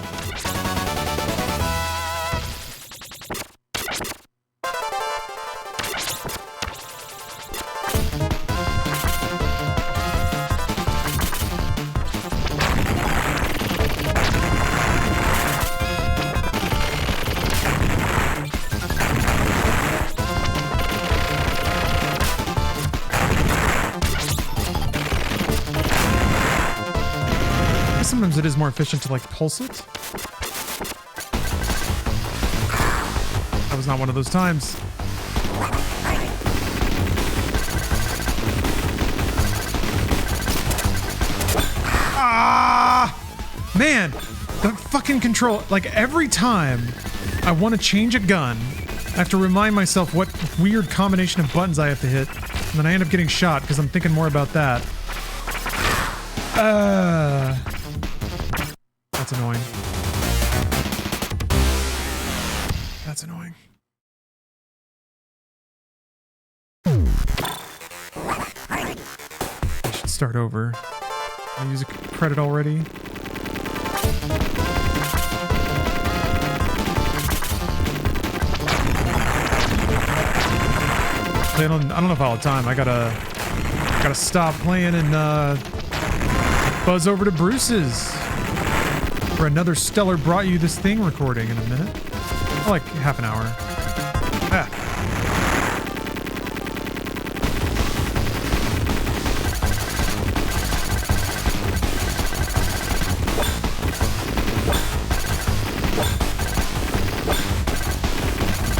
Sometimes it is more efficient to like pulse it. That was not one of those times. Ah! Man, the fucking control, like every time I want to change a gun, I have to remind myself what weird combination of buttons I have to hit, and then I end up getting shot because I'm thinking more about that. That's annoying. That's annoying. I should start over. I use a credit already. I don't know if I'll have time. I gotta stop playing and buzz over to Bruce's for another stellar brought you this thing recording in a minute. Like half an hour. Ah.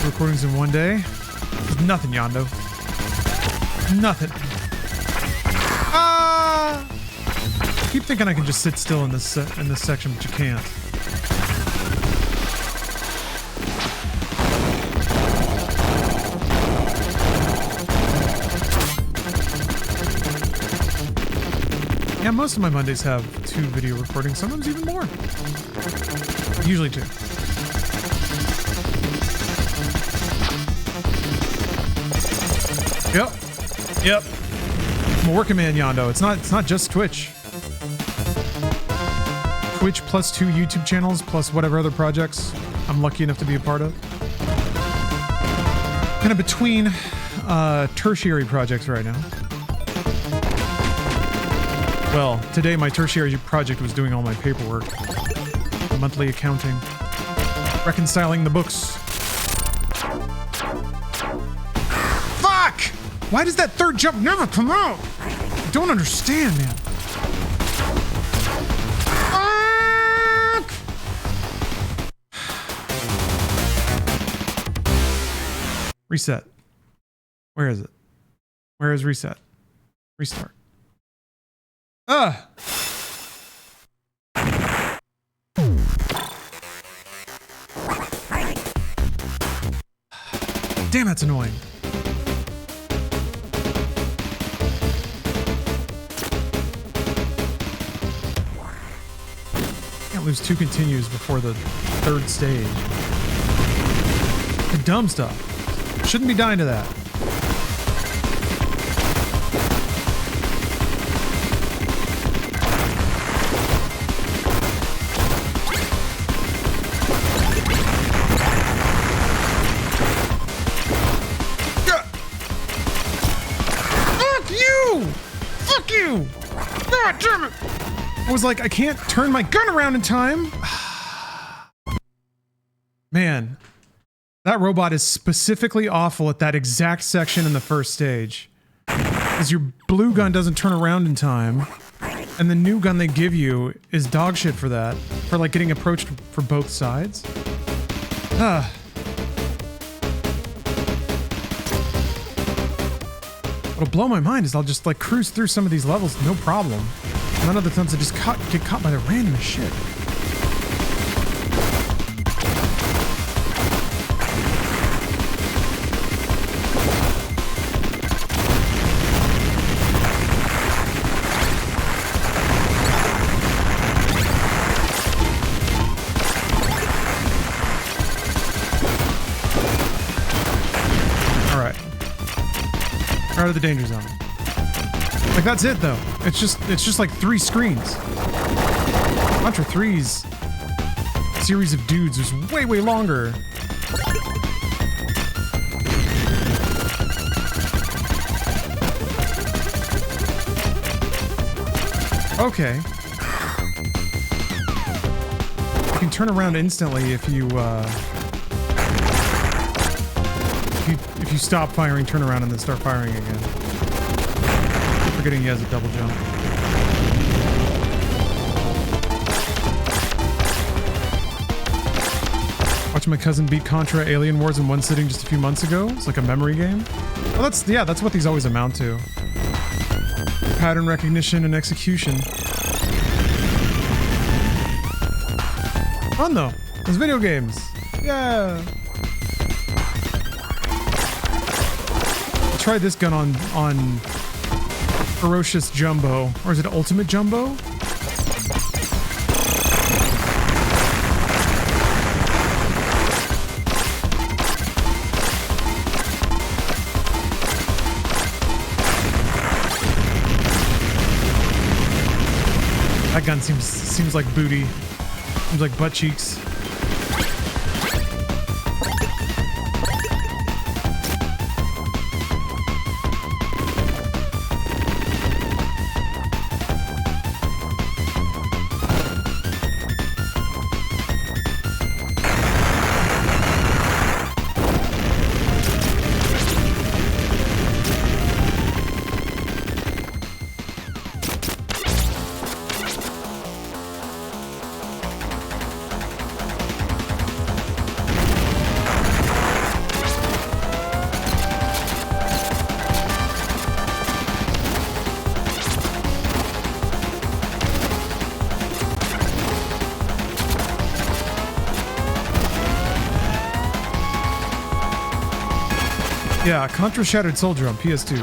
Recordings in one day. There's nothing, Yondo. Nothing. Ah! Keep thinking I can just sit still in this section, but you can't. Yeah, most of my Mondays have 2 video recordings, sometimes even more. Usually 2. Yep. I'm a working man, Yondo. It's not just Twitch. Twitch plus 2 YouTube channels plus whatever other projects I'm lucky enough to be a part of. Kind of between tertiary projects right now. Well, today my tertiary project was doing all my paperwork. Monthly accounting. Reconciling the books. Fuck! Why does that third jump never come out? I don't understand, man. Fuck! Reset. Where is it? Where is reset? Restart. Damn, that's annoying. Can't lose 2 continues before the 3rd stage. The dumb stuff. Shouldn't be dying to that. God damn it! I was like, I can't turn my gun around in time. Man, that robot is specifically awful at that exact section in the first stage. Because your blue gun doesn't turn around in time. And the new gun they give you is dog shit for that. For like getting approached for both sides. What'll blow my mind is I'll just like cruise through some of these levels, no problem. None of the times I just get caught by the randomest shit. Out of the danger zone. Like that's it though. It's just like 3 screens. Contra 3's series of dudes is way longer. Okay. You can turn around instantly if you if you stop firing, turn around, and then start firing again. Forgetting he has a double jump. Watching my cousin beat Contra Alien Wars in one sitting just a few months ago. It's like a memory game. Well, that's what these always amount to. Pattern recognition and execution. Fun though. Those video games. Yeah. Try this gun on Ferocious Jumbo, or is it Ultimate Jumbo? That gun seems like booty. Seems like butt cheeks. Yeah, Contra Shattered Soldier on PS2.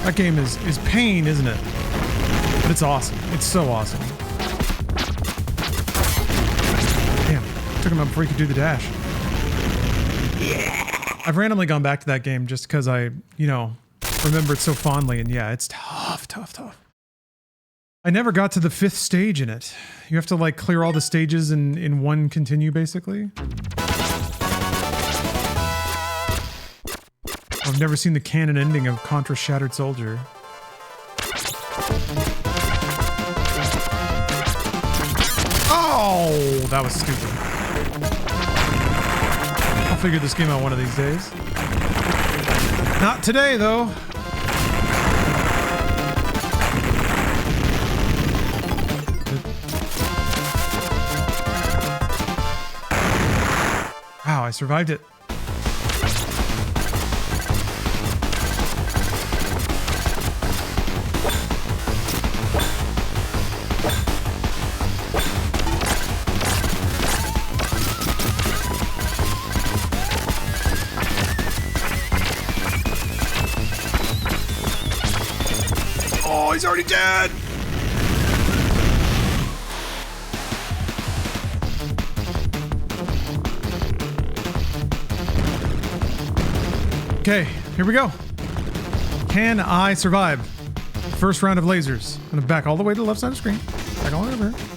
That game is pain, isn't it? But it's awesome. It's so awesome. Damn, took him out before he could do the dash. I've randomly gone back to that game just because I, remember it so fondly, and yeah, it's tough. I never got to the 5th stage in it. You have to like clear all the stages in one continue, basically. I've never seen the canon ending of Contra Shattered Soldier. Oh, that was stupid. I'll figure this game out one of these days. Not today, though. Wow, I survived it. Oh, he's already dead! Okay, here we go. Can I survive? First round of lasers. I'm gonna back all the way to the left side of the screen. Back all the way over here.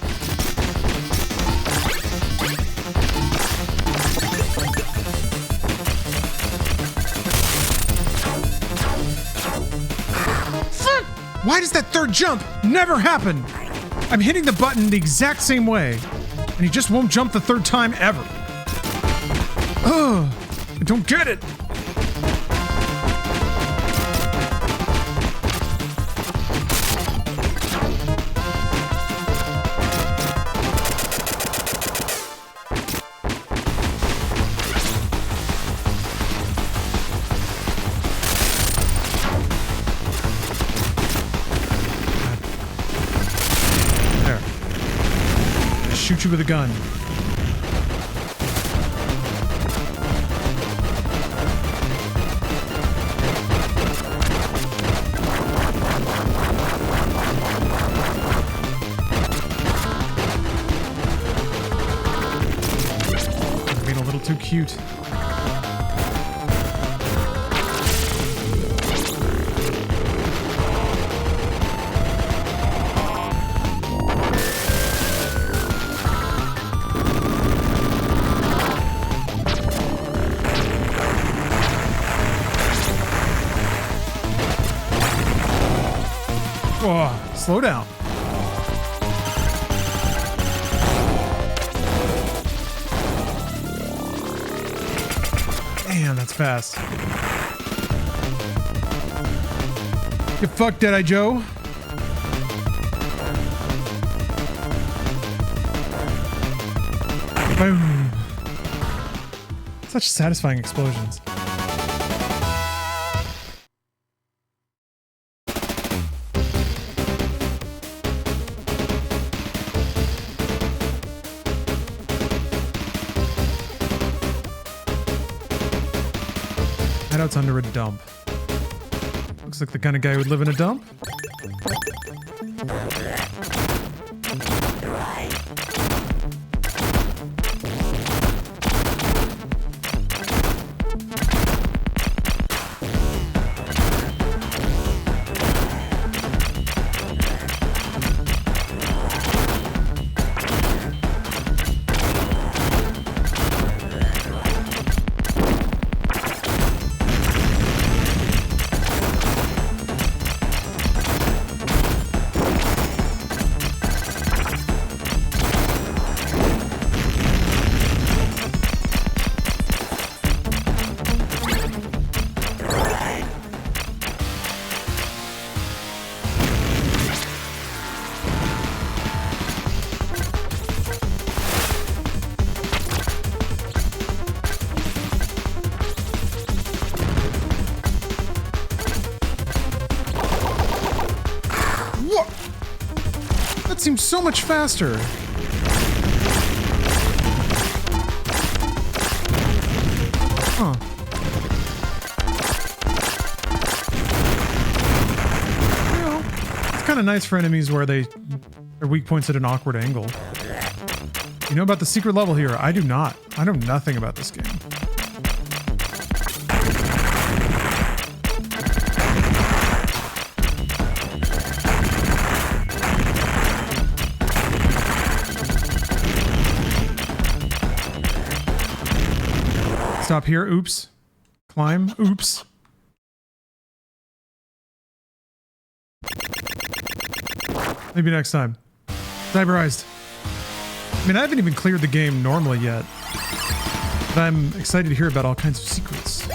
Why does that third jump never happen? I'm hitting the button the exact same way, and he just won't jump the third time ever. Ugh, I don't get it. you with a gun. Being a little too cute. Oh, slow down. Damn, that's fast. Get fucked, Deadeye Joe. Boom. Such satisfying explosions. Hideout's under a dump. Looks like the kind of guy who would live in a dump. Seems so much faster. Huh. Well, it's kind of nice for enemies where their weak points at an awkward angle. You know about the secret level here? I do not. I know nothing about this game. Stop here. Oops. Climb. Oops. Maybe next time. Cyberized. I mean, I haven't even cleared the game normally yet. But I'm excited to hear about all kinds of secrets.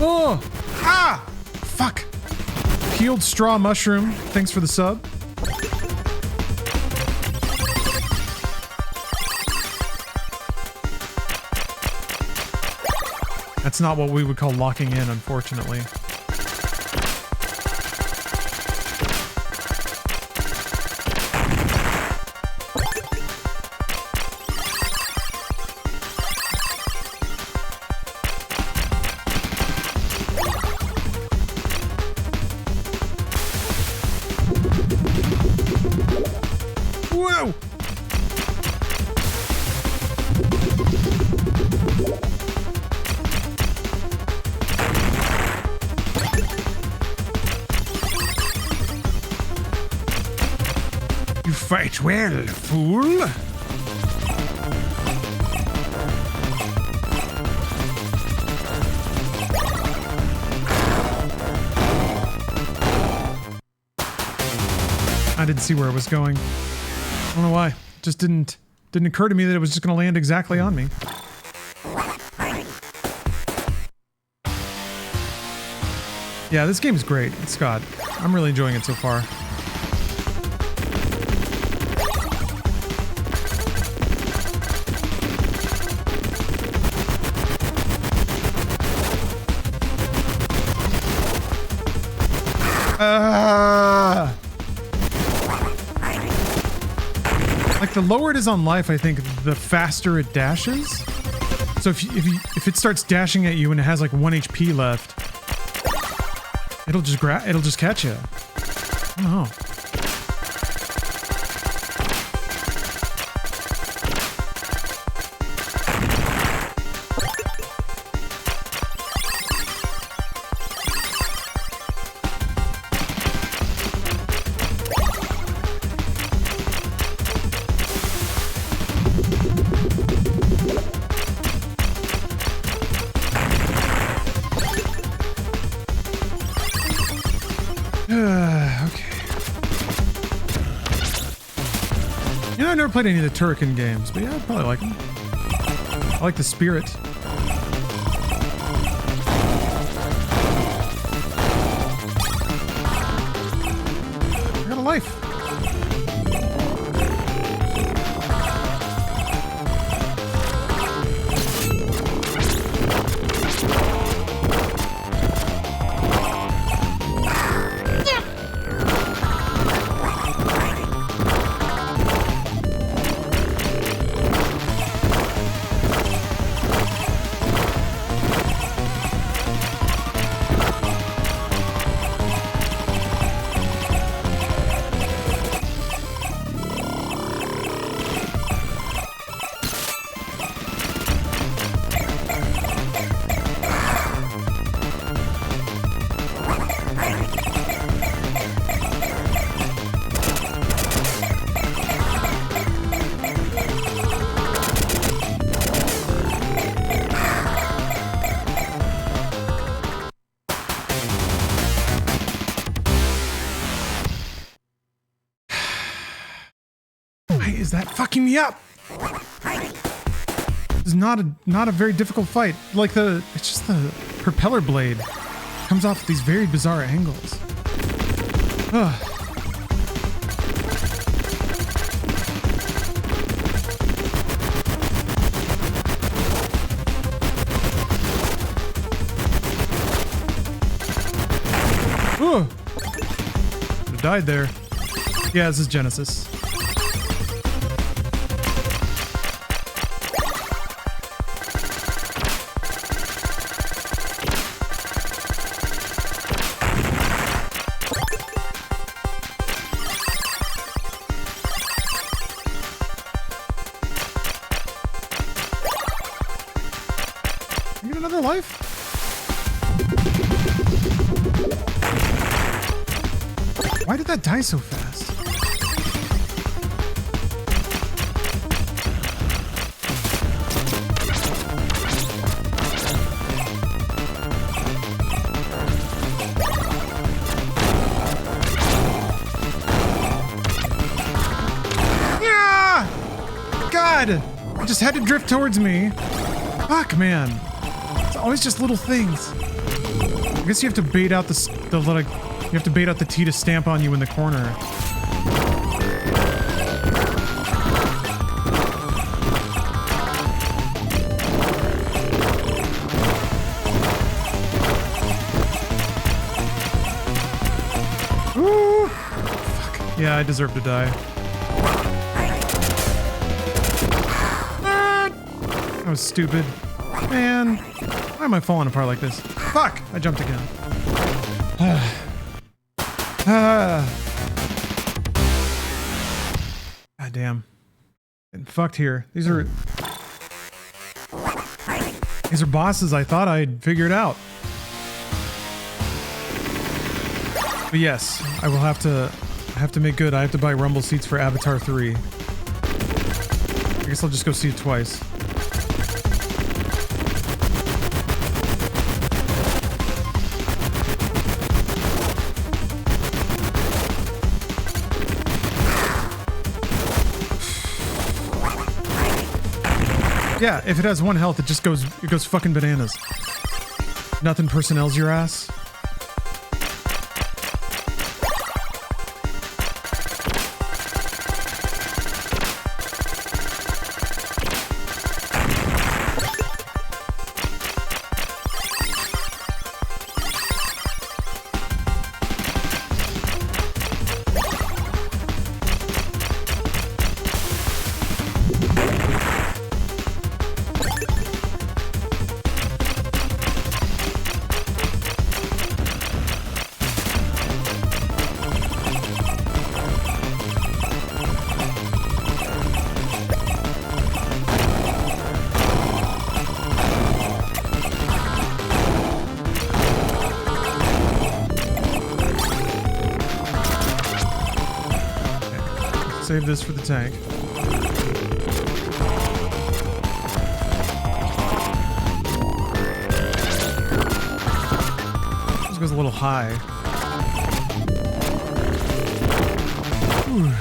Oh! Ah! Fuck! Peeled straw mushroom. Thanks for the sub. That's not what we would call locking in, unfortunately. Whoa! You fight well, fool. I didn't see where it was going. I don't know why. It just didn't occur to me that it was just going to land exactly on me. Yeah, this game's great, Scott. I'm really enjoying it so far. Like the lower it is on life, I think the faster it dashes. So if it starts dashing at you and it has like 1 HP left, it'll just catch you. I don't know. I never played any of the Turrican games, but yeah, I probably like them. I like the spirit. I got a life. Is that fucking me up? It's not a very difficult fight. Like it's just the propeller blade comes off these very bizarre angles. Ugh. Ooh. Could have died there. Yeah, this is Genesis. You get another life? Why did that die so fast? Yeah! God! It just had to drift towards me. Fuck, man. It's always just little things. I guess you have to bait out you have to bait out the T to stamp on you in the corner. Ooh. Fuck. Yeah, I deserve to die. That was stupid. Man, why am I falling apart like this? Fuck! I jumped again. God damn. Getting fucked here. These are bosses I thought I'd figured out. But yes, I will have to make good. I have to buy Rumble seats for Avatar 3. I guess I'll just go see it twice. Yeah, if it has 1 health, it goes fucking bananas. Nothing personnel's your ass. Save this for the tank. This goes a little high. Ooh.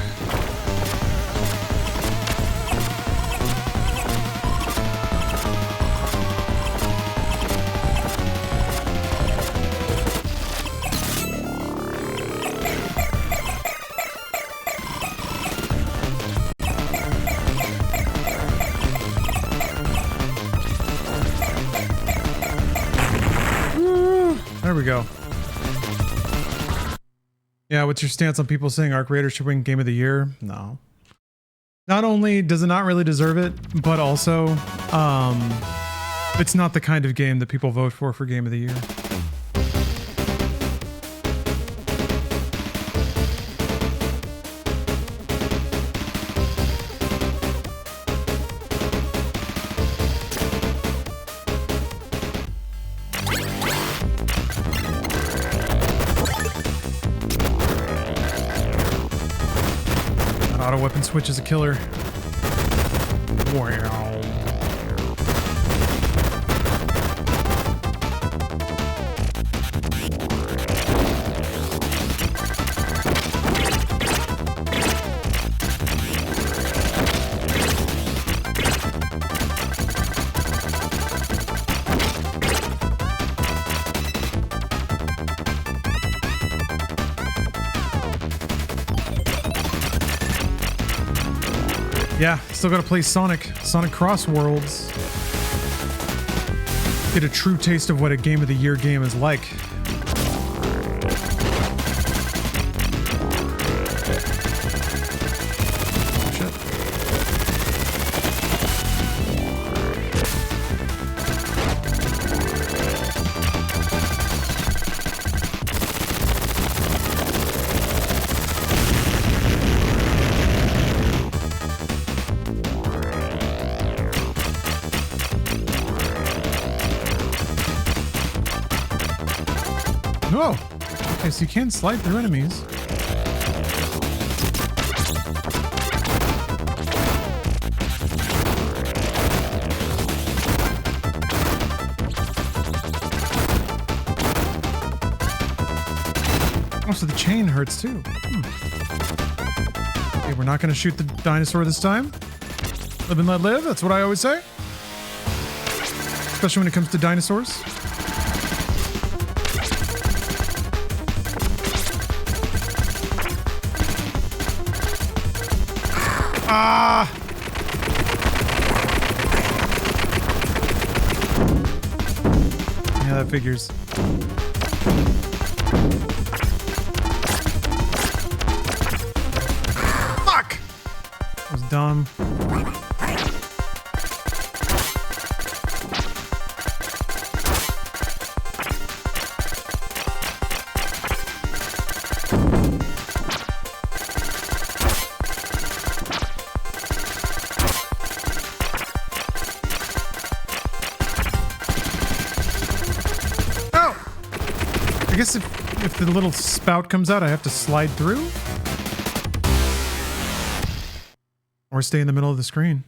There we go. Yeah, what's your stance on people saying Arc Raiders should win Game of the Year? No. Not only does it not really deserve it, but also, it's not the kind of game that people vote for Game of the Year. Auto weapon switch is a killer. Wow. Yeah, still gotta play Sonic Cross Worlds. Get a true taste of what a Game of the Year game is like. Oh, okay, so you can slide through enemies. Oh, so the chain hurts too. Okay, we're not going to shoot the dinosaur this time. Live and let live, that's what I always say. Especially when it comes to dinosaurs. Ah! Yeah, that figures. Fuck! That was dumb. I guess if the little spout comes out, I have to slide through? Or stay in the middle of the screen.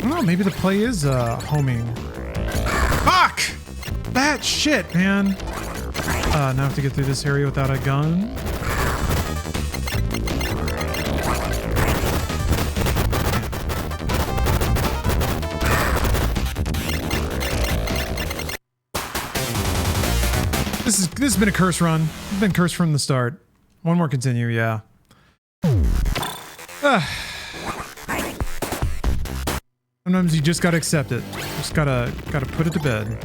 Oh, maybe the play is homing. Fuck! That shit, man. Now I have to get through this area without a gun. This has been a curse run. It's been cursed from the start. One more continue, yeah. Sometimes you just gotta accept it. Just gotta put it to bed.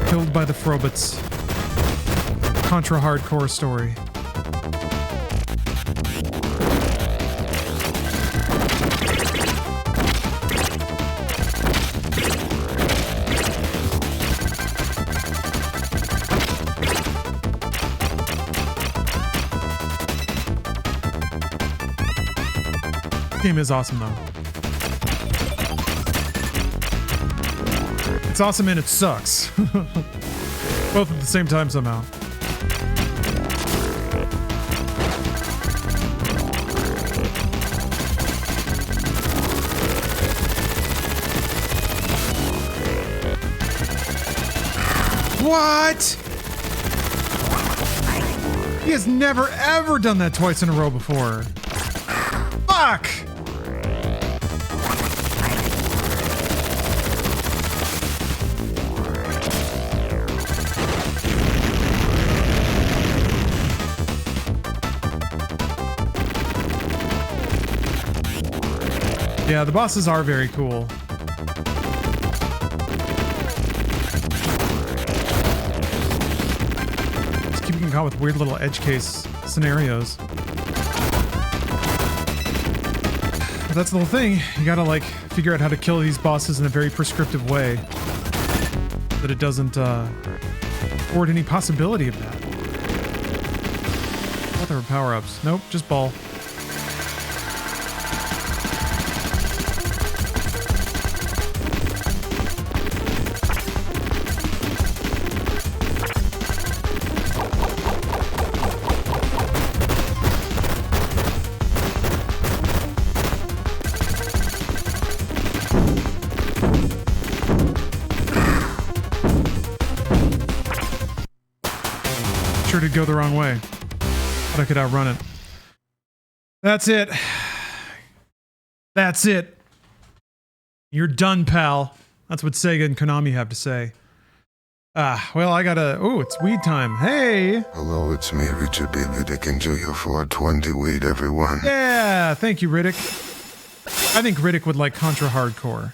Killed by the Frobots. Contra hardcore story. Game is awesome though. It's awesome and it sucks. Both at the same time somehow. What? He has never ever done that twice in a row before. Fuck! Yeah, the bosses are very cool. Just keeping caught with weird little edge case scenarios. But that's the whole thing. You gotta like figure out how to kill these bosses in a very prescriptive way, that it doesn't afford any possibility of that. What are power-ups? Nope, just ball. Sure did go the wrong way, but I could outrun it. That's it. That's it. You're done, pal. That's what Sega and Konami have to say. Well, I gotta... Oh, it's weed time. Hey! Hello, it's me, Richard B. Riddick. Enjoy your 420 weed, everyone. Yeah, thank you, Riddick. I think Riddick would like Contra Hardcore.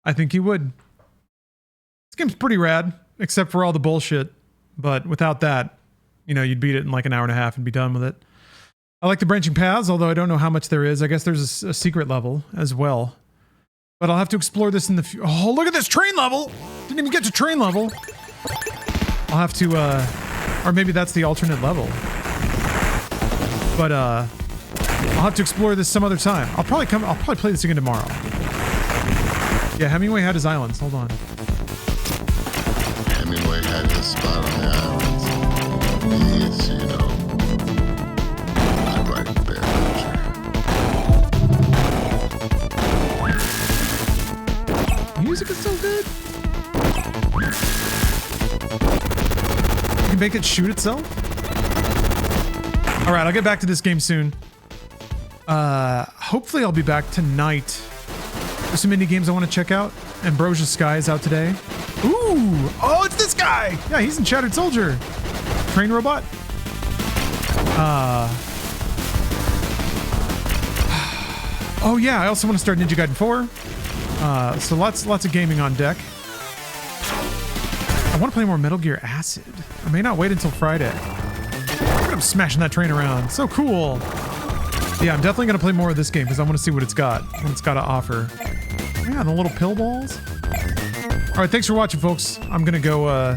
I think he would. This game's pretty rad, except for all the bullshit. But without that, you know, you'd beat it in like an hour and a half and be done with it. I like the branching paths, although I don't know how much there is. I guess there's a secret level as well. But I'll have to explore this in the future. Oh, look at this train level! Didn't even get to train level. I'll have to, or maybe that's the alternate level. But, I'll have to explore this some other time. I'll probably play this again tomorrow. Yeah, Hemingway had his islands. Hold on. Hemingway had his spot on the islands. He's, you know, I write their picture. Music is so good. You can make it shoot itself? Alright, I'll get back to this game soon. Hopefully I'll be back tonight. There's some indie games I want to check out. Ambrosia Sky is out today. Ooh! Oh, it's this guy! Yeah, he's in Shattered Soldier. Train robot. Oh yeah, I also want to start Ninja Gaiden 4. So lots of gaming on deck. I want to play more Metal Gear Acid. I may not wait until Friday. Look at him smashing that train around. So cool. Yeah, I'm definitely going to play more of this game because I want to see what it's got to offer. Yeah, the little pill balls. All right, thanks for watching, folks. I'm going to go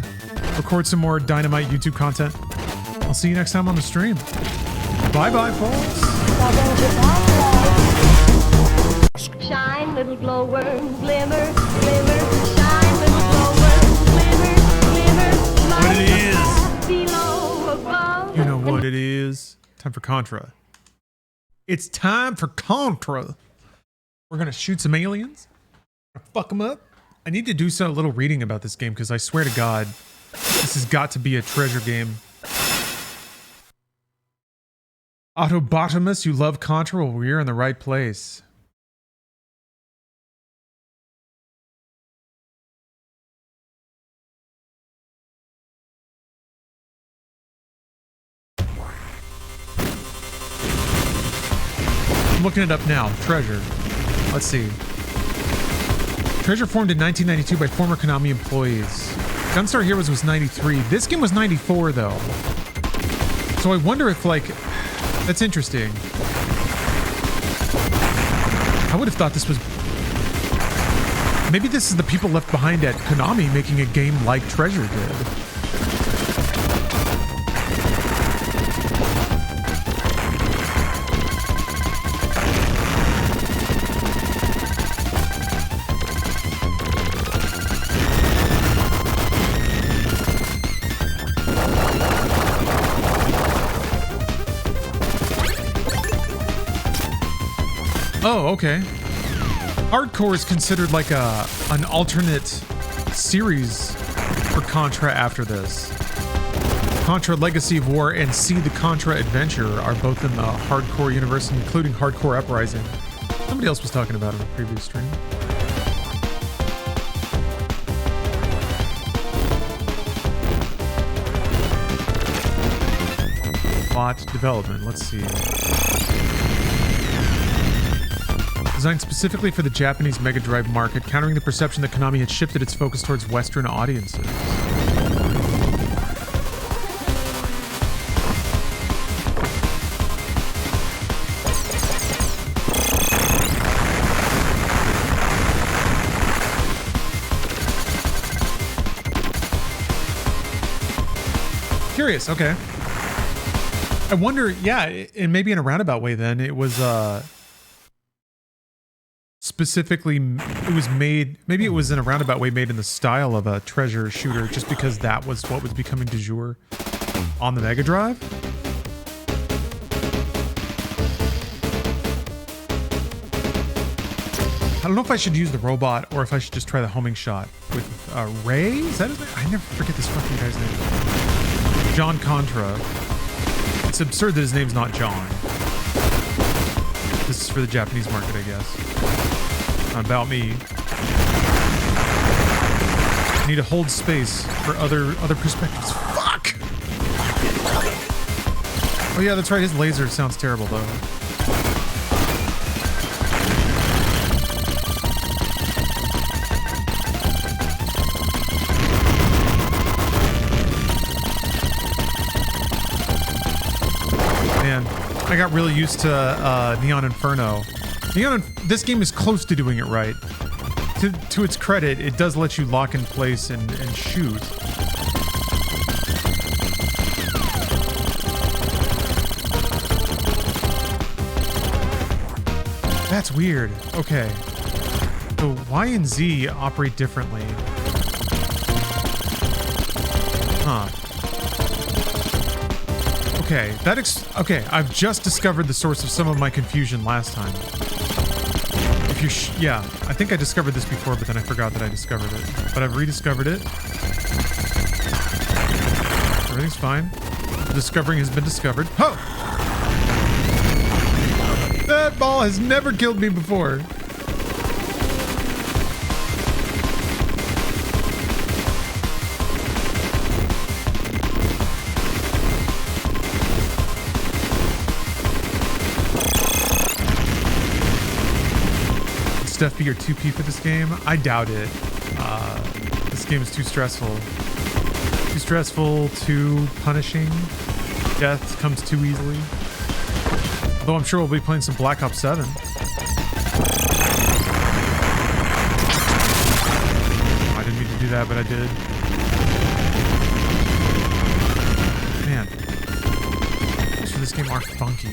record some more Dynamite YouTube content. I'll see you next time on the stream. Bye-bye, folks. Shine, little glowworm, glimmer, glimmer. Shine, little glowworm, glimmer, glimmer. What it is. Below, above. You know what it is. Time for Contra. It's time for Contra. We're gonna shoot some aliens. Fuck them up. I need to do a little reading about this game because I swear to God, this has got to be a treasure game. Autobotamus, you love Contra? Well, we're in the right place. I'm looking it up now. Treasure. Let's see. Treasure formed in 1992 by former Konami employees. Gunstar Heroes was 93. This game was 94, though. So I wonder if, like... That's interesting. I would have thought this was... Maybe this is the people left behind at Konami making a game like Treasure did. Oh, okay. Hardcore is considered like an alternate series for Contra after this. Contra Legacy of War and See the Contra Adventure are both in the Hardcore universe, including Hardcore Uprising. Somebody else was talking about it in the previous stream. Bot development, let's see. Designed specifically for the Japanese Mega Drive market, countering the perception that Konami had shifted its focus towards Western audiences. Curious, okay. I wonder, yeah, and maybe in a roundabout way then, it was specifically, it was made, maybe it was in a roundabout way made in the style of a treasure shooter just because that was what was becoming du jour on the Mega Drive. I don't know if I should use the robot or if I should just try the homing shot with Ray? Is that his name? I never forget this fucking guy's name. John Contra. It's absurd that his name's not John. This is for the Japanese market, I guess. Not about me. I need to hold space for other perspectives. Fuck! Oh yeah, that's right. His laser sounds terrible though. I got really used to Neon Inferno. This game is close to doing it right. To its credit, it does let you lock in place and shoot. That's weird. Okay. So Y and Z operate differently. Huh. Okay, okay, I've just discovered the source of some of my confusion last time. If you yeah, I think I discovered this before, but then I forgot that I discovered it. But I've rediscovered it. Everything's fine. The discovering has been discovered. Oh! That ball has never killed me before. Steph be your 2P for this game? I doubt it. This game is too stressful. Too stressful, too punishing. Death comes too easily. Although I'm sure we'll be playing some Black Ops 7. I didn't mean to do that, but I did. Man. Most of this game are funky.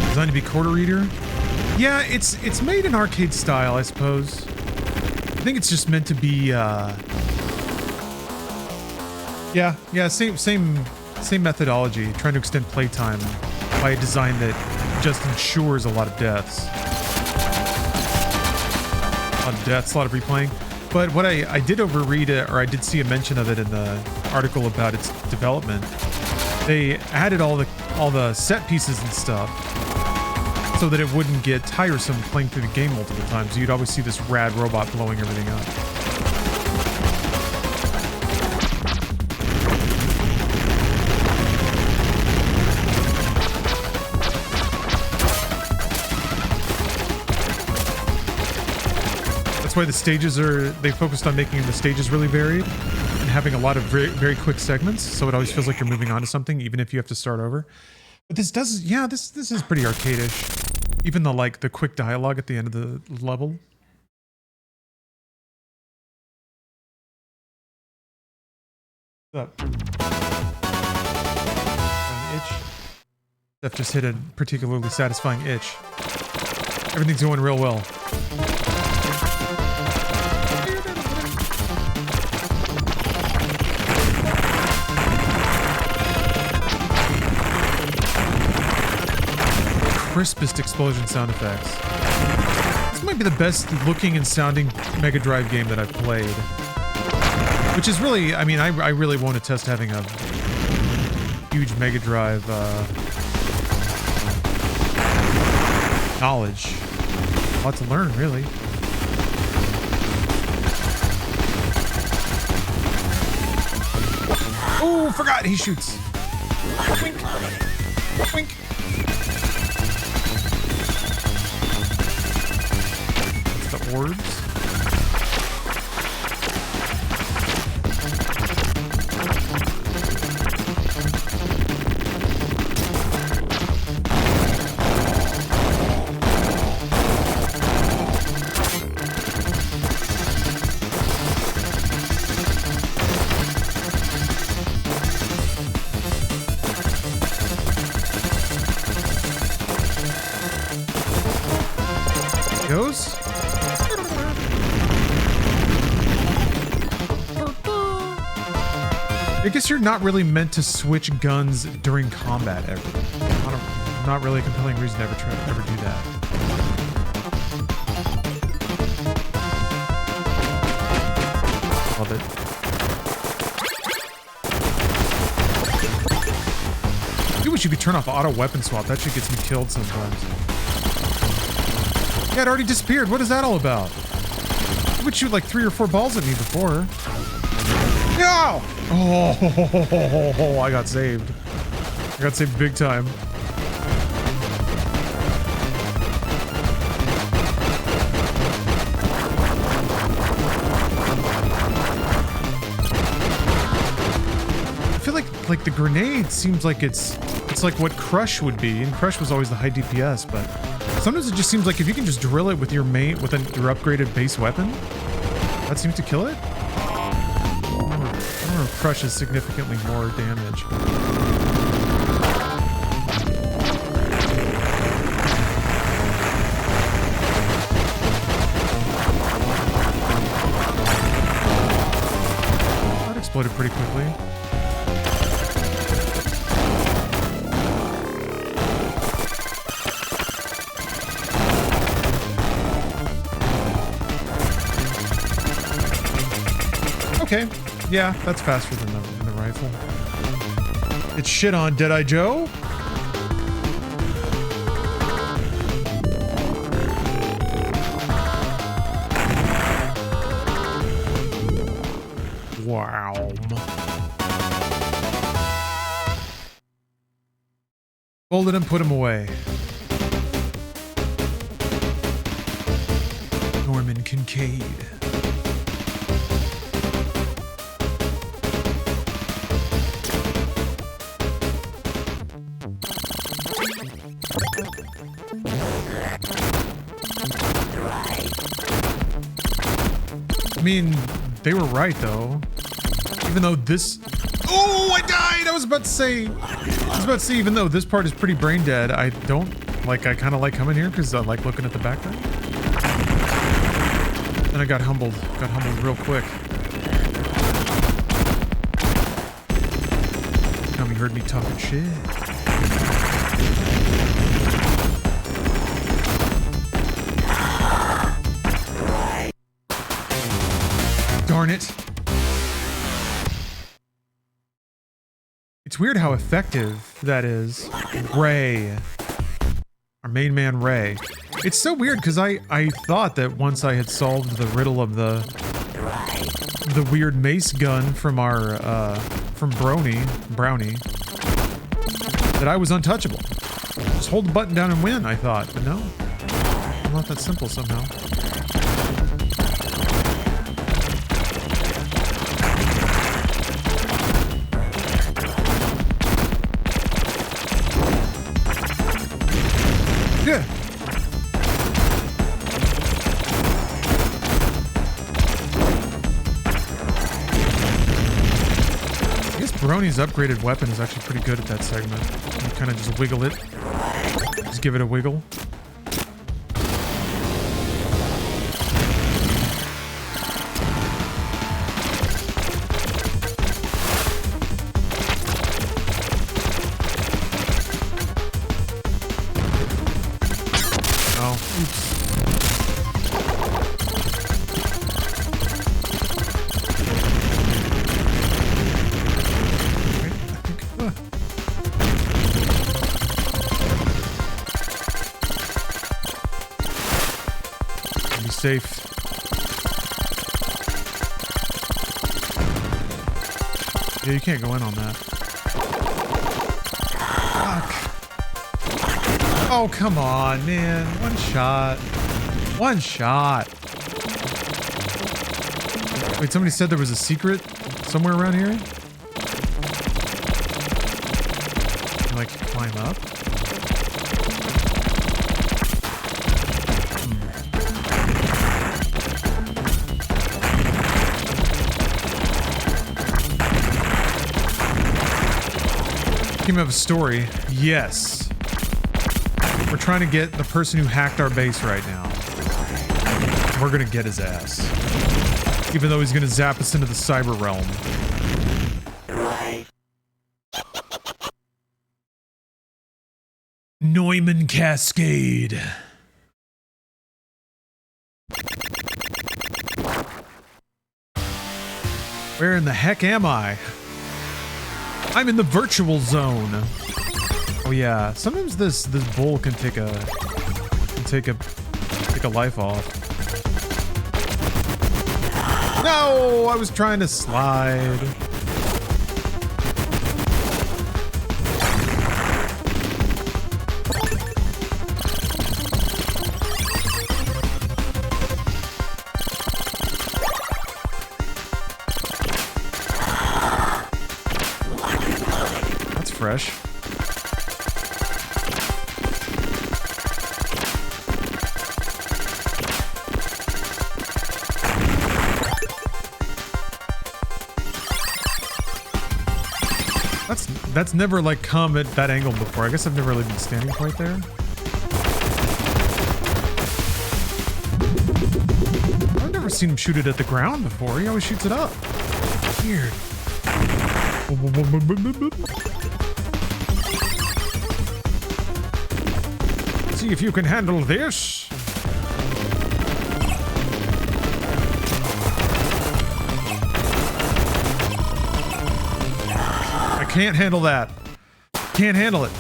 Designed to be quarter reader? Yeah, it's made in arcade style, I suppose. I think it's just meant to be yeah, same methodology, trying to extend playtime by a design that just ensures a lot of deaths. A lot of deaths, a lot of replaying. But what I did overread it, or I did see a mention of it in the article about its development. They added all the set pieces and stuff so that it wouldn't get tiresome playing through the game multiple times. You'd always see this rad robot blowing everything up. That's why the stages they focused on making the stages really varied and having a lot of very, very quick segments, so it always feels like you're moving on to something, even if you have to start over. But this does, yeah, this is pretty arcade-ish. Even the quick dialogue at the end of the level. What's up? An itch. Steph just hit a particularly satisfying itch. Everything's going real well. crispest explosion sound effects. This might be the best looking and sounding Mega Drive game that I've played. Which is really, I mean, I really won't attest having a huge Mega Drive knowledge. A lot to learn, really. Oh, forgot he shoots. Wink. Wink. That's the orbs. Goes. I guess you're not really meant to switch guns during combat ever. Not really a compelling reason to ever do that. Love it. I wish you could turn off auto weapon swap. That shit gets me killed sometimes. Yeah, it already disappeared. What is that all about? You would shoot like 3 or 4 balls at me before. No! Oh, I got saved. I got saved big time. I feel like the grenade seems like it's like what Crush would be, and Crush was always the high DPS, but sometimes it just seems like if you can just drill it with your main, with your upgraded base weapon, that seems to kill it. I remember Crush is significantly more damage. That exploded pretty quickly. Okay, yeah, that's faster than the rifle. It's shit on Deadeye Joe. Wow. Folded him, put him away. Norman Kincaid. I mean, they were right though. Even though this, oh, I died. I was about to say, even though this part is pretty brain dead, I don't like. I kind of like coming here because I like looking at the background. And I got humbled real quick. Now you heard me talking shit. Darn it. It's weird how effective that is. Ray. Our main man, Ray. It's so weird because I thought that once I had solved the riddle of the weird mace gun from our, from Brownie, that I was untouchable. Just hold the button down and win, I thought. But no. Not that simple somehow. Yeah. I guess Brony's upgraded weapon is actually pretty good at that segment. You kind of just wiggle it. Just give it a wiggle. Oh, oops. Okay, I think, be safe. Yeah, you can't go in on that. Fuck. Oh, come on, man. One shot. One shot. Wait, somebody said there was a secret somewhere around here? Can, like, climb up? Team of a story. Yes. We're trying to get the person who hacked our base right now. We're gonna get his ass. Even though he's gonna zap us into the cyber realm. Neumann Cascade. Where in the heck am I? I'm in the virtual zone. Oh yeah, sometimes this bull can take a life off. No, I was trying to slide. Fresh. That's never like come at that angle before. I guess I've never really been standing quite there. I've never seen him shoot it at the ground before. He always shoots it up. Weird. See if you can handle this. I can't handle that. Can't handle it.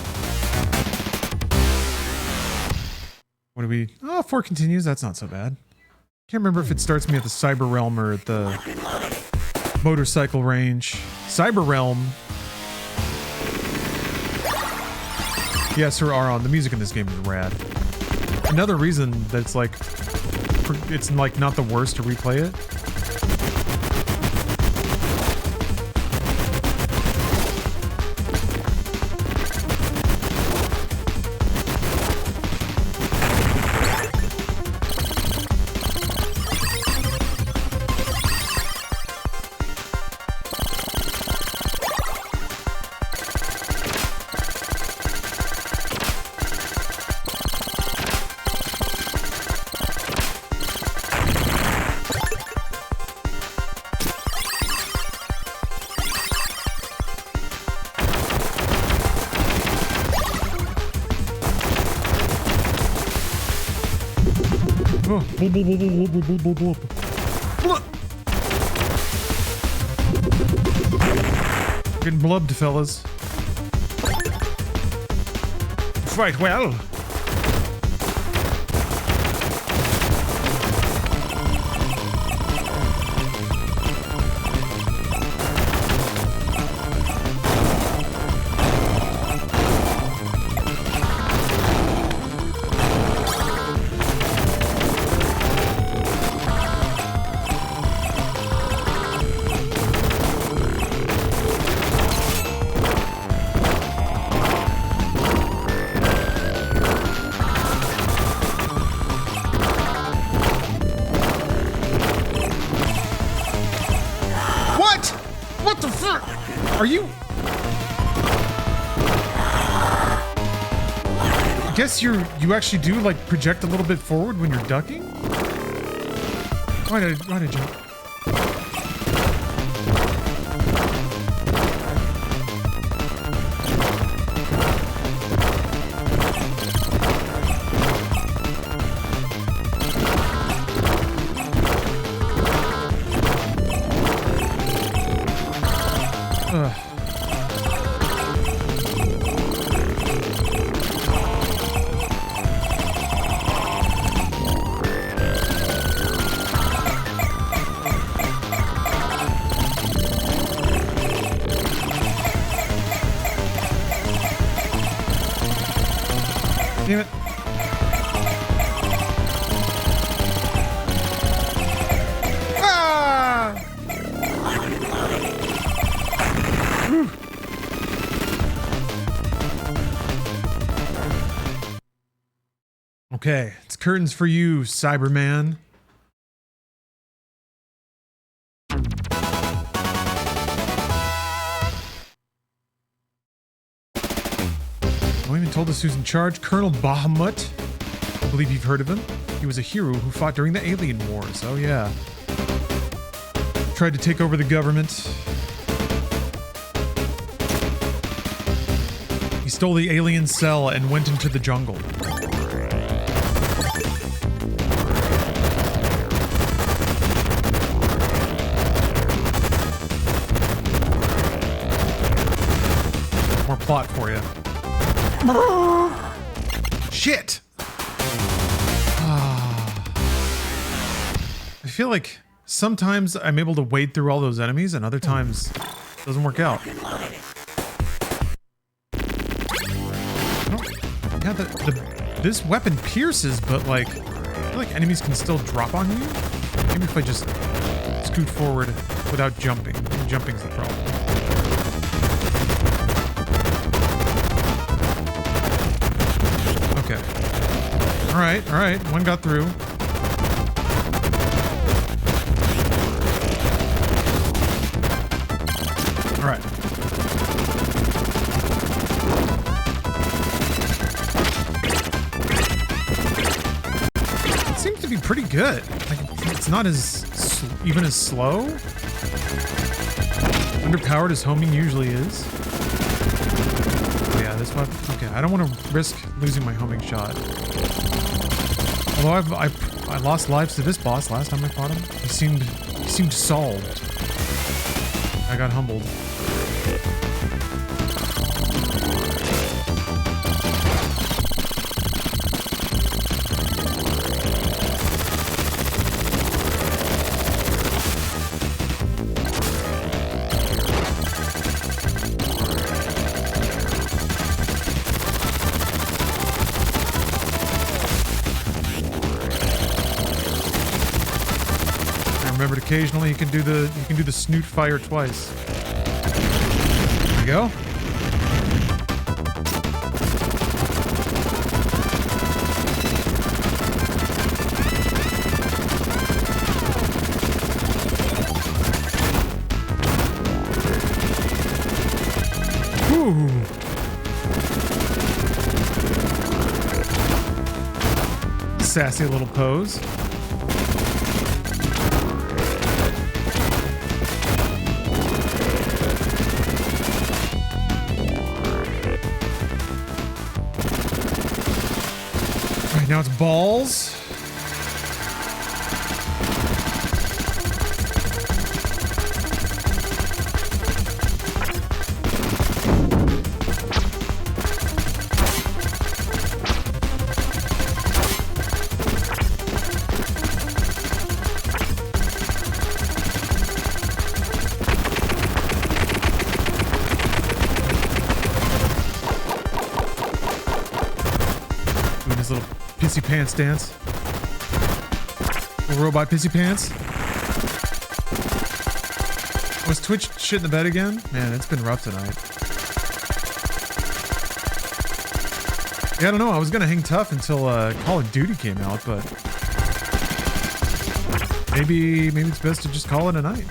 What do we... Oh, 4 continues. That's not so bad. Can't remember if it starts me at the cyber realm or at the motorcycle range. Cyber realm. Yes, Sir Aron, the music in this game is rad. Another reason that it's like not the worst to replay it. Getting blubbed, fellas. Fight well. Are you? I guess you actually do like project a little bit forward when you're ducking? Why did you? Okay, it's curtains for you, Cyberman. No one even told us who's in charge. Colonel Bahamut. I believe you've heard of him. He was a hero who fought during the Alien Wars. Oh yeah. Tried to take over the government. He stole the alien cell and went into the jungle. More plot for you. Shit! I feel like sometimes I'm able to wade through all those enemies and other times it doesn't work out. Yeah, this weapon pierces, but like, I feel like enemies can still drop on you. Maybe if I just scoot forward without jumping. Jumping's the problem. Okay. All right. One got through. All right. It seems to be pretty good. Like, it's not even as slow. Underpowered as homing usually is. Yeah, this weapon. Okay, I don't want to risk losing my homing shot. Although I lost lives to this boss last time I fought him. He seemed solved. I got humbled. Remembered occasionally you can do the snoot fire twice. There we go. Ooh. Sassy little pose. Now it's balls. Doing this little pissy pants dance. Little robot pissy pants. Was Twitch shit in the bed again? Man, it's been rough tonight. Yeah, I don't know. I was gonna hang tough until Call of Duty came out, but maybe it's best to just call it a night.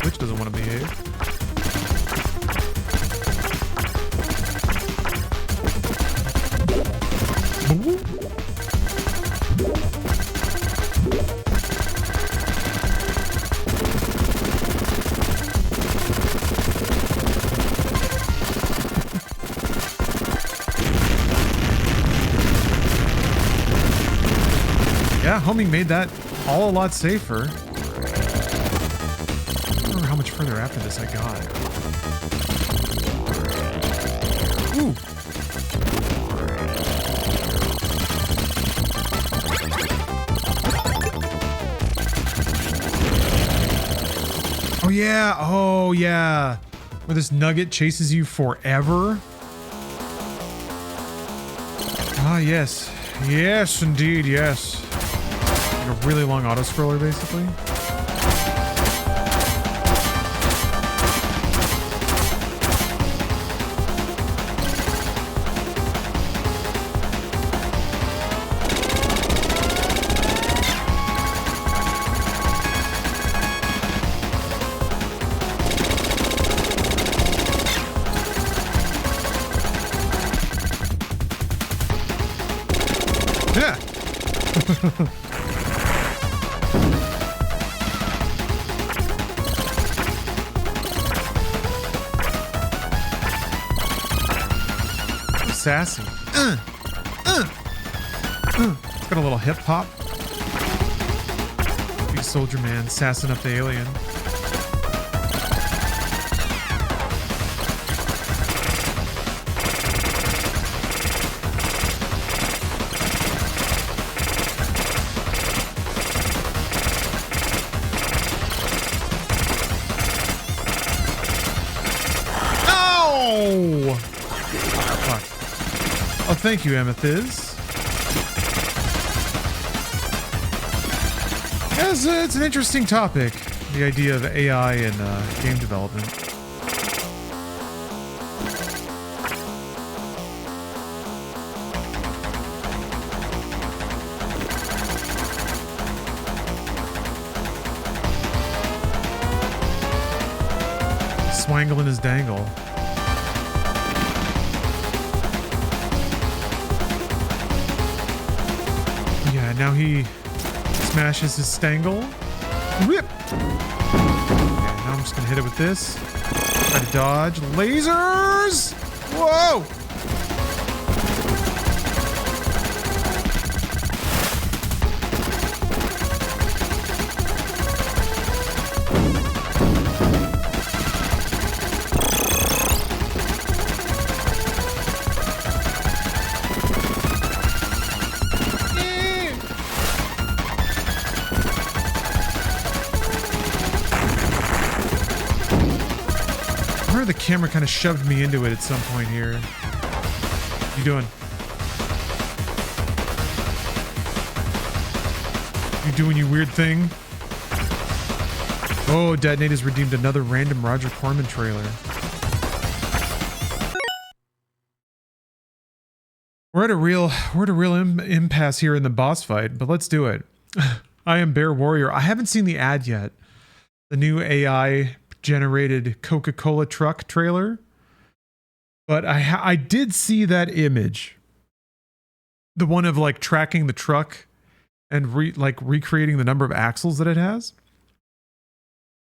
Twitch doesn't want to behave. Yeah, homing made that all a lot safer. I don't remember how much further after this I got. Ooh. Oh yeah. Where this nugget chases you forever. Ah, yes. Yes, indeed, yes. Like a really long auto-scroller, basically. Sassy. It's got a little hip hop. Big soldier man sassing up the alien. No! Fuck. Oh, thank you, Amethyst. Yes, it's an interesting topic, the idea of AI in game development. Swangling his dangle. Yeah, now he smashes his stangle. Whip! Okay, now I'm just gonna hit it with this. Try to dodge. Lasers! Whoa! The camera kind of shoved me into it at some point here. What you doing? You doing your weird thing? Oh, Detonate has redeemed another random Roger Corman trailer. We're at a real impasse here in the boss fight, but let's do it. I am Bear Warrior. I haven't seen the ad yet. The new AI generated Coca-Cola truck trailer, but I did see that image, the one of like tracking the truck and recreating the number of axles that it has.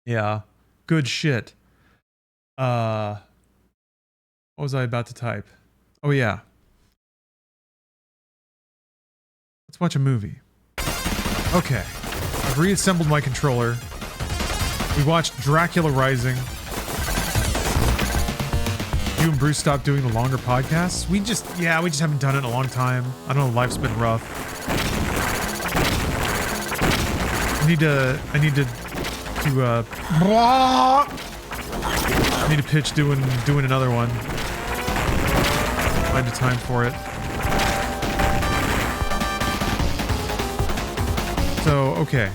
Yeah, good shit. What was I about to type? Oh yeah, let's watch a movie. Okay, I've reassembled my controller. We watched Dracula Rising. You and Bruce stopped doing the longer podcasts. We just haven't done it in a long time. I don't know, life's been rough. I need to pitch doing another one. Find the time for it. So, okay.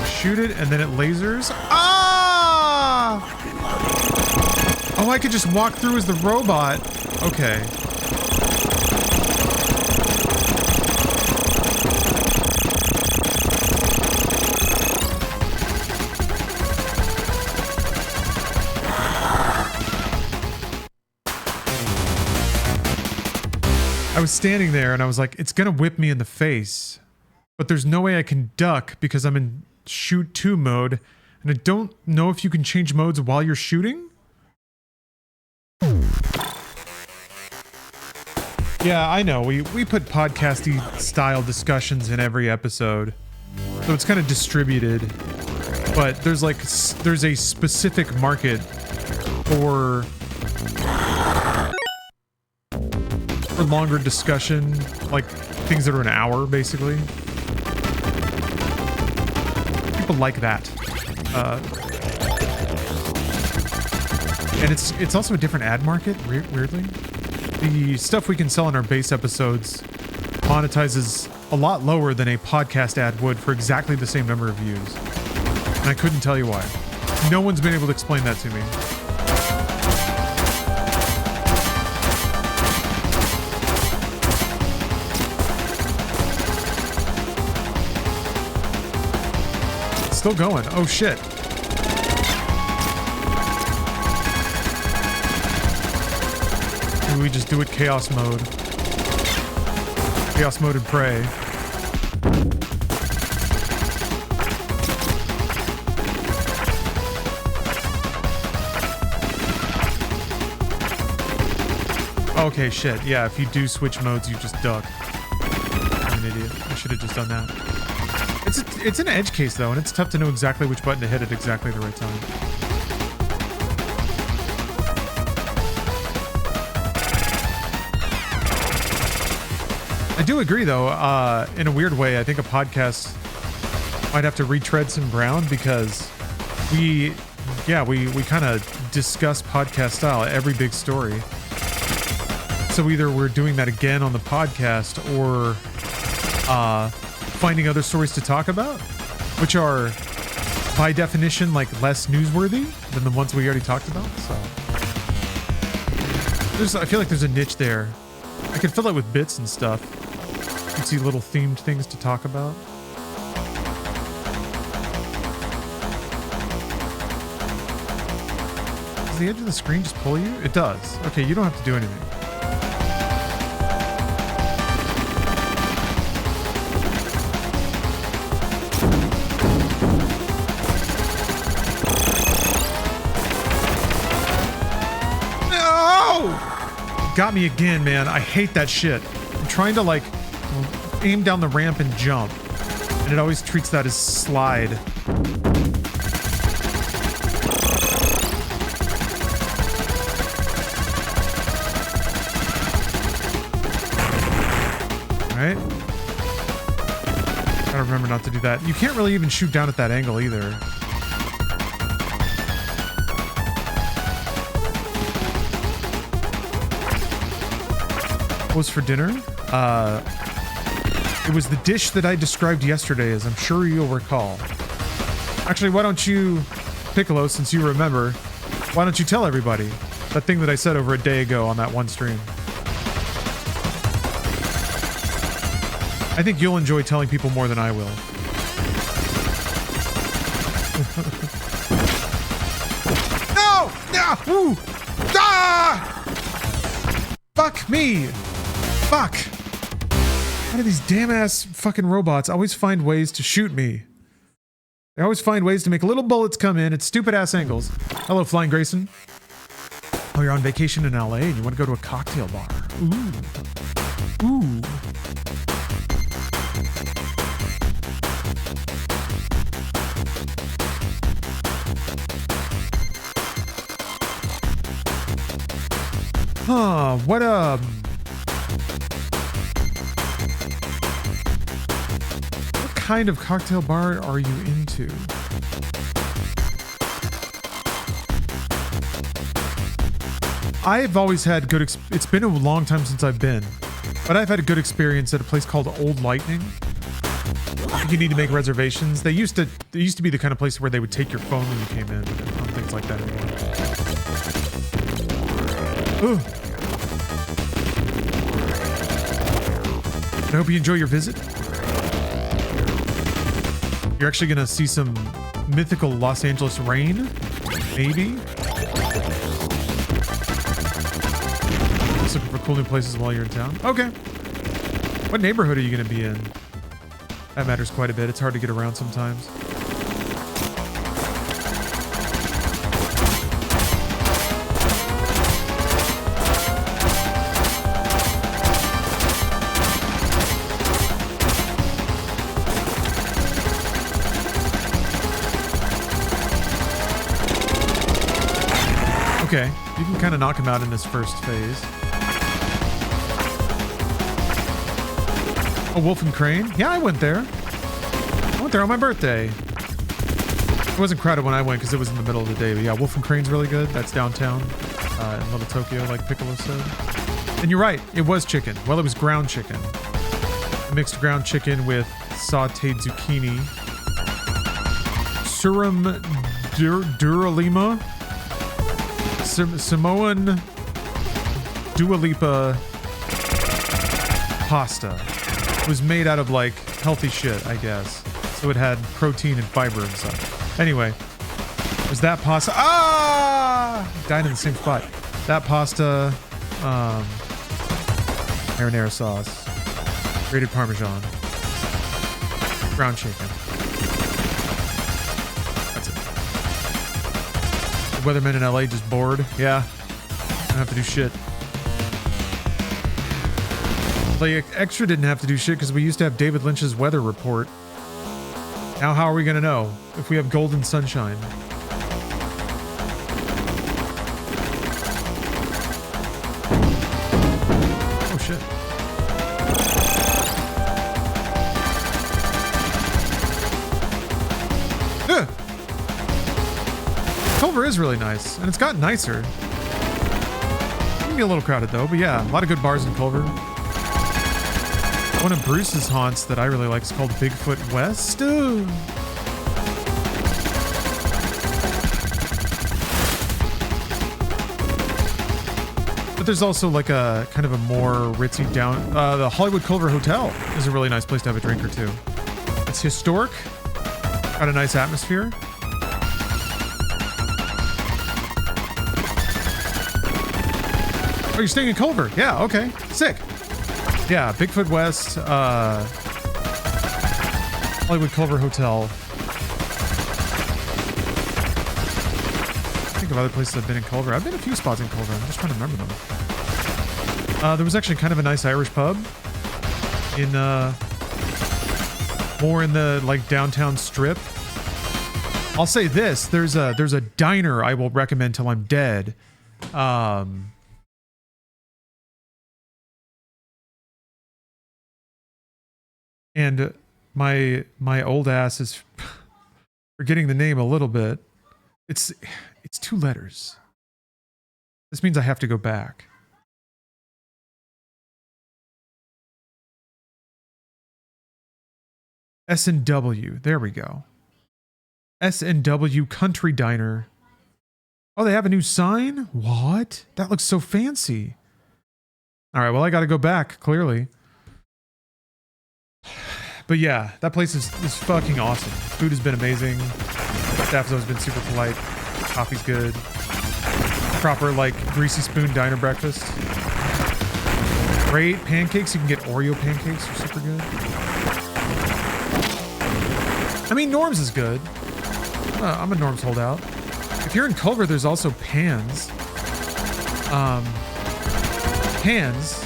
Shoot it and then it lasers. Ah! Oh, I could just walk through as the robot. Okay. I was standing there and I was like, it's gonna whip me in the face, but there's no way I can duck because I'm in shoot 2 mode, and I don't know if you can change modes while you're shooting. Yeah, I know. We put podcasty style discussions in every episode, so it's kind of distributed. But there's a specific market for longer discussion, like things that are an hour, basically. People like that, and it's also a different ad market. Weirdly, the stuff we can sell in our base episodes monetizes a lot lower than a podcast ad would for exactly the same number of views, and I couldn't tell you why. No one's been able to explain that to me. Still going. Oh shit. Maybe we just do it chaos mode. Chaos moded prey. Okay, shit. Yeah, if you do switch modes, you just duck. I'm an idiot. I should have just done that. It's an edge case, though, and it's tough to know exactly which button to hit at exactly the right time. I do agree, though. In a weird way, I think a podcast might have to retread some ground because we kind of discuss podcast style at every big story. So either we're doing that again on the podcast or finding other stories to talk about, which are by definition like less newsworthy than the ones we already talked about. So I feel like there's a niche there. I can fill it with bits and stuff. You can see little themed things to talk about. Does the edge of the screen just pull you? It does. Okay, you don't have to do anything. Got me again, man. I hate that shit. I'm trying to like aim down the ramp and jump, and it always treats that as slide. All right. Gotta remember not to do that. You can't really even shoot down at that angle either. Was for dinner? It was the dish that I described yesterday, as I'm sure you'll recall. Actually, why don't you, Piccolo, since you remember, why don't you tell everybody that thing that I said over a day ago on that one stream? I think you'll enjoy telling people more than I will. No! No! Woo! Ah! Fuck me! Fuck! How do these damn ass fucking robots always find ways to shoot me? They always find ways to make little bullets come in at stupid ass angles. Hello, Flying Grayson. Oh, you're on vacation in LA and you want to go to a cocktail bar. Ooh. Ooh. Huh, what kind of cocktail bar are you into? I've always had good it's been a long time since I've been, but I've had a good experience at a place called Old Lightning. You need to make reservations. They used to be the kind of place where they would take your phone when you came in, but I don't think it's like that anymore. Ooh. I hope you enjoy your visit. You're actually gonna see some mythical Los Angeles rain, maybe. Just looking for cool new places while you're in town. Okay. What neighborhood are you gonna be in? That matters quite a bit. It's hard to get around sometimes. Okay, you can kind of knock him out in this first phase. Oh, Wolf and Crane? Yeah, I went there. I went there on my birthday. It wasn't crowded when I went because it was in the middle of the day. But yeah, Wolf and Crane's really good. That's downtown in Little Tokyo, like Piccolo said. And you're right, it was chicken. Well, it was ground chicken. I mixed ground chicken with sauteed zucchini. Surum Duralima. Samoan Dua Lipa pasta. It was made out of like healthy shit, I guess. So it had protein and fiber and stuff. Anyway, was that pasta? Ah! Died in the same spot. That pasta, marinara sauce. Grated Parmesan. Ground chicken. That's it. The weatherman in LA just bored. Yeah. Don't have to do shit. Like, Extra didn't have to do shit because we used to have David Lynch's weather report. Now how are we going to know if we have golden sunshine? Oh shit. Ugh. Culver is really nice, and it's gotten nicer. It can be a little crowded though, but yeah, a lot of good bars in Culver. One of Bruce's haunts that I really like is called Bigfoot West. Ooh. But there's also like a kind of a more ritzy down. The Hollywood Culver Hotel is a really nice place to have a drink or two. It's historic, got a nice atmosphere. Oh, you're staying in Culver? Yeah, okay, sick. Yeah, Bigfoot West, Hollywood Culver Hotel. Think of other places I've been in Culver. I've been a few spots in Culver. I'm just trying to remember them. There was actually kind of a nice Irish pub in more in the like downtown strip. I'll say this: there's a diner I will recommend till I'm dead. And my old ass is forgetting the name a little bit. It's 2 letters. This means I have to go back. S&W. There we go. S&W Country Diner. Oh, they have a new sign? What? That looks so fancy. All right, well, I got to go back, clearly. But yeah, that place is fucking awesome. Food has been amazing. Staff has always been super polite. Coffee's good. Proper, like, greasy spoon diner breakfast. Great pancakes. You can get Oreo pancakes. They're super good. I mean, Norm's is good. I'm a Norm's holdout. If you're in Culver, there's also Pans. Pans.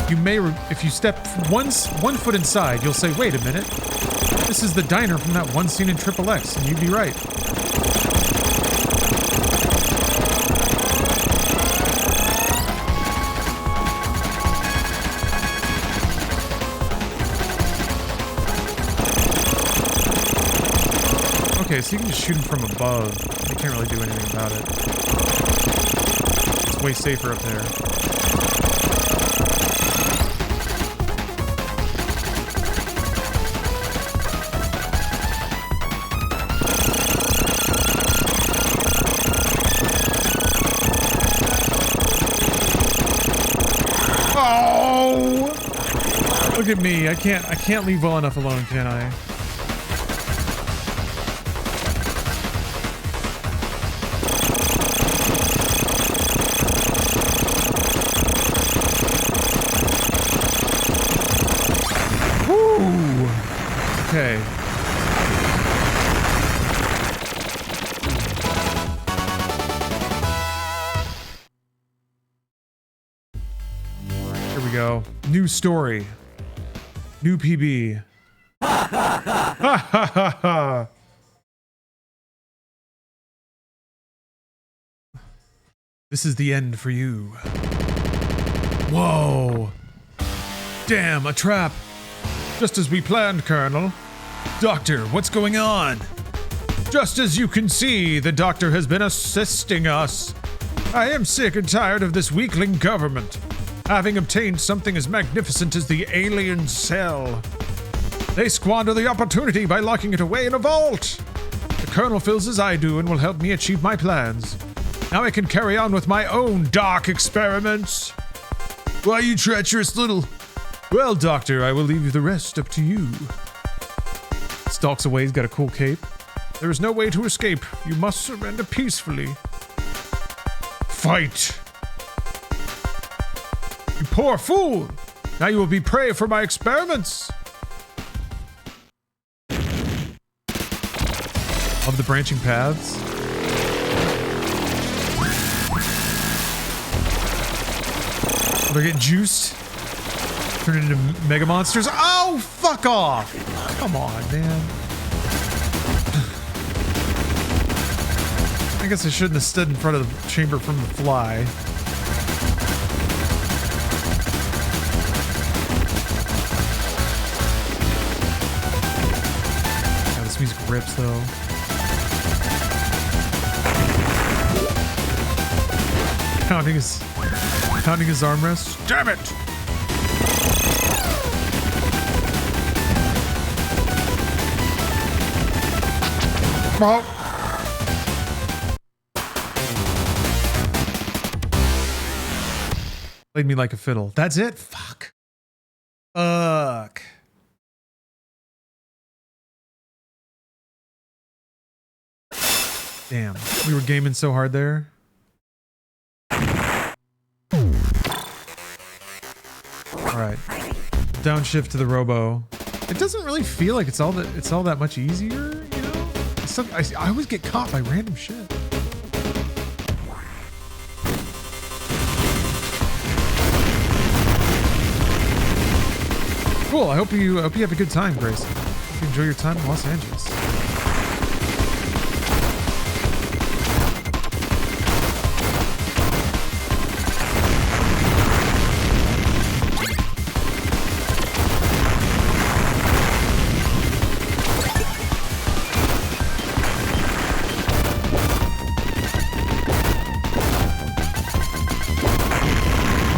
You may, if you step one foot inside, you'll say, wait a minute. This is the diner from that one scene in Triple X, and you'd be right. Okay, so you can just shoot him from above. You can't really do anything about it. It's way safer up there. Look at me. I can't leave well enough alone, can I? Woo! Okay. Here we go. New story. New PB. Ha ha ha ha. This is the end for you. Whoa. Damn, a trap. Just as we planned, Colonel. Doctor, what's going on? Just as you can see, the doctor has been assisting us. I am sick and tired of this weakling government. Having obtained something as magnificent as the alien cell, they squander the opportunity by locking it away in a vault. The Colonel feels as I do and will help me achieve my plans. Now I can carry on with my own dark experiments. Why, you treacherous little... Well, Doctor, I will leave the rest up to you. Stalks away, he's got a cool cape. There is no way to escape. You must surrender peacefully. Fight! You poor fool! Now you will be prey for my experiments. Of the branching paths. They're getting juiced. Turn into mega monsters. Oh, fuck off. Come on, man. I guess I shouldn't have stood in front of the chamber from the fly. God, this music rips, though. Pounding his armrest. Damn it! Oh. Played me like a fiddle. That's it? Fuck. Fuck. Damn. We were gaming so hard there. Alright. Downshift to the robo. It doesn't really feel like it's all that much easier, you know? I always get caught by random shit. Cool. I hope you have a good time, Grace. Hope you enjoy your time in Los Angeles.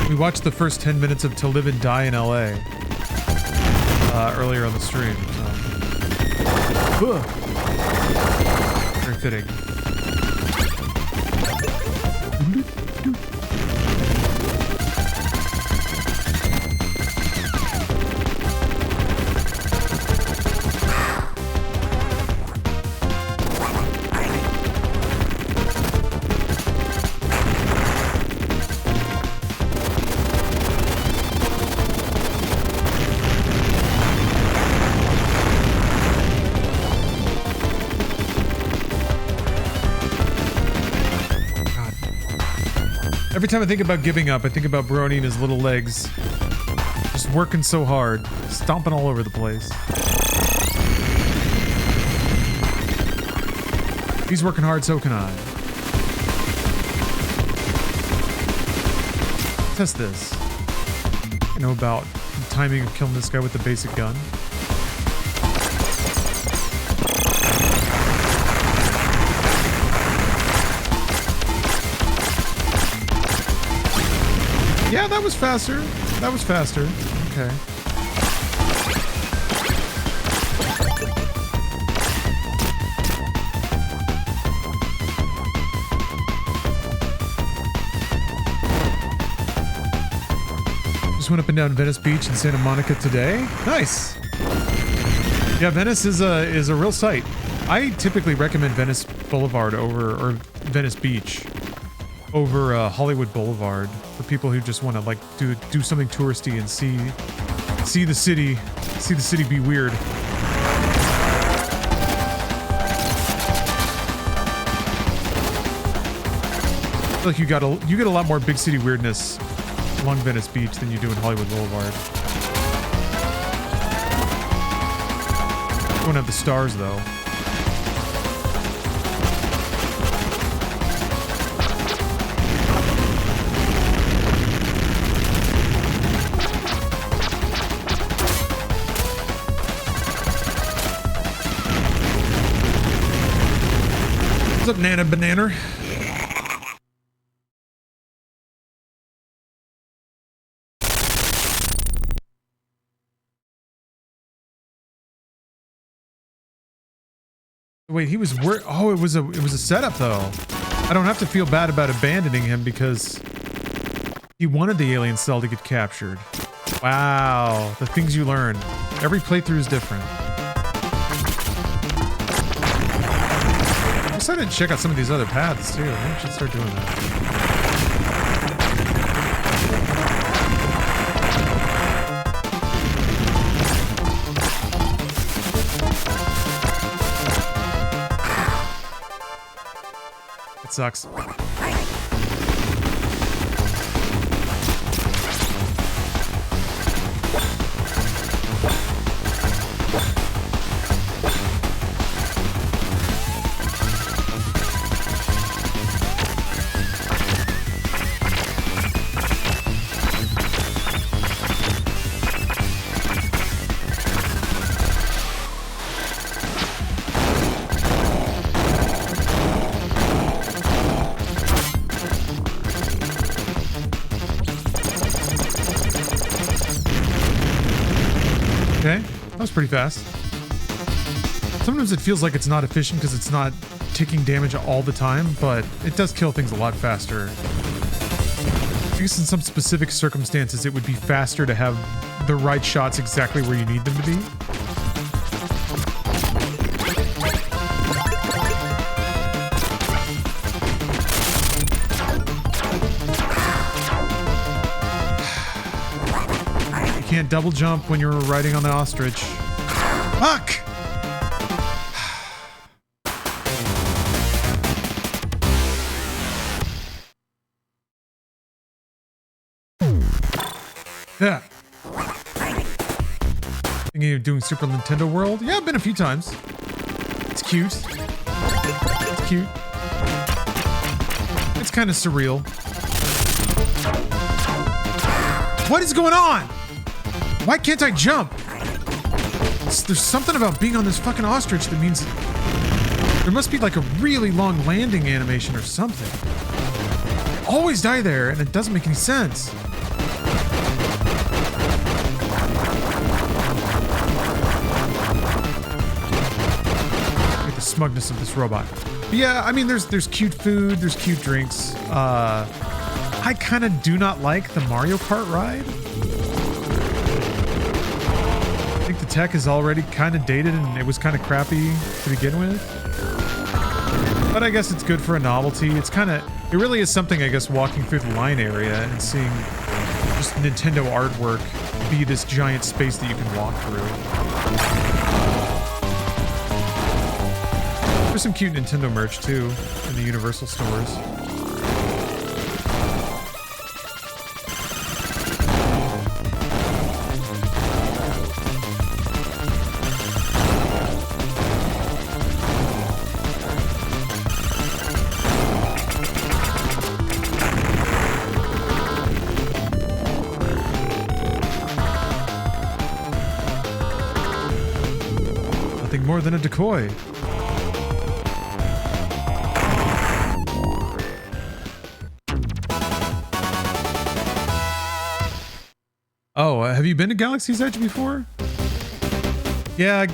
We watched the first 10 minutes of To Live and Die in LA earlier on the stream. Very fitting. Every time I think about giving up, I think about Brony and his little legs. Just working so hard. Stomping all over the place. He's working hard, so can I. Test this. You know about the timing of killing this guy with the basic gun. Yeah, that was faster. That was faster. Okay. Just went up and down Venice Beach in Santa Monica today. Nice. Yeah, Venice is a real sight. I typically recommend Venice Boulevard or Venice Beach over Hollywood Boulevard for people who just want to like do something touristy and see the city be weird. I feel like you get a lot more big city weirdness along Venice Beach than you do in Hollywood Boulevard. You won't have the stars though. What's up, Nana Banana? Wait, he was oh, it was a setup though. I don't have to feel bad about abandoning him because he wanted the alien cell to get captured. Wow, the things you learn. Every playthrough is different. I decided to check out some of these other paths too. Maybe I should start doing that. That sucks. Okay, that was pretty fast. Sometimes it feels like it's not efficient because it's not taking damage all the time, but it does kill things a lot faster. I guess in some specific circumstances, it would be faster to have the right shots exactly where you need them to be. You can't double jump when you're riding on the ostrich. Fuck! Yeah. Thinking of doing Super Nintendo World? Yeah, I've been a few times. It's cute. It's cute. It's kind of surreal. What is going on? Why can't I jump? There's something about being on this fucking ostrich that means there must be like a really long landing animation or something. I always die there and it doesn't make any sense. Smugness of this robot. But yeah, I mean, there's cute food, there's cute drinks. I kind of do not like the Mario Kart ride. I think the tech is already kind of dated and it was kind of crappy to begin with. But I guess it's good for a novelty. It really is something, I guess, walking through the line area and seeing just Nintendo artwork be this giant space that you can walk through. There's some cute Nintendo merch too in the Universal stores. Nothing more than a decoy. Oh, have you been to Galaxy's Edge before? Yeah,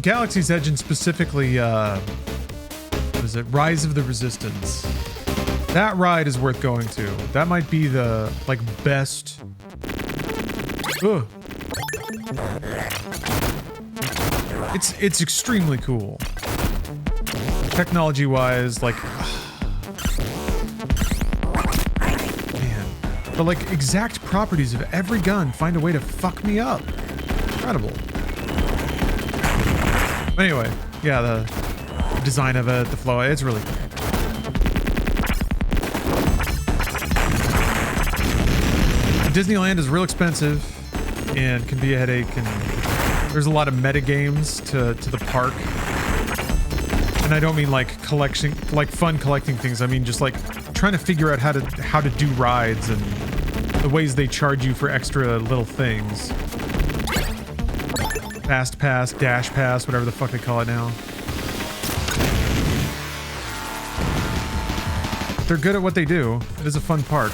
Galaxy's Edge and specifically, what is it? Rise of the Resistance. That ride is worth going to. That might be the, like, best... Ugh. It's extremely cool. Technology-wise, like... But like exact properties of every gun find a way to fuck me up. Incredible. But anyway, yeah, the design of it, the flow, it's really cool. Disneyland is real expensive and can be a headache, and there's a lot of meta games to the park. And I don't mean like collection, like fun collecting things. I mean just like trying to figure out how to do rides and the ways they charge you for extra little things. Fast pass, dash pass, whatever the fuck they call it now. They're good at what they do. It is a fun park.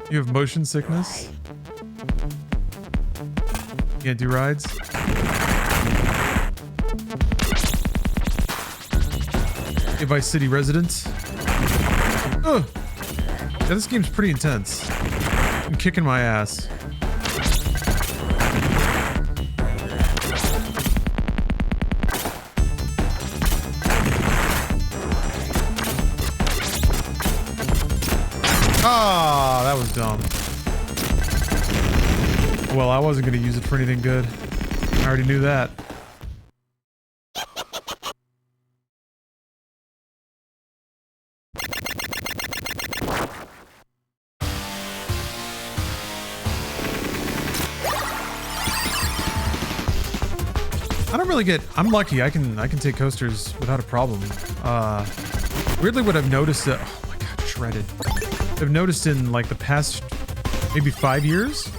You have motion sickness? Can't do rides. Hey, Vice City residents. Ugh. Yeah, this game's pretty intense. I'm kicking my ass. Ah, that was dumb. Well, I wasn't going to use it for anything good. I already knew that. I don't really get... I'm lucky. I can take coasters without a problem. Weirdly, what I've noticed... oh my god, shredded. I've noticed in like the past maybe 5 years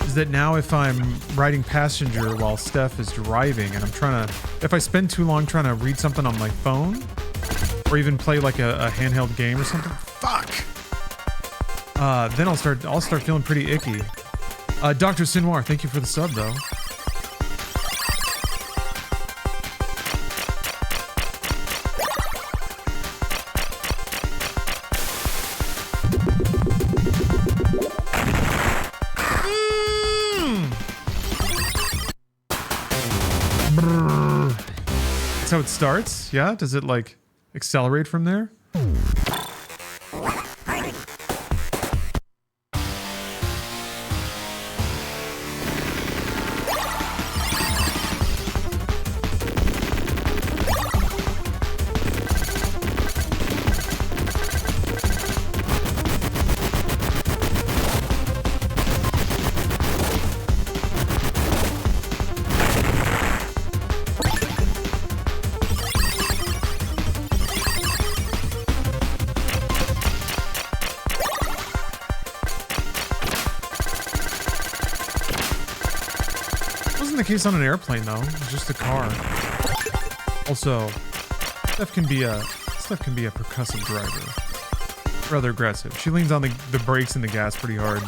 is that now if I'm riding passenger while Steph is driving and I'm trying to... if I spend too long trying to read something on my phone or even play like a handheld game or something, fuck! Then I'll start feeling pretty icky. Dr. Sinoir, thank you for the sub though. That's how it starts? Yeah? Does it like accelerate from there? Case on an airplane though, it's just a car. Also, Steph can be a percussive driver. Rather aggressive. She leans on the brakes and the gas pretty hard.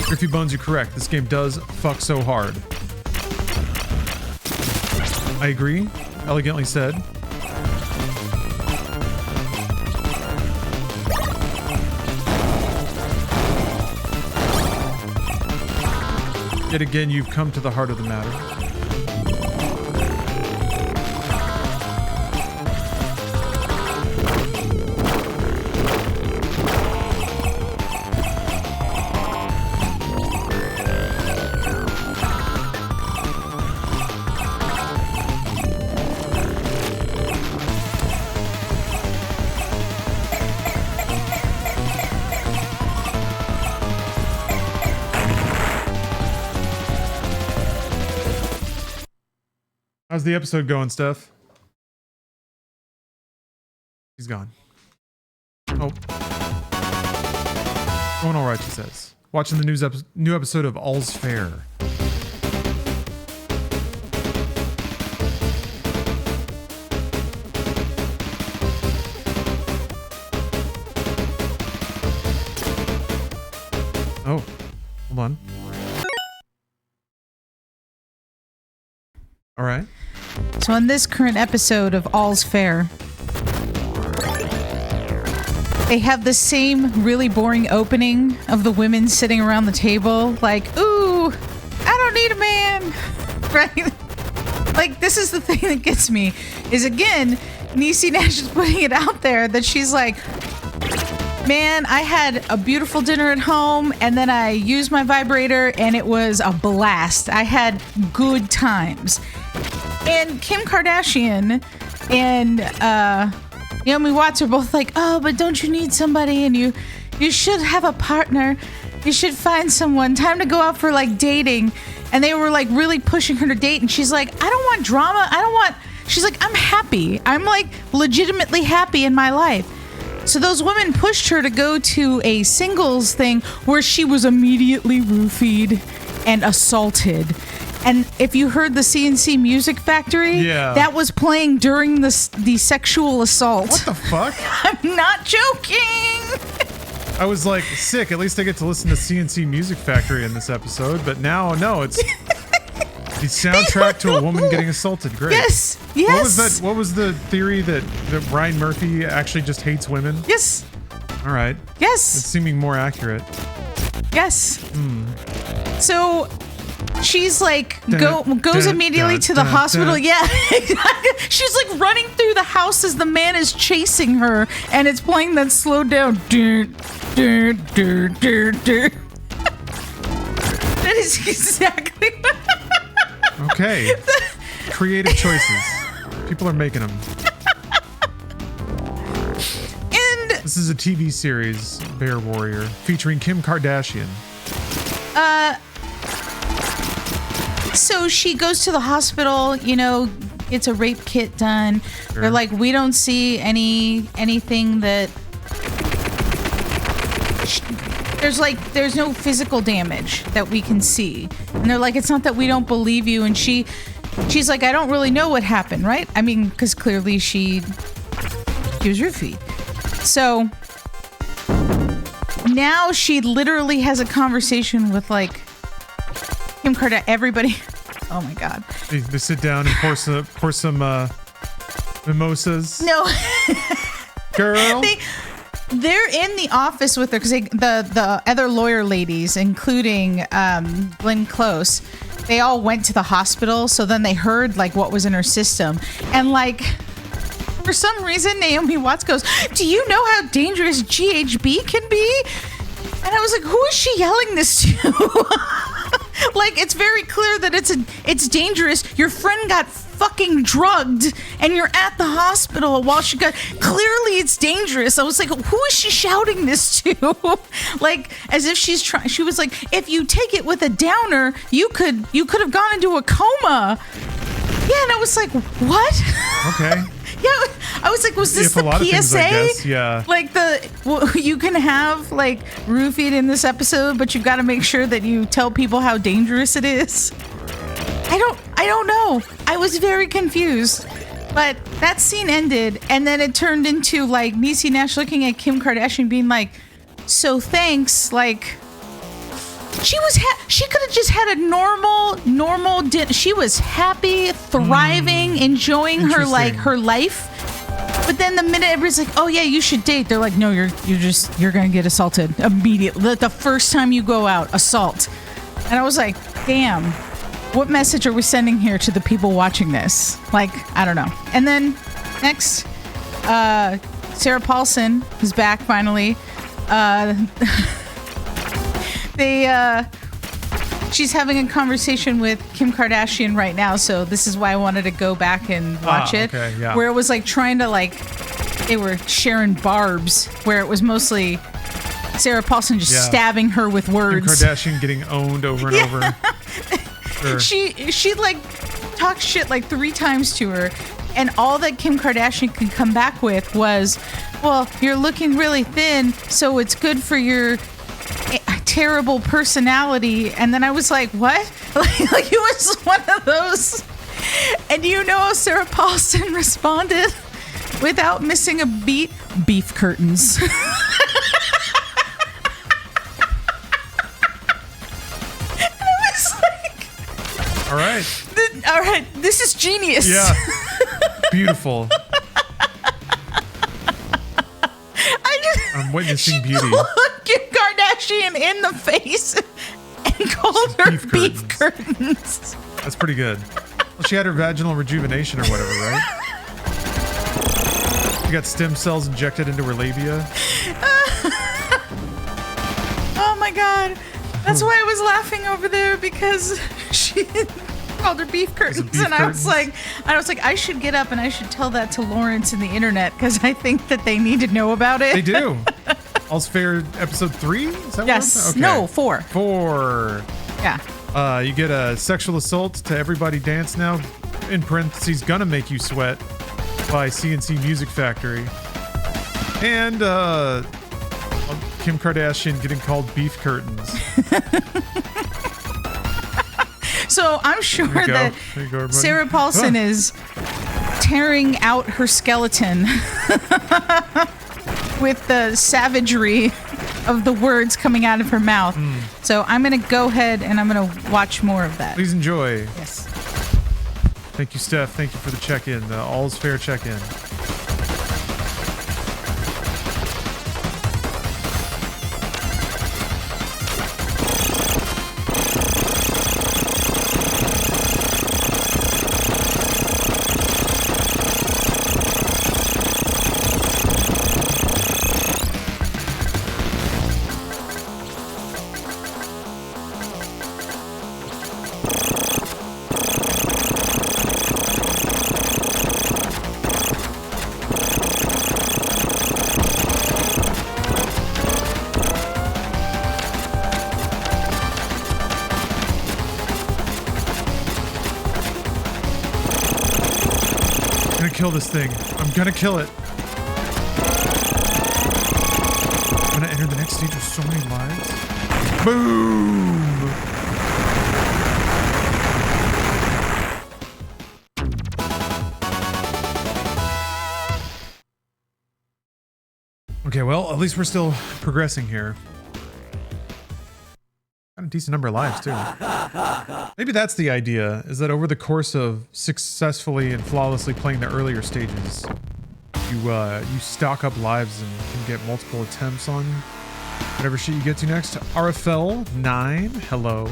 Griffy Bones, you're correct. This game does fuck so hard. I agree. Elegantly said. Yet again, you've come to the heart of the matter. How's the episode going, Steph? He's gone. Oh. Going all right, she says. Watching the new episode of All's Fair. Oh, hold on. All right. So in this current episode of All's Fair, they have the same really boring opening of the women sitting around the table like, ooh, I don't need a man, right? Like, this is the thing that gets me, is again, Niecy Nash is putting it out there that she's like, man, I had a beautiful dinner at home and then I used my vibrator and it was a blast. I had good times. And Kim Kardashian and Naomi Watts are both like, oh, but don't you need somebody? And you should have a partner. You should find someone. Time to go out for like dating. And they were like really pushing her to date. And she's like, I don't want drama. She's like, I'm happy. I'm like legitimately happy in my life. So those women pushed her to go to a singles thing where she was immediately roofied and assaulted. And if you heard the CNC Music Factory, Yeah. that was playing during the sexual assault. What the fuck? I'm not joking. I was like, sick. At least I get to listen to CNC Music Factory in this episode. But now, no, it's the soundtrack to a woman getting assaulted. Great. Yes. Yes. What was that? What was the theory that Ryan Murphy actually just hates women? Yes. All right. It's Yes. seeming more accurate. Yes. So she's like goes immediately to the hospital. Yeah. She's like running through the house as the man is chasing her, and it's playing that slowed down. That is exactly. Okay. Creative choices. People are making them. And This is a TV series, Bear Warrior, featuring Kim Kardashian. so she goes to the hospital, gets a rape kit done. Sure. They're like, we don't see anything that there's no physical damage that we can see. And they're like, it's not that we don't believe you. And she's like, I don't really know what happened, right? I mean, because clearly she was roofied. So now she literally has a conversation with like Kim Kardashian, everybody. Oh my God. They sit down and pour some mimosas. No. Girl. They're in the office with her because the other lawyer ladies, including Glenn Close, they all went to the hospital. So then they heard like what was in her system, and like for some reason Naomi Watts goes, "Do you know how dangerous GHB can be?" And I was like, "Who is she yelling this to?" Like, it's very clear that it's dangerous. Your friend got fucking drugged and you're at the hospital while she got, clearly it's dangerous. I was like, who is she shouting this to? Like, as if she was like, if you take it with a downer, you could have gone into a coma. Yeah, and I was like, what? Okay. Yeah, I was like, was this the a lot PSA? of things, I guess, yeah. Like you can have like roofied in this episode, but you've got to make sure that you tell people how dangerous it is. I don't know. I was very confused. But that scene ended, and then it turned into like Niecy Nash looking at Kim Kardashian being like, so thanks, like she could have just had a normal dinner. She was happy, thriving, enjoying her life. But then the minute everybody's like, "Oh yeah, you should date," they're like, "No, you're gonna get assaulted immediately. The first time you go out, assault." And I was like, "Damn, what message are we sending here to the people watching this?" Like, I don't know. And then next, Sarah Paulson is back finally. She's having a conversation with Kim Kardashian right now, so this is why I wanted to go back and watch it. Okay, yeah. Where it was like trying to they were sharing barbs, where it was mostly Sarah Paulson just stabbing her with Kim words. Kardashian getting owned over and over. Sure. She like talked shit like 3 times to her, and all that Kim Kardashian could come back with was, well, you're looking really thin, so it's good for your terrible personality. And then I was like, what? Like it was one of those. And do you know how Sarah Paulson responded without missing a beat? Beef curtains. And I was like, All right. all right, this is genius. Yeah. Beautiful. I'm witnessing beauty. Looked Kim Kardashian in the face and called her beef curtains. That's pretty good. Well, she had her vaginal rejuvenation or whatever, right? She got stem cells injected into her labia. Oh my God. That's why I was laughing over there, because she called her beef curtains. beef And I was like, I should get up and I should tell that to Lawrence and the internet, because I think that they need to know about it. They do. All's Fair episode 3? Is that Yes. Okay. No, 4. 4. Yeah. You get a sexual assault to Everybody Dance Now, in parentheses, Gonna Make You Sweat, by CNC Music Factory. And Kim Kardashian getting called beef curtains. So I'm sure There you go. that There you go, everybody. Sarah Paulson Ah. is tearing out her skeleton with the savagery of the words coming out of her mouth. So I'm going to go ahead and I'm going to watch more of that. Please enjoy. Yes. Thank you, Steph. Thank you for the check-in. The all's fair check-in. Kill this thing. I'm gonna kill it. I'm gonna enter the next stage with so many lives. Boom! Okay, well, at least we're still progressing here. Got a decent number of lives, too. Maybe that's the idea, is that over the course of successfully and flawlessly playing the earlier stages, you stock up lives and can get multiple attempts on whatever shit you get to next. RFL 9, hello.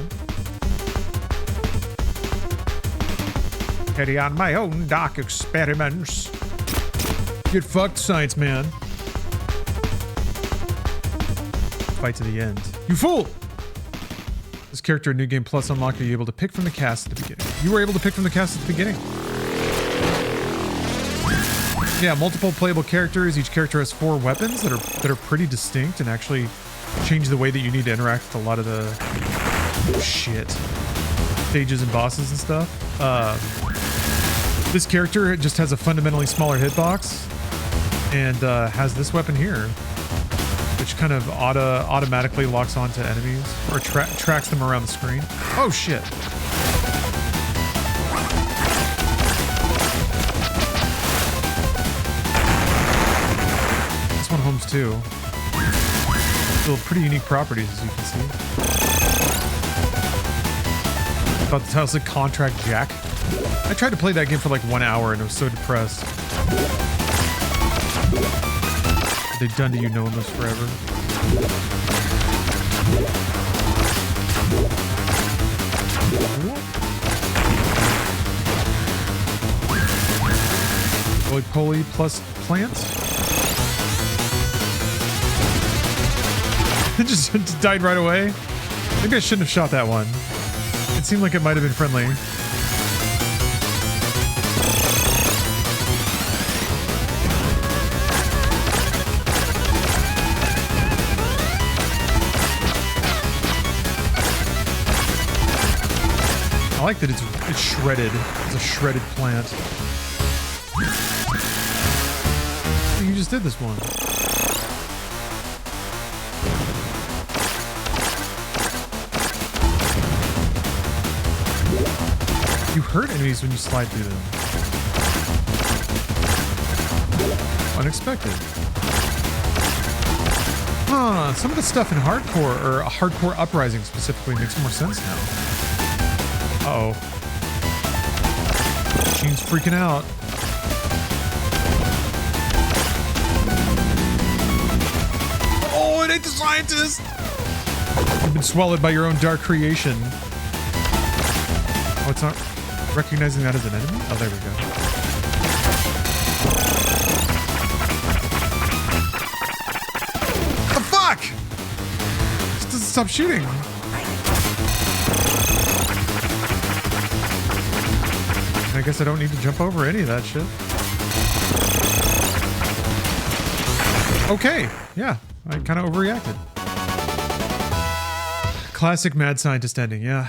Carry on my own dark experiments. Get fucked, science man. Fight to the end. You fool! This character in New Game Plus unlocked, are you able to pick from the cast at the beginning? You were able to pick from the cast at the beginning. Yeah, multiple playable characters. Each character has 4 weapons that are pretty distinct and actually change the way that you need to interact with a lot of the stages and bosses and stuff. This character just has a fundamentally smaller hitbox and has this weapon here, which kind of automatically locks onto enemies or tracks them around the screen. Oh shit. This one homes too. Still pretty unique properties, as you can see. About the title's like Contract Jack. I tried to play that game for like 1 hour and I was so depressed. What they've done to you, no one lives forever. Roly-poly plus plant. It just died right away. Maybe I shouldn't have shot that one. It seemed like it might have been friendly. I like that it's shredded. It's a shredded plant. You just did this one. You hurt enemies when you slide through them. Unexpected. Huh, some of the stuff in hardcore, or hardcore uprising specifically, makes more sense now. Uh-oh. Machine's freaking out. Oh, it ain't the scientist! You've been swallowed by your own dark creation. Oh, it's not recognizing that as an enemy? Oh, there we go. What the fuck? This doesn't stop shooting. I guess I don't need to jump over any of that shit. Okay, yeah, I kind of overreacted. Classic mad scientist ending, yeah.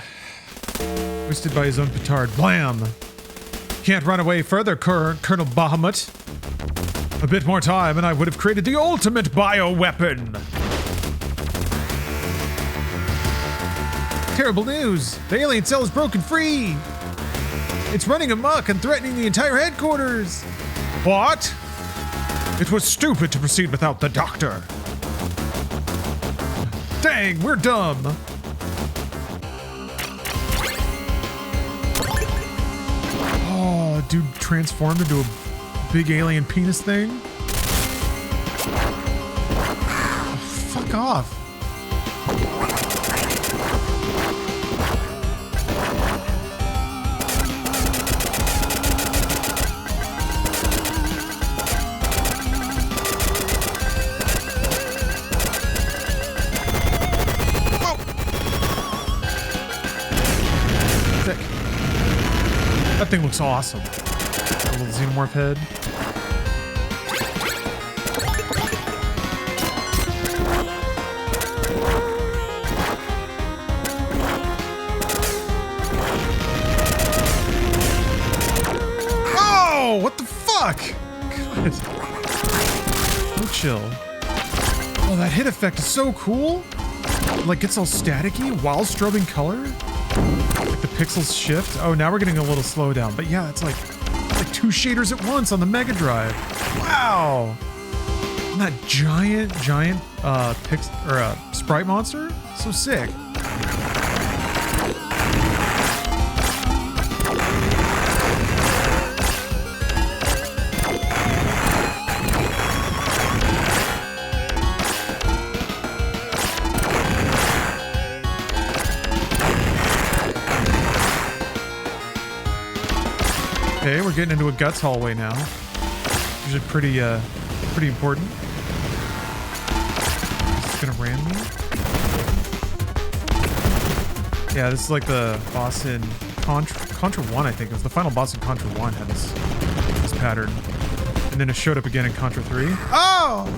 Twisted by his own petard. Blam! Can't run away further, Colonel Bahamut. A bit more time and I would have created the ultimate bioweapon. Terrible news! The alien cell is broken free! It's running amok and threatening the entire headquarters! What? It was stupid to proceed without the doctor. Dang, we're dumb! Oh, dude transformed into a big alien penis thing? Oh, fuck off. That thing looks awesome. A little xenomorph head. Oh, what the fuck? God. So chill. Oh, that hit effect is so cool. It, like, gets all staticky while strobing color. The pixels shift. Oh, now we're getting a little slowdown. But yeah, it's like 2 shaders at once on the Mega Drive. Wow. And that giant sprite monster? So sick. Okay, we're getting into a guts hallway now. Which is pretty important. Is this gonna ram me? Yeah, this is like the boss in Contra 1, I think. It was the final boss in Contra 1 had this pattern. And then it showed up again in Contra 3. Oh!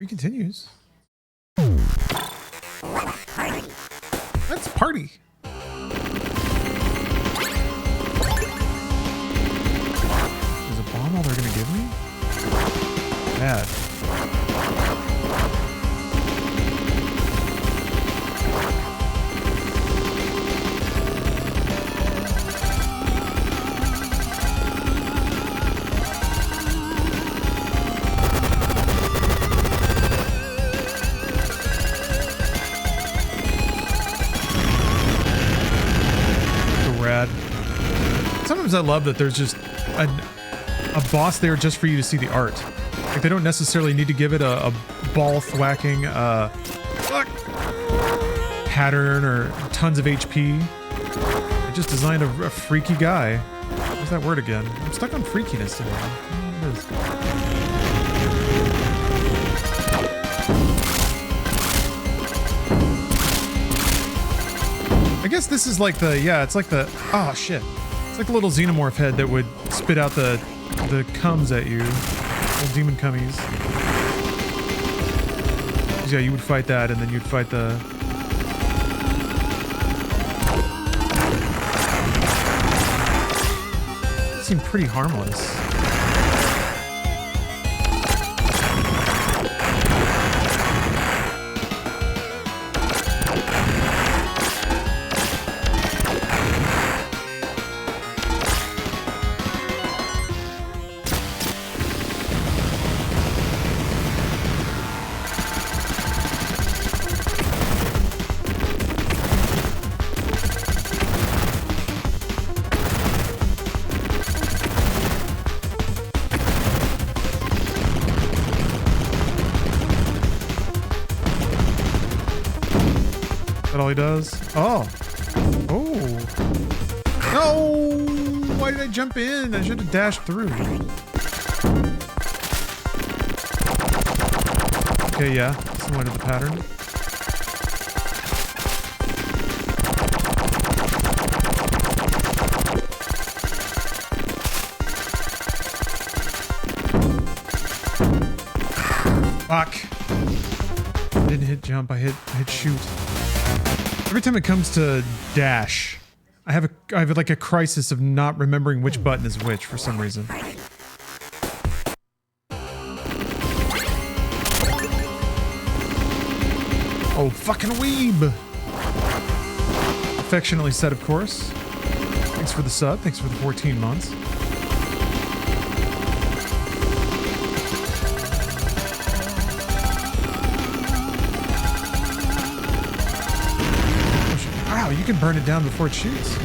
It continues. Let's party. There's a bomb all they're gonna give me? Bad. Sometimes I love that there's just a boss there just for you to see the art. Like, they don't necessarily need to give it a ball thwacking pattern or tons of HP. They just designed a freaky guy. Where's that word again? I'm stuck on freakiness today. What is it? I guess this is like the, yeah, it's like the, oh shit. It's like a little xenomorph head that would spit out the cums at you. Little demon cummies. Yeah, you would fight that and then you'd fight the... They seem pretty harmless. All he does? Oh. Oh. No! Why did I jump in? I should have dashed through. Okay, yeah. Similar to the pattern. Fuck. I didn't hit jump, I hit shoot. Every time it comes to dash, I have like a crisis of not remembering which button is which for some reason. Oh, fucking weeb. Affectionately said, of course. Thanks for the sub. Thanks for the 14 months. Wow, you can burn it down before it shoots.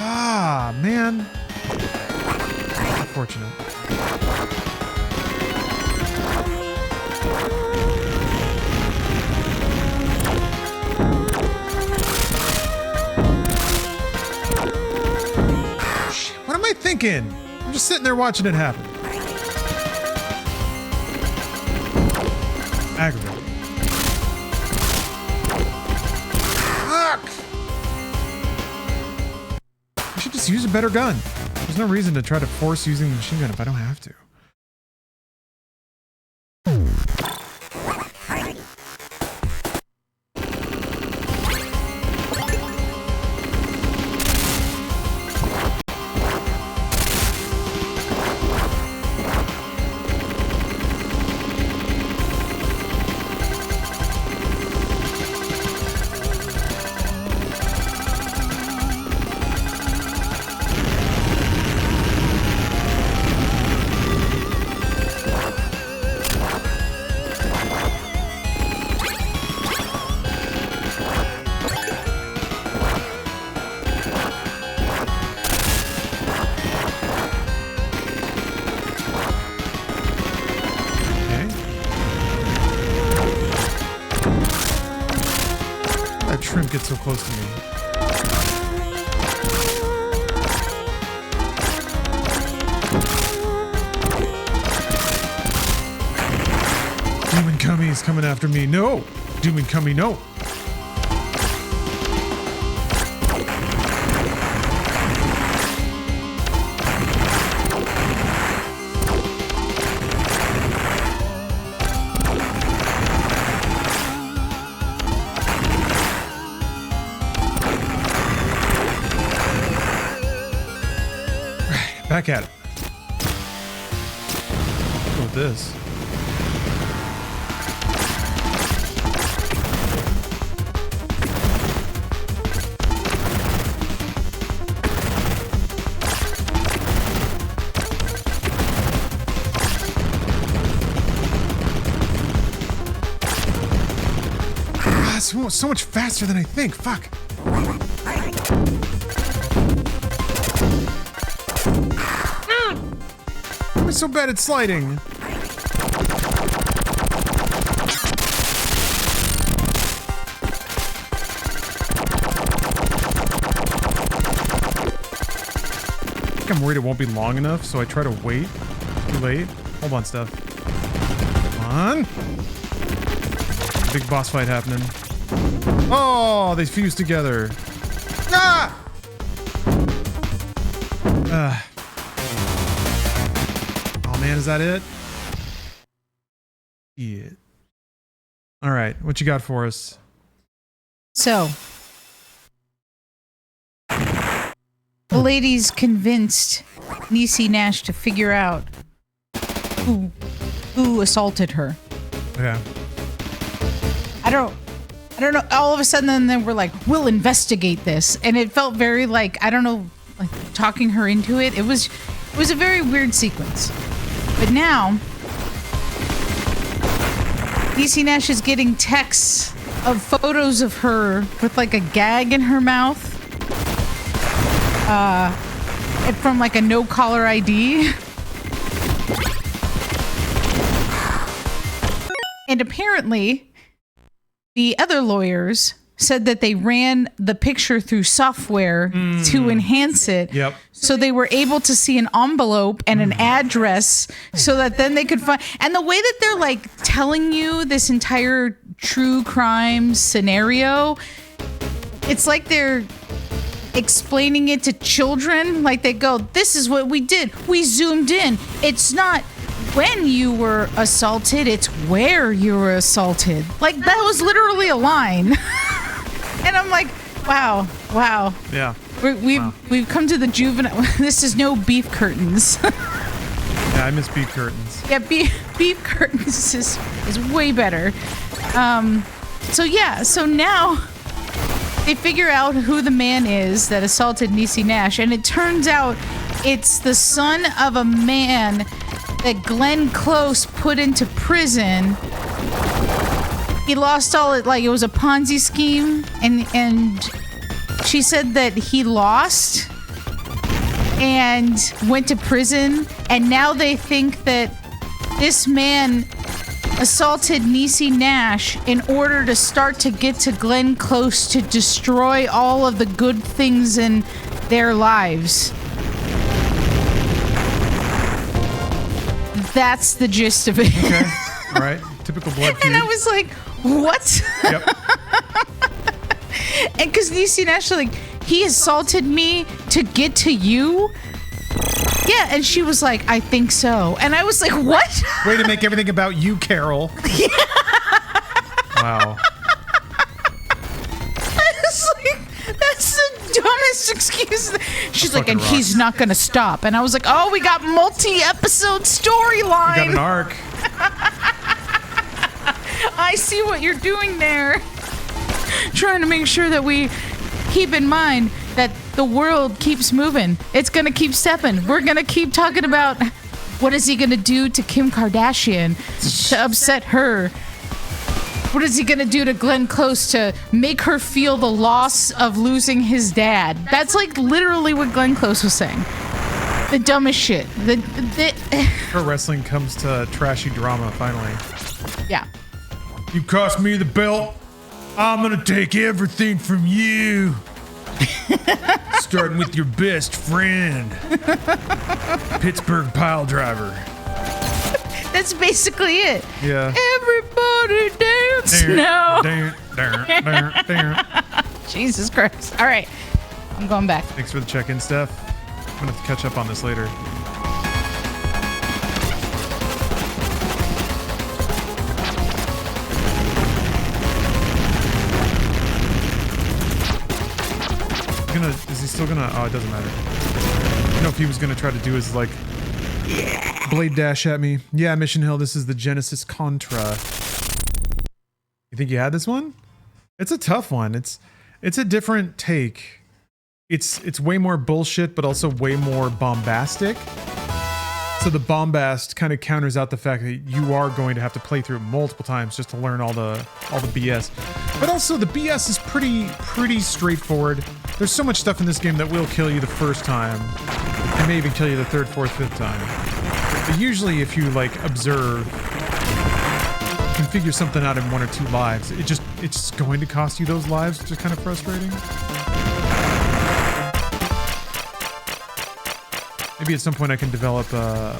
Ah, man. Unfortunate. What am I thinking? I'm just sitting there watching it happen. Aggravating. Fuck! I should just use a better gun. There's no reason to try to force using the machine gun if I don't have to. Shrimp gets so close to me. Demon Cummy is coming after me. No! Demon Cummy, no! Back at it. Go with this. Ah, so much faster than I think. Fuck. I'm so bad at sliding. I think I'm worried it won't be long enough, so I try to wait. Too late. Hold on, Steph. Come on. Big boss fight happening. Oh, they fused together. Ah! Man, is that it? Yeah. All right, what you got for us? So, the lady's convinced Niecy Nash to figure out who assaulted her. Yeah. I don't know. All of a sudden, then we're like, we'll investigate this, and it felt very like, I don't know, like talking her into it. It was a very weird sequence. But now, Niecy Nash is getting texts of photos of her with like a gag in her mouth. From like a no caller ID. And apparently, the other lawyers said that they ran the picture through software to enhance it. Yep. So they were able to see an envelope and an address so that then they could find. And the way that they're like telling you this entire true crime scenario, it's like they're explaining it to children. Like they go, this is what we did. We zoomed in. It's not when you were assaulted, it's where you were assaulted. Like that was literally a line. And I'm like, wow. Yeah. We've come to the juvenile. This is no beef curtains. Yeah, I miss beef curtains. Yeah, beef curtains is way better. So now they figure out who the man is that assaulted Niecy Nash, and it turns out it's the son of a man that Glenn Close put into prison. He lost all it, like it was a Ponzi scheme, and she said that he lost and went to prison, and now they think that this man assaulted Niecy Nash in order to start to get to Glenn Close to destroy all of the good things in their lives. That's the gist of it. Okay. All right. Typical blood feud. And I was like, what? Yep. And because Niecy Nash, like, he assaulted me to get to you? Yeah, and she was like, I think so. And I was like, what? Way to make everything about you, Carol. Yeah. Wow. I was like, that's the dumbest excuse. She's like, fucking and he's not going to stop. And I was like, oh, we got multi-episode storyline. We got an arc. I see what you're doing there. Trying to make sure that we keep in mind that the world keeps moving. It's going to keep stepping. We're going to keep talking about what is he going to do to Kim Kardashian to upset her. What is he going to do to Glenn Close to make her feel the loss of losing his dad? That's like literally what Glenn Close was saying. The dumbest shit. Pro wrestling comes to trashy drama finally. Yeah. You cost me the belt. I'm gonna take everything from you. Starting with your best friend, Pittsburgh pile driver. That's basically it. Yeah. Everybody dance now. Thanks Jesus Christ. All right. I'm going back. for the check-in, Steph. I'm gonna have to catch up on this later. Is he still gonna? Oh, it doesn't matter. I don't know if he was gonna try to do his like blade dash at me. Yeah, Mission Hill. This is the Genesis Contra. You think you had this one? It's a tough one. It's a different take. It's way more bullshit, but also way more bombastic. So the bombast kind of counters out the fact that you are going to have to play through it multiple times just to learn all the BS. But also the BS is pretty straightforward. There's so much stuff in this game that will kill you the first time, and may even kill you the third, fourth, fifth time. But usually, if you like observe, you can figure something out in 1 or 2 lives. It's just going to cost you those lives, which is kind of frustrating. Maybe at some point I can develop a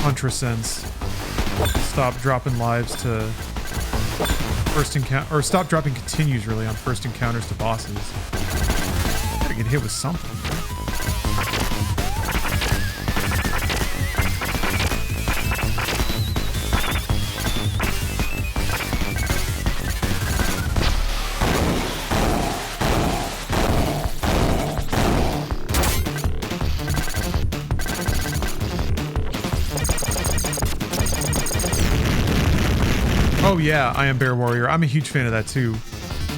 Contra sense. Stop dropping lives to first encounter, or stop dropping continues really on first encounters to bosses. Gotta get hit with something. Oh yeah, I Am Bear Warrior. I'm a huge fan of that too.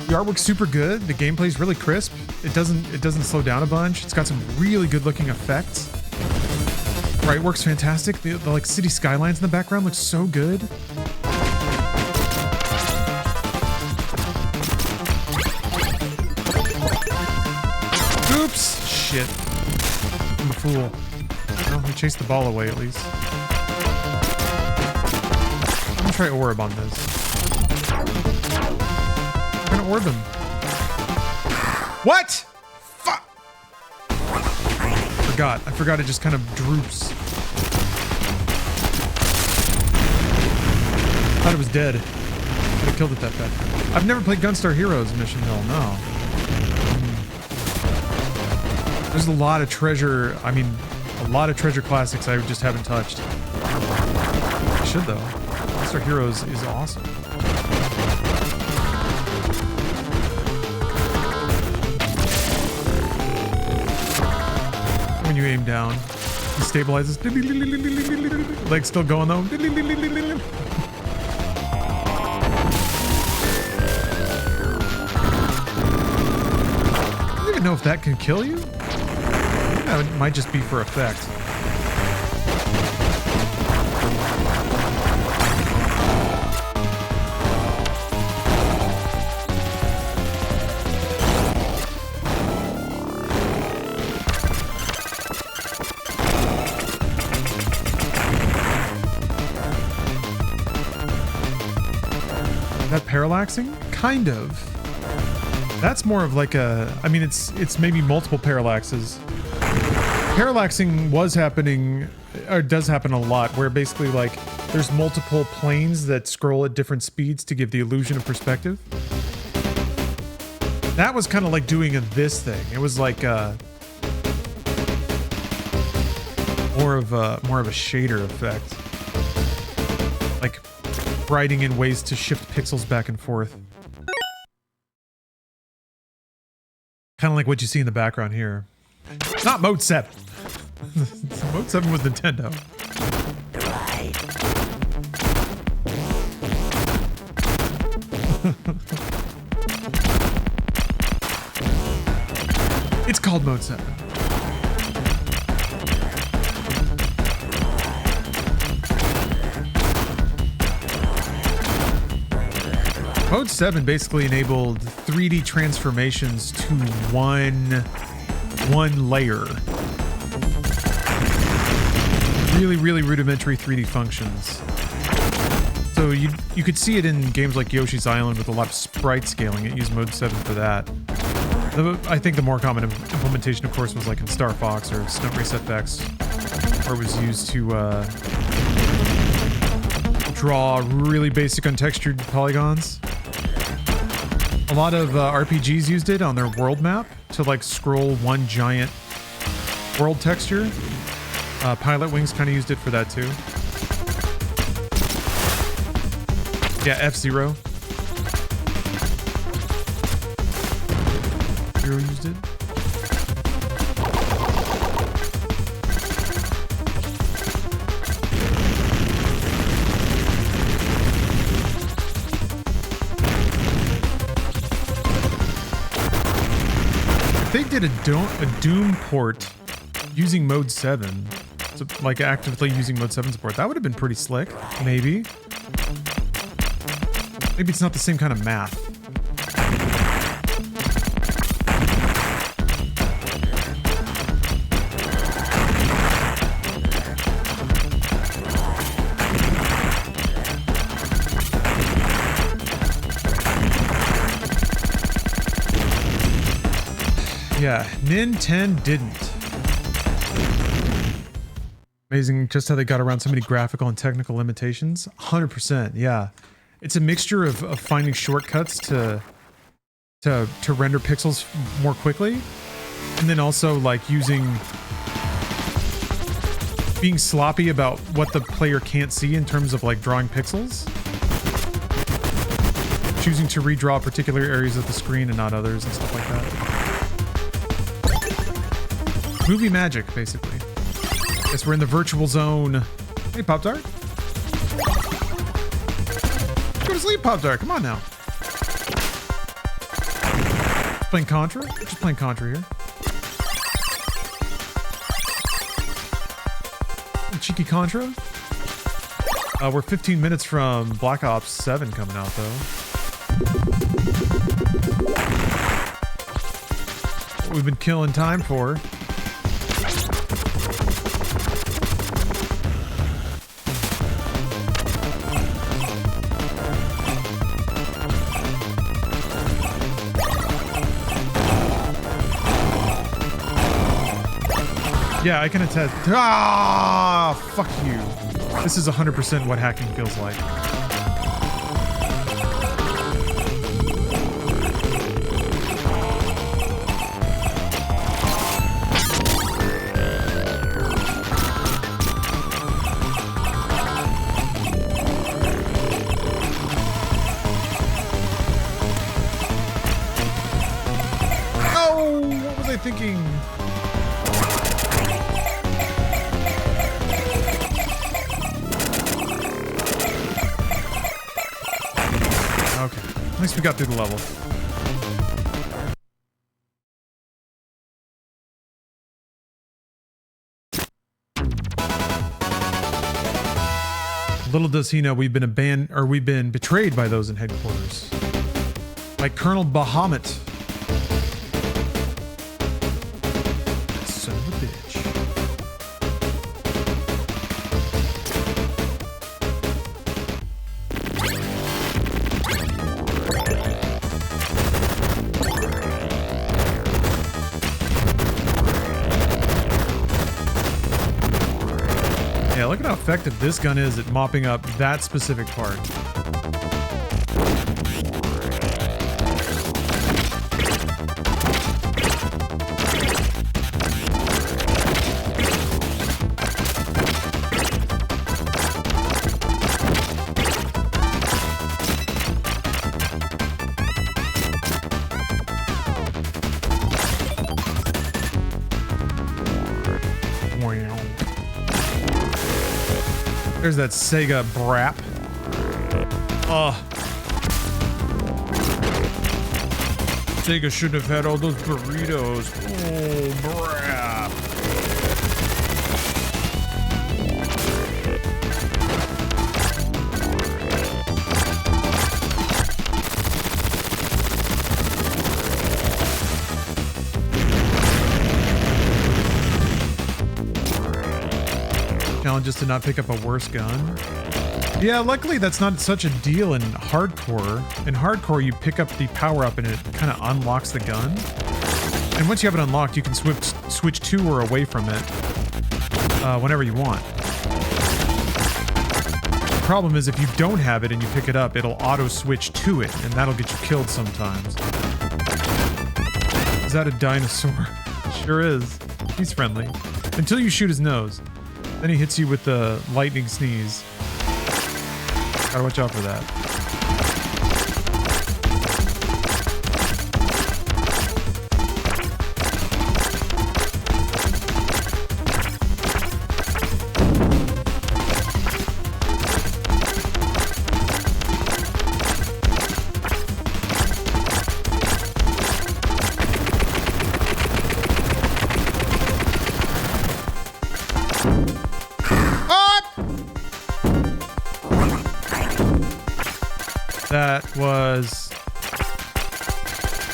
The artwork's super good. The gameplay's really crisp. It doesn't slow down a bunch. It's got some really good looking effects. Right, works fantastic. The like city skylines in the background look so good. Oops! Shit. I'm a fool. Well, we chased the ball away at least. I'm gonna try orb on this. I'm gonna orb him. What? Fuck! I forgot it just kind of droops. Thought it was dead. Could have killed it that fast. I've never played Gunstar Heroes Mission Hill, no. There's a lot of treasure, a lot of treasure classics I just haven't touched. I should though. Gunstar Heroes is awesome. aim down. He stabilizes. Leg's still going though. I don't even know if that can kill you. Yeah, it might just be for effect. That parallaxing? Kind of. That's more of like a, I mean, it's maybe multiple parallaxes. Parallaxing was happening, or does happen a lot, where basically like there's multiple planes that scroll at different speeds to give the illusion of perspective. That was kind of like doing this thing. It was like more of a shader effect. Like writing in ways to shift pixels back and forth. Kind of like what you see in the background here. Not Mode 7. Mode 7 was Nintendo. It's called Mode 7. Mode 7 basically enabled 3D transformations to one layer. Really rudimentary 3D functions. So you could see it in games like Yoshi's Island with a lot of sprite scaling. It used Mode 7 for that. I think the more common implementation, of course, was like in Star Fox or Stunt Race FX, where it was used to draw really basic untextured polygons. A lot of RPGs used it on their world map to like scroll one giant world texture. Pilot Wings kind of used it for that too. Yeah, F-Zero. Zero used it. They did a Doom port using Mode 7, so like actively using Mode 7 support. That would have been pretty slick, maybe. Maybe it's not the same kind of math. Yeah, Nintendo didn't. Amazing just how they got around so many graphical and technical limitations. 100%, yeah. It's a mixture of finding shortcuts to render pixels more quickly, and then also like being sloppy about what the player can't see in terms of like drawing pixels. Choosing to redraw particular areas of the screen and not others and stuff like that. Movie magic, basically. Guess we're in the virtual zone. Hey, Pop-Tart. Go to sleep, Pop-Tart. Come on now. Playing Contra? Just playing Contra here. Cheeky Contra. We're 15 minutes from Black Ops 7 coming out, though. What we've been killing time for. Yeah, I can attest. Ah, fuck you. This is 100% what hacking feels like. Oh, what was I thinking? Okay. At least we got through the level. Little does he know we've been betrayed by those in headquarters. By Colonel Bahamut. Son of a bitch. Yeah, look at how effective this gun is at mopping up that specific part. There's that Sega brap. Sega shouldn't have had all those burritos. Oh, brap. Challenges to not pick up a worse gun. Yeah, luckily that's not such a deal in hardcore. In hardcore, you pick up the power up and it kind of unlocks the gun. And once you have it unlocked, you can switch to or away from it whenever you want. The problem is if you don't have it and you pick it up, it'll auto switch to it, and that'll get you killed sometimes. Is that a dinosaur? Sure is. He's friendly. Until you shoot his nose. Then he hits you with the lightning sneeze. Gotta watch out for that. That was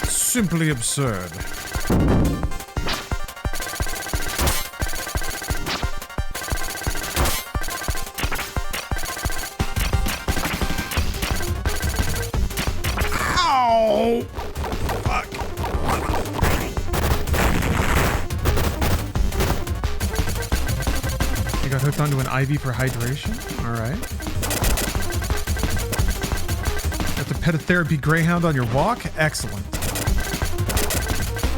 simply absurd. Ow! Fuck. You got hooked onto an IV for hydration? All right. The pet a therapy greyhound on your walk? Excellent.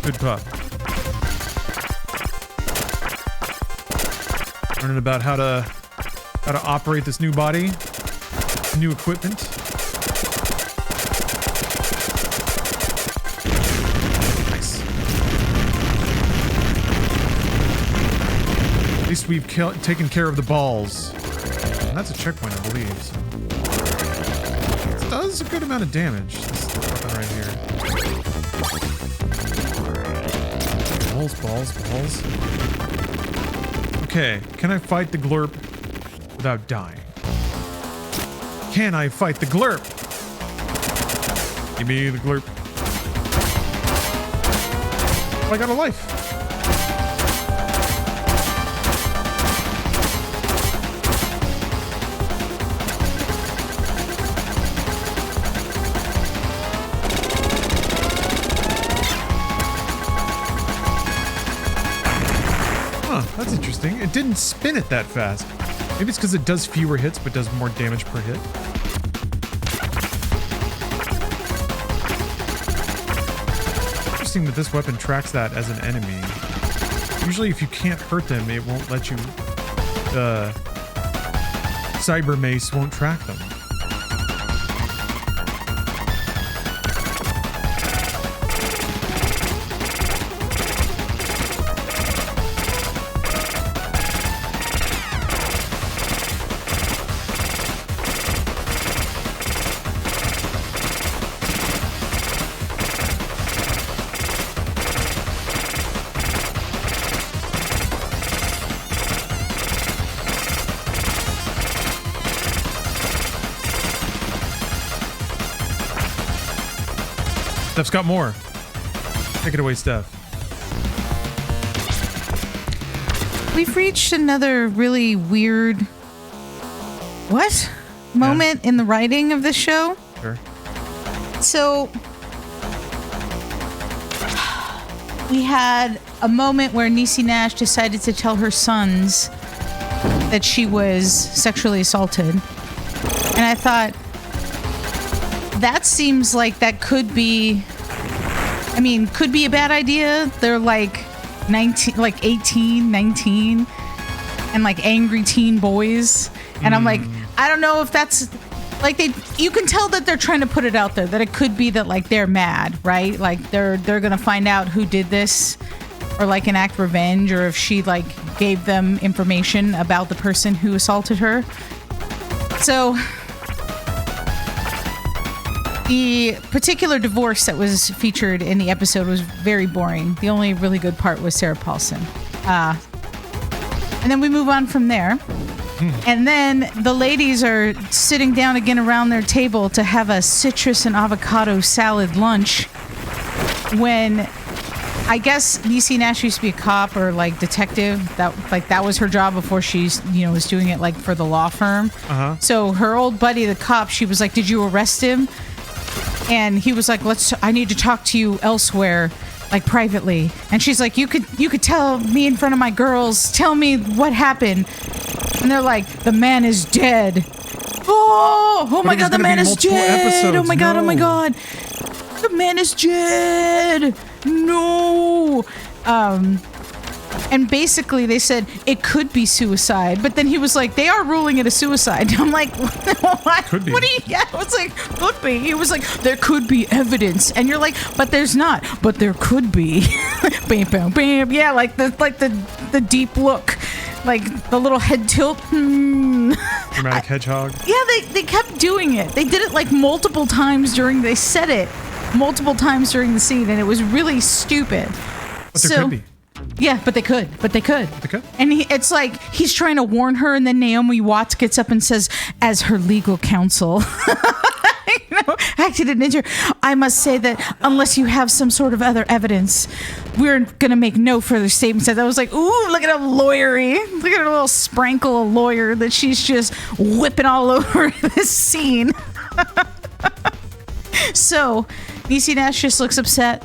Good pup. Learning about how to operate this new body, new equipment. Nice. At least we've taken care of the balls. And that's a checkpoint, I believe. So. Does a good amount of damage. This weapon right here. Balls. Okay, can I fight the glurp without dying? Can I fight the glurp? Give me the glurp. Oh, I got a life. That's interesting. It didn't spin it that fast. Maybe it's because it does fewer hits, but does more damage per hit. Interesting that this weapon tracks that as an enemy. Usually if you can't hurt them, it won't let you... The cyber mace won't track them. Steph's got more. Take it away, Steph. We've reached another really weird moment in the writing of this show. Sure. So we had a moment where Niecy Nash decided to tell her sons that she was sexually assaulted. And I thought, that seems like that could be a bad idea. They're like 19, like 18, 19, and like angry teen boys. And I'm like, I don't know if that's like you can tell that they're trying to put it out there that it could be that like they're mad, right? Like they're gonna find out who did this or like enact revenge, or if she like gave them information about the person who assaulted her. So the particular divorce that was featured in the episode was very boring. The only really good part was Sarah Paulson. And then we move on from there. And then the ladies are sitting down again around their table to have a citrus and avocado salad lunch when I guess Niecy Nash used to be a cop or like detective. That was her job before she's was doing it like for the law firm. So her old buddy, the cop, she was like, "Did you arrest him?" And he was like, I need to talk to you elsewhere, like privately. And she's like, you could tell me in front of my girls, tell me what happened. And they're like, the man is dead. Oh my God, the man is dead. Episodes. Oh my God, oh my God. The man is dead. No. And basically they said it could be suicide, but then he was like, they are ruling it a suicide. I'm like, what? Could be. What do you? Yeah, I was like, could be. He was like, there could be evidence, and you're like, but there's not. But there could be. Bam, bam, bam. Yeah, like the deep look, like the little head tilt. Dramatic hedgehog. Yeah, they kept doing it. They did it like multiple times they said it multiple times during the scene, and it was really stupid. But there could be. Yeah, but they could. They could. And it's like he's trying to warn her, and then Naomi Watts gets up and says, as her legal counsel, acted an injury. I must say that unless you have some sort of other evidence, we're going to make no further statements. I was like, ooh, look at how lawyery. Look at her little sprankle of lawyer that she's just whipping all over this scene. So Niecy Nash just looks upset.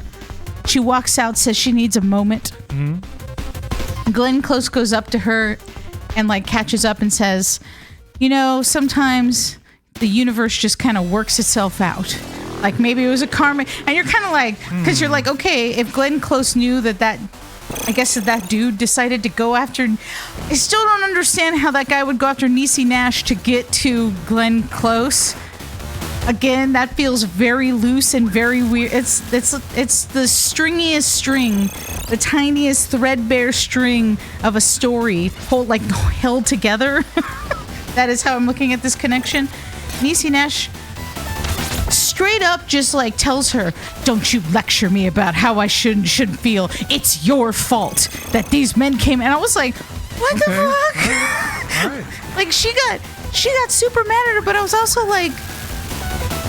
She walks out, says she needs a moment. Glenn Close goes up to her and like catches up and says, sometimes the universe just kind of works itself out. Like maybe it was a karma. And you're kind of like, because you're like, okay, if Glenn Close knew that dude decided to go after, I still don't understand how that guy would go after Niecy Nash to get to Glenn Close. Again, that feels very loose and very weird. It's the stringiest string, the tiniest threadbare string of a story, held together. That is how I'm looking at this connection. Niecy Nash straight up just like tells her, "Don't you lecture me about how I should feel. It's your fault that these men came." And I was like, "What the fuck?" All right. Like she got super mad at her, but I was also like,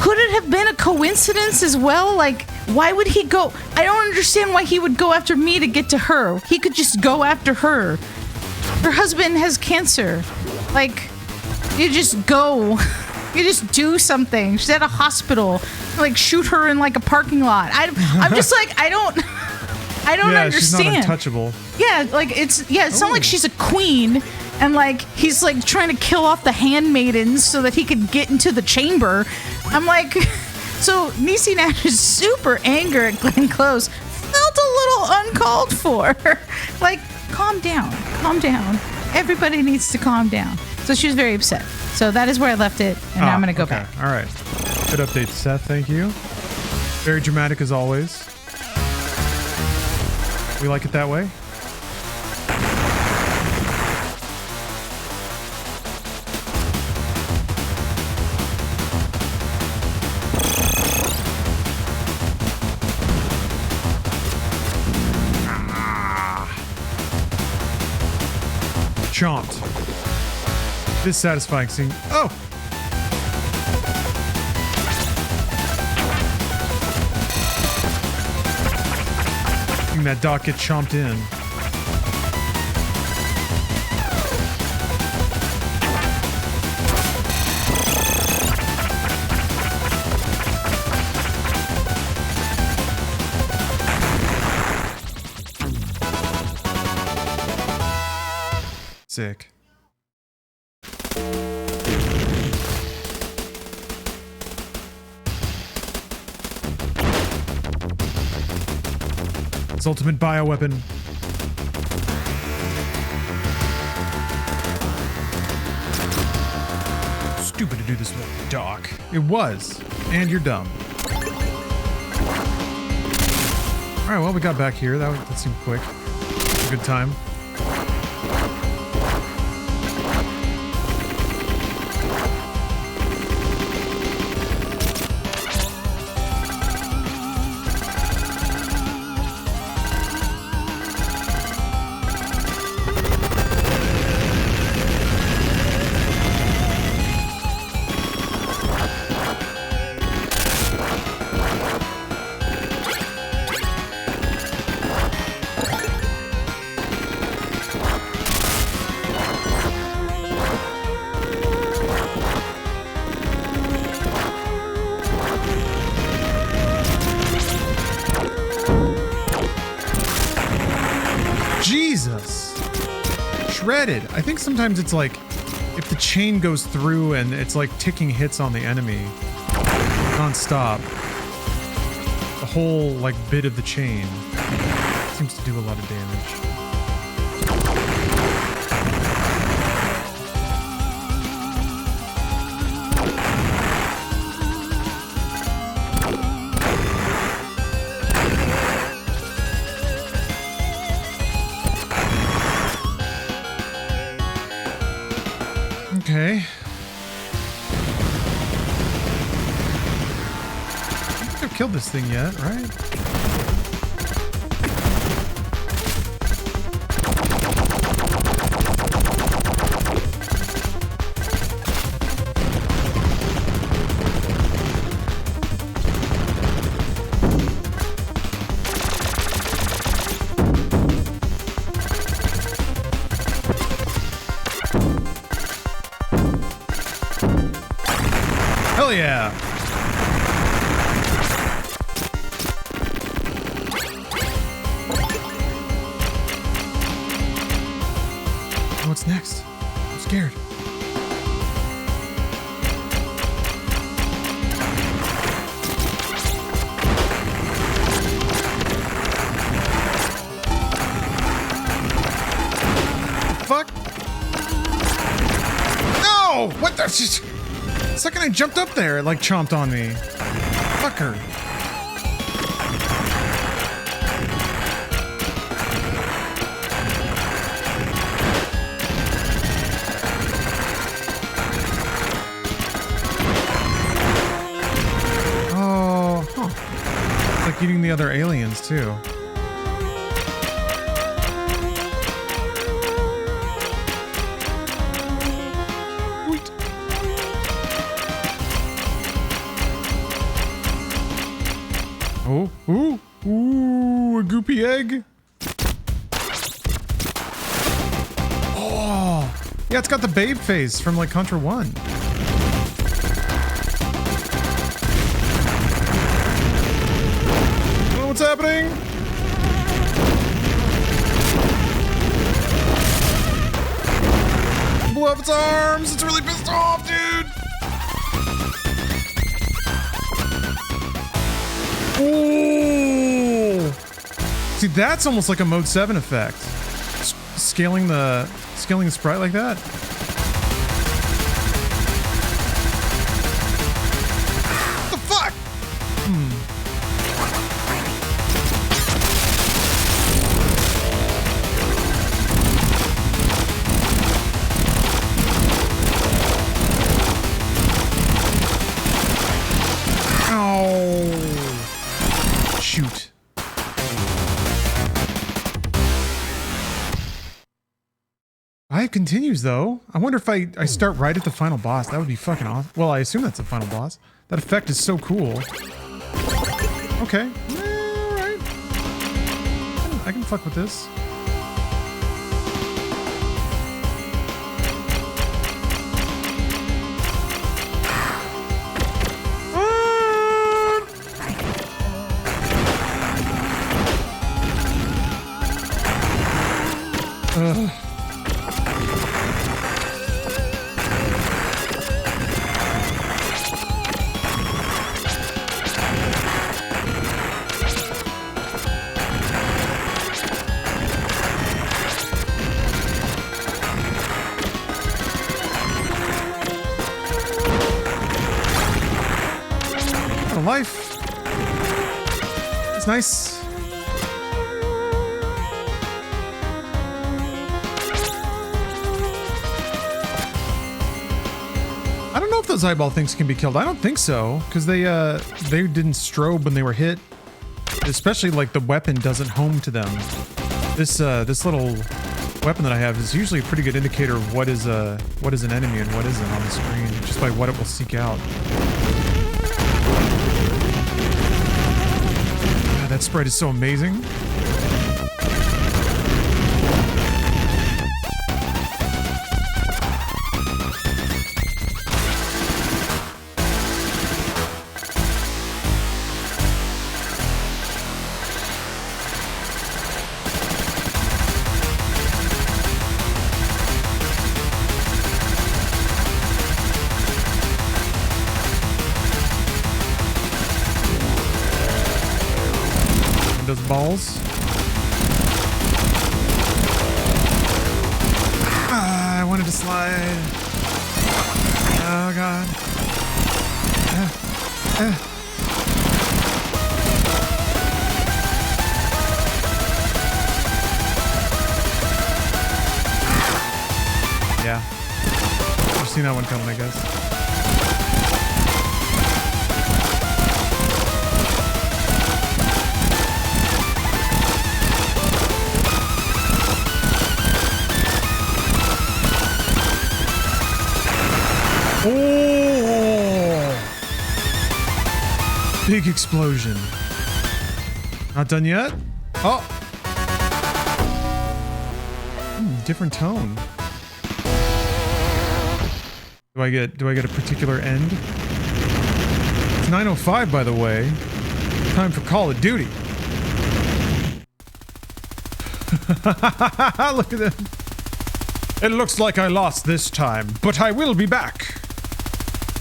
could it have been a coincidence as well? Like, why would he go? I don't understand why he would go after me to get to her. He could just go after her. Her husband has cancer. Like, you just go. You just do something. She's at a hospital. Like, shoot her in like a parking lot. I'm just like, I don't understand. She's not untouchable. Yeah, like it's not like she's a queen. And like he's like trying to kill off the handmaidens so that he could get into the chamber. I'm like, so Niecy Nash's super anger at Glenn Close felt a little uncalled for. Like, calm down. Everybody needs to calm down. So she was very upset. So that is where I left it, and now I'm going to go back. All right. Good update, Seth. Thank you. Very dramatic as always. We like it that way. Chomped. This satisfying scene. Oh! watching that dock get chomped in. Sick. His ultimate bioweapon. Stupid to do this with a dock. It was. And you're dumb. Alright, well, we got back here. That seemed quick. A good time. Jesus. Shredded. I think sometimes it's like if the chain goes through and it's like ticking hits on the enemy non-stop. The whole like bit of the chain seems to do a lot of damage. Okay. I don't think I've killed this thing yet, right? Hell yeah! What's next? I'm scared. Fuck! No! What the? The second I jumped up there, it like chomped on me. Fucker. Oh, huh. It's like eating the other aliens too. Oh, ooh, a goopy egg. Oh, yeah, it's got the babe face from like Contra 1. Oh, what's happening? Blew up its arms. It's really pissed off, dude. Ooh. See, that's almost like a Mode 7 effect. Scaling the sprite like that. What the fuck? Oh. Shoot. It continues though. I wonder if I start right at the final boss. That would be fucking awesome. Well, I assume that's the final boss. That effect is so cool. Okay. Alright. I can fuck with this. Life. It's nice. I don't know if those eyeball things can be killed. I don't think so, because they didn't strobe when they were hit. Especially like the weapon doesn't home to them. This little weapon that I have is usually a pretty good indicator of what is an enemy and what isn't on the screen, just by what it will seek out. That sprite is so amazing. Those balls. I wanted to slide. Oh god. Yeah. I've seen that one coming, I guess. Oh! Big explosion. Not done yet? Oh! Different tone. Do I get a particular end? It's 9:05, by the way. Time for Call of Duty. Look at that. It looks like I lost this time, but I will be back.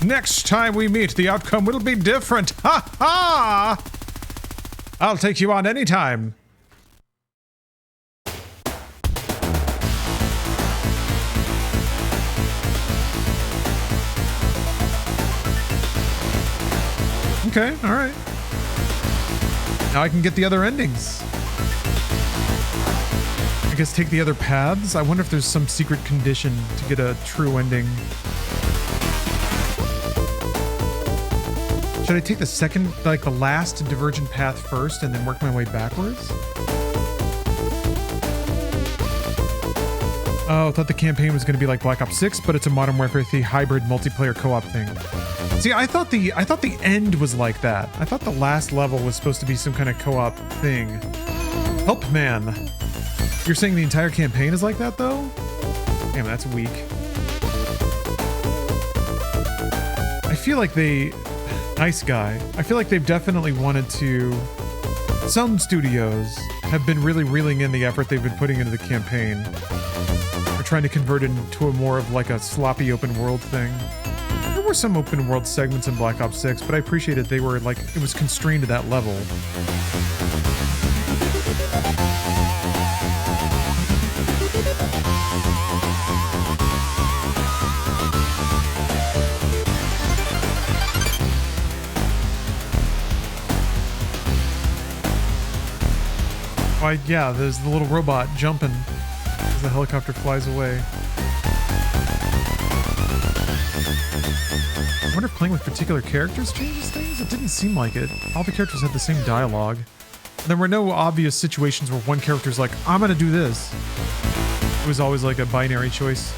Next time we meet, the outcome will be different. Ha ha! I'll take you on anytime. Okay, alright. Now I can get the other endings. I guess take the other paths? I wonder if there's some secret condition to get a true ending. Should I take the second, like the last divergent path first and then work my way backwards? Oh, I thought the campaign was going to be like Black Ops 6, but it's a Modern Warfare 3 hybrid multiplayer co-op thing. See, I thought the end was like that. I thought the last level was supposed to be some kind of co-op thing. Help, man. You're saying the entire campaign is like that, though? Damn, that's weak. I feel like they... Nice guy. I feel like they've definitely wanted to... Some studios have been really reeling in the effort they've been putting into the campaign. They're trying to convert it into a more of like a sloppy open world thing. There were some open world segments in Black Ops 6, but I appreciated they were like, it was constrained to that level. Why, yeah, there's the little robot jumping as the helicopter flies away. I wonder if playing with particular characters changes things? It didn't seem like it. All the characters had the same dialogue. And there were no obvious situations where one character's like, I'm gonna do this. It was always like a binary choice.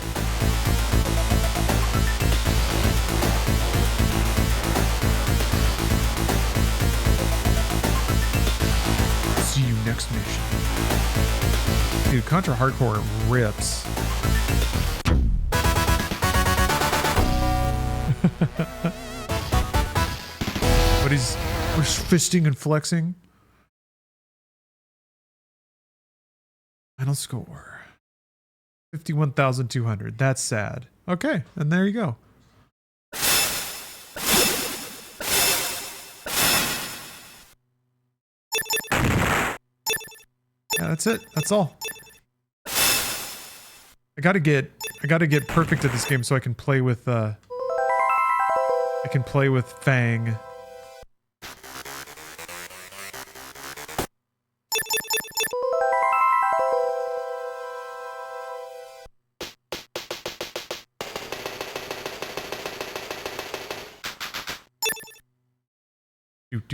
See you next mission. Dude, Contra Hardcore rips. But we're fisting and flexing. Final score 51,200. That's sad. Okay, and there you go. Yeah, that's it. That's all. I gotta get perfect at this game so I can play with Fang.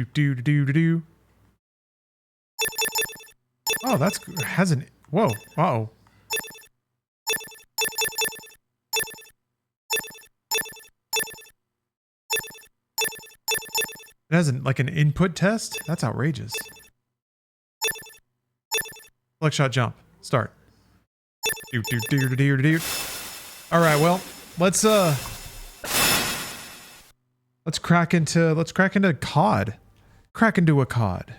Do. Oh, that's hasn't. Whoa! Uh-oh. It hasn't like an input test. That's outrageous. Flex shot jump. Start. Do. All right. Well, let's crack into COD. Crack into a COD.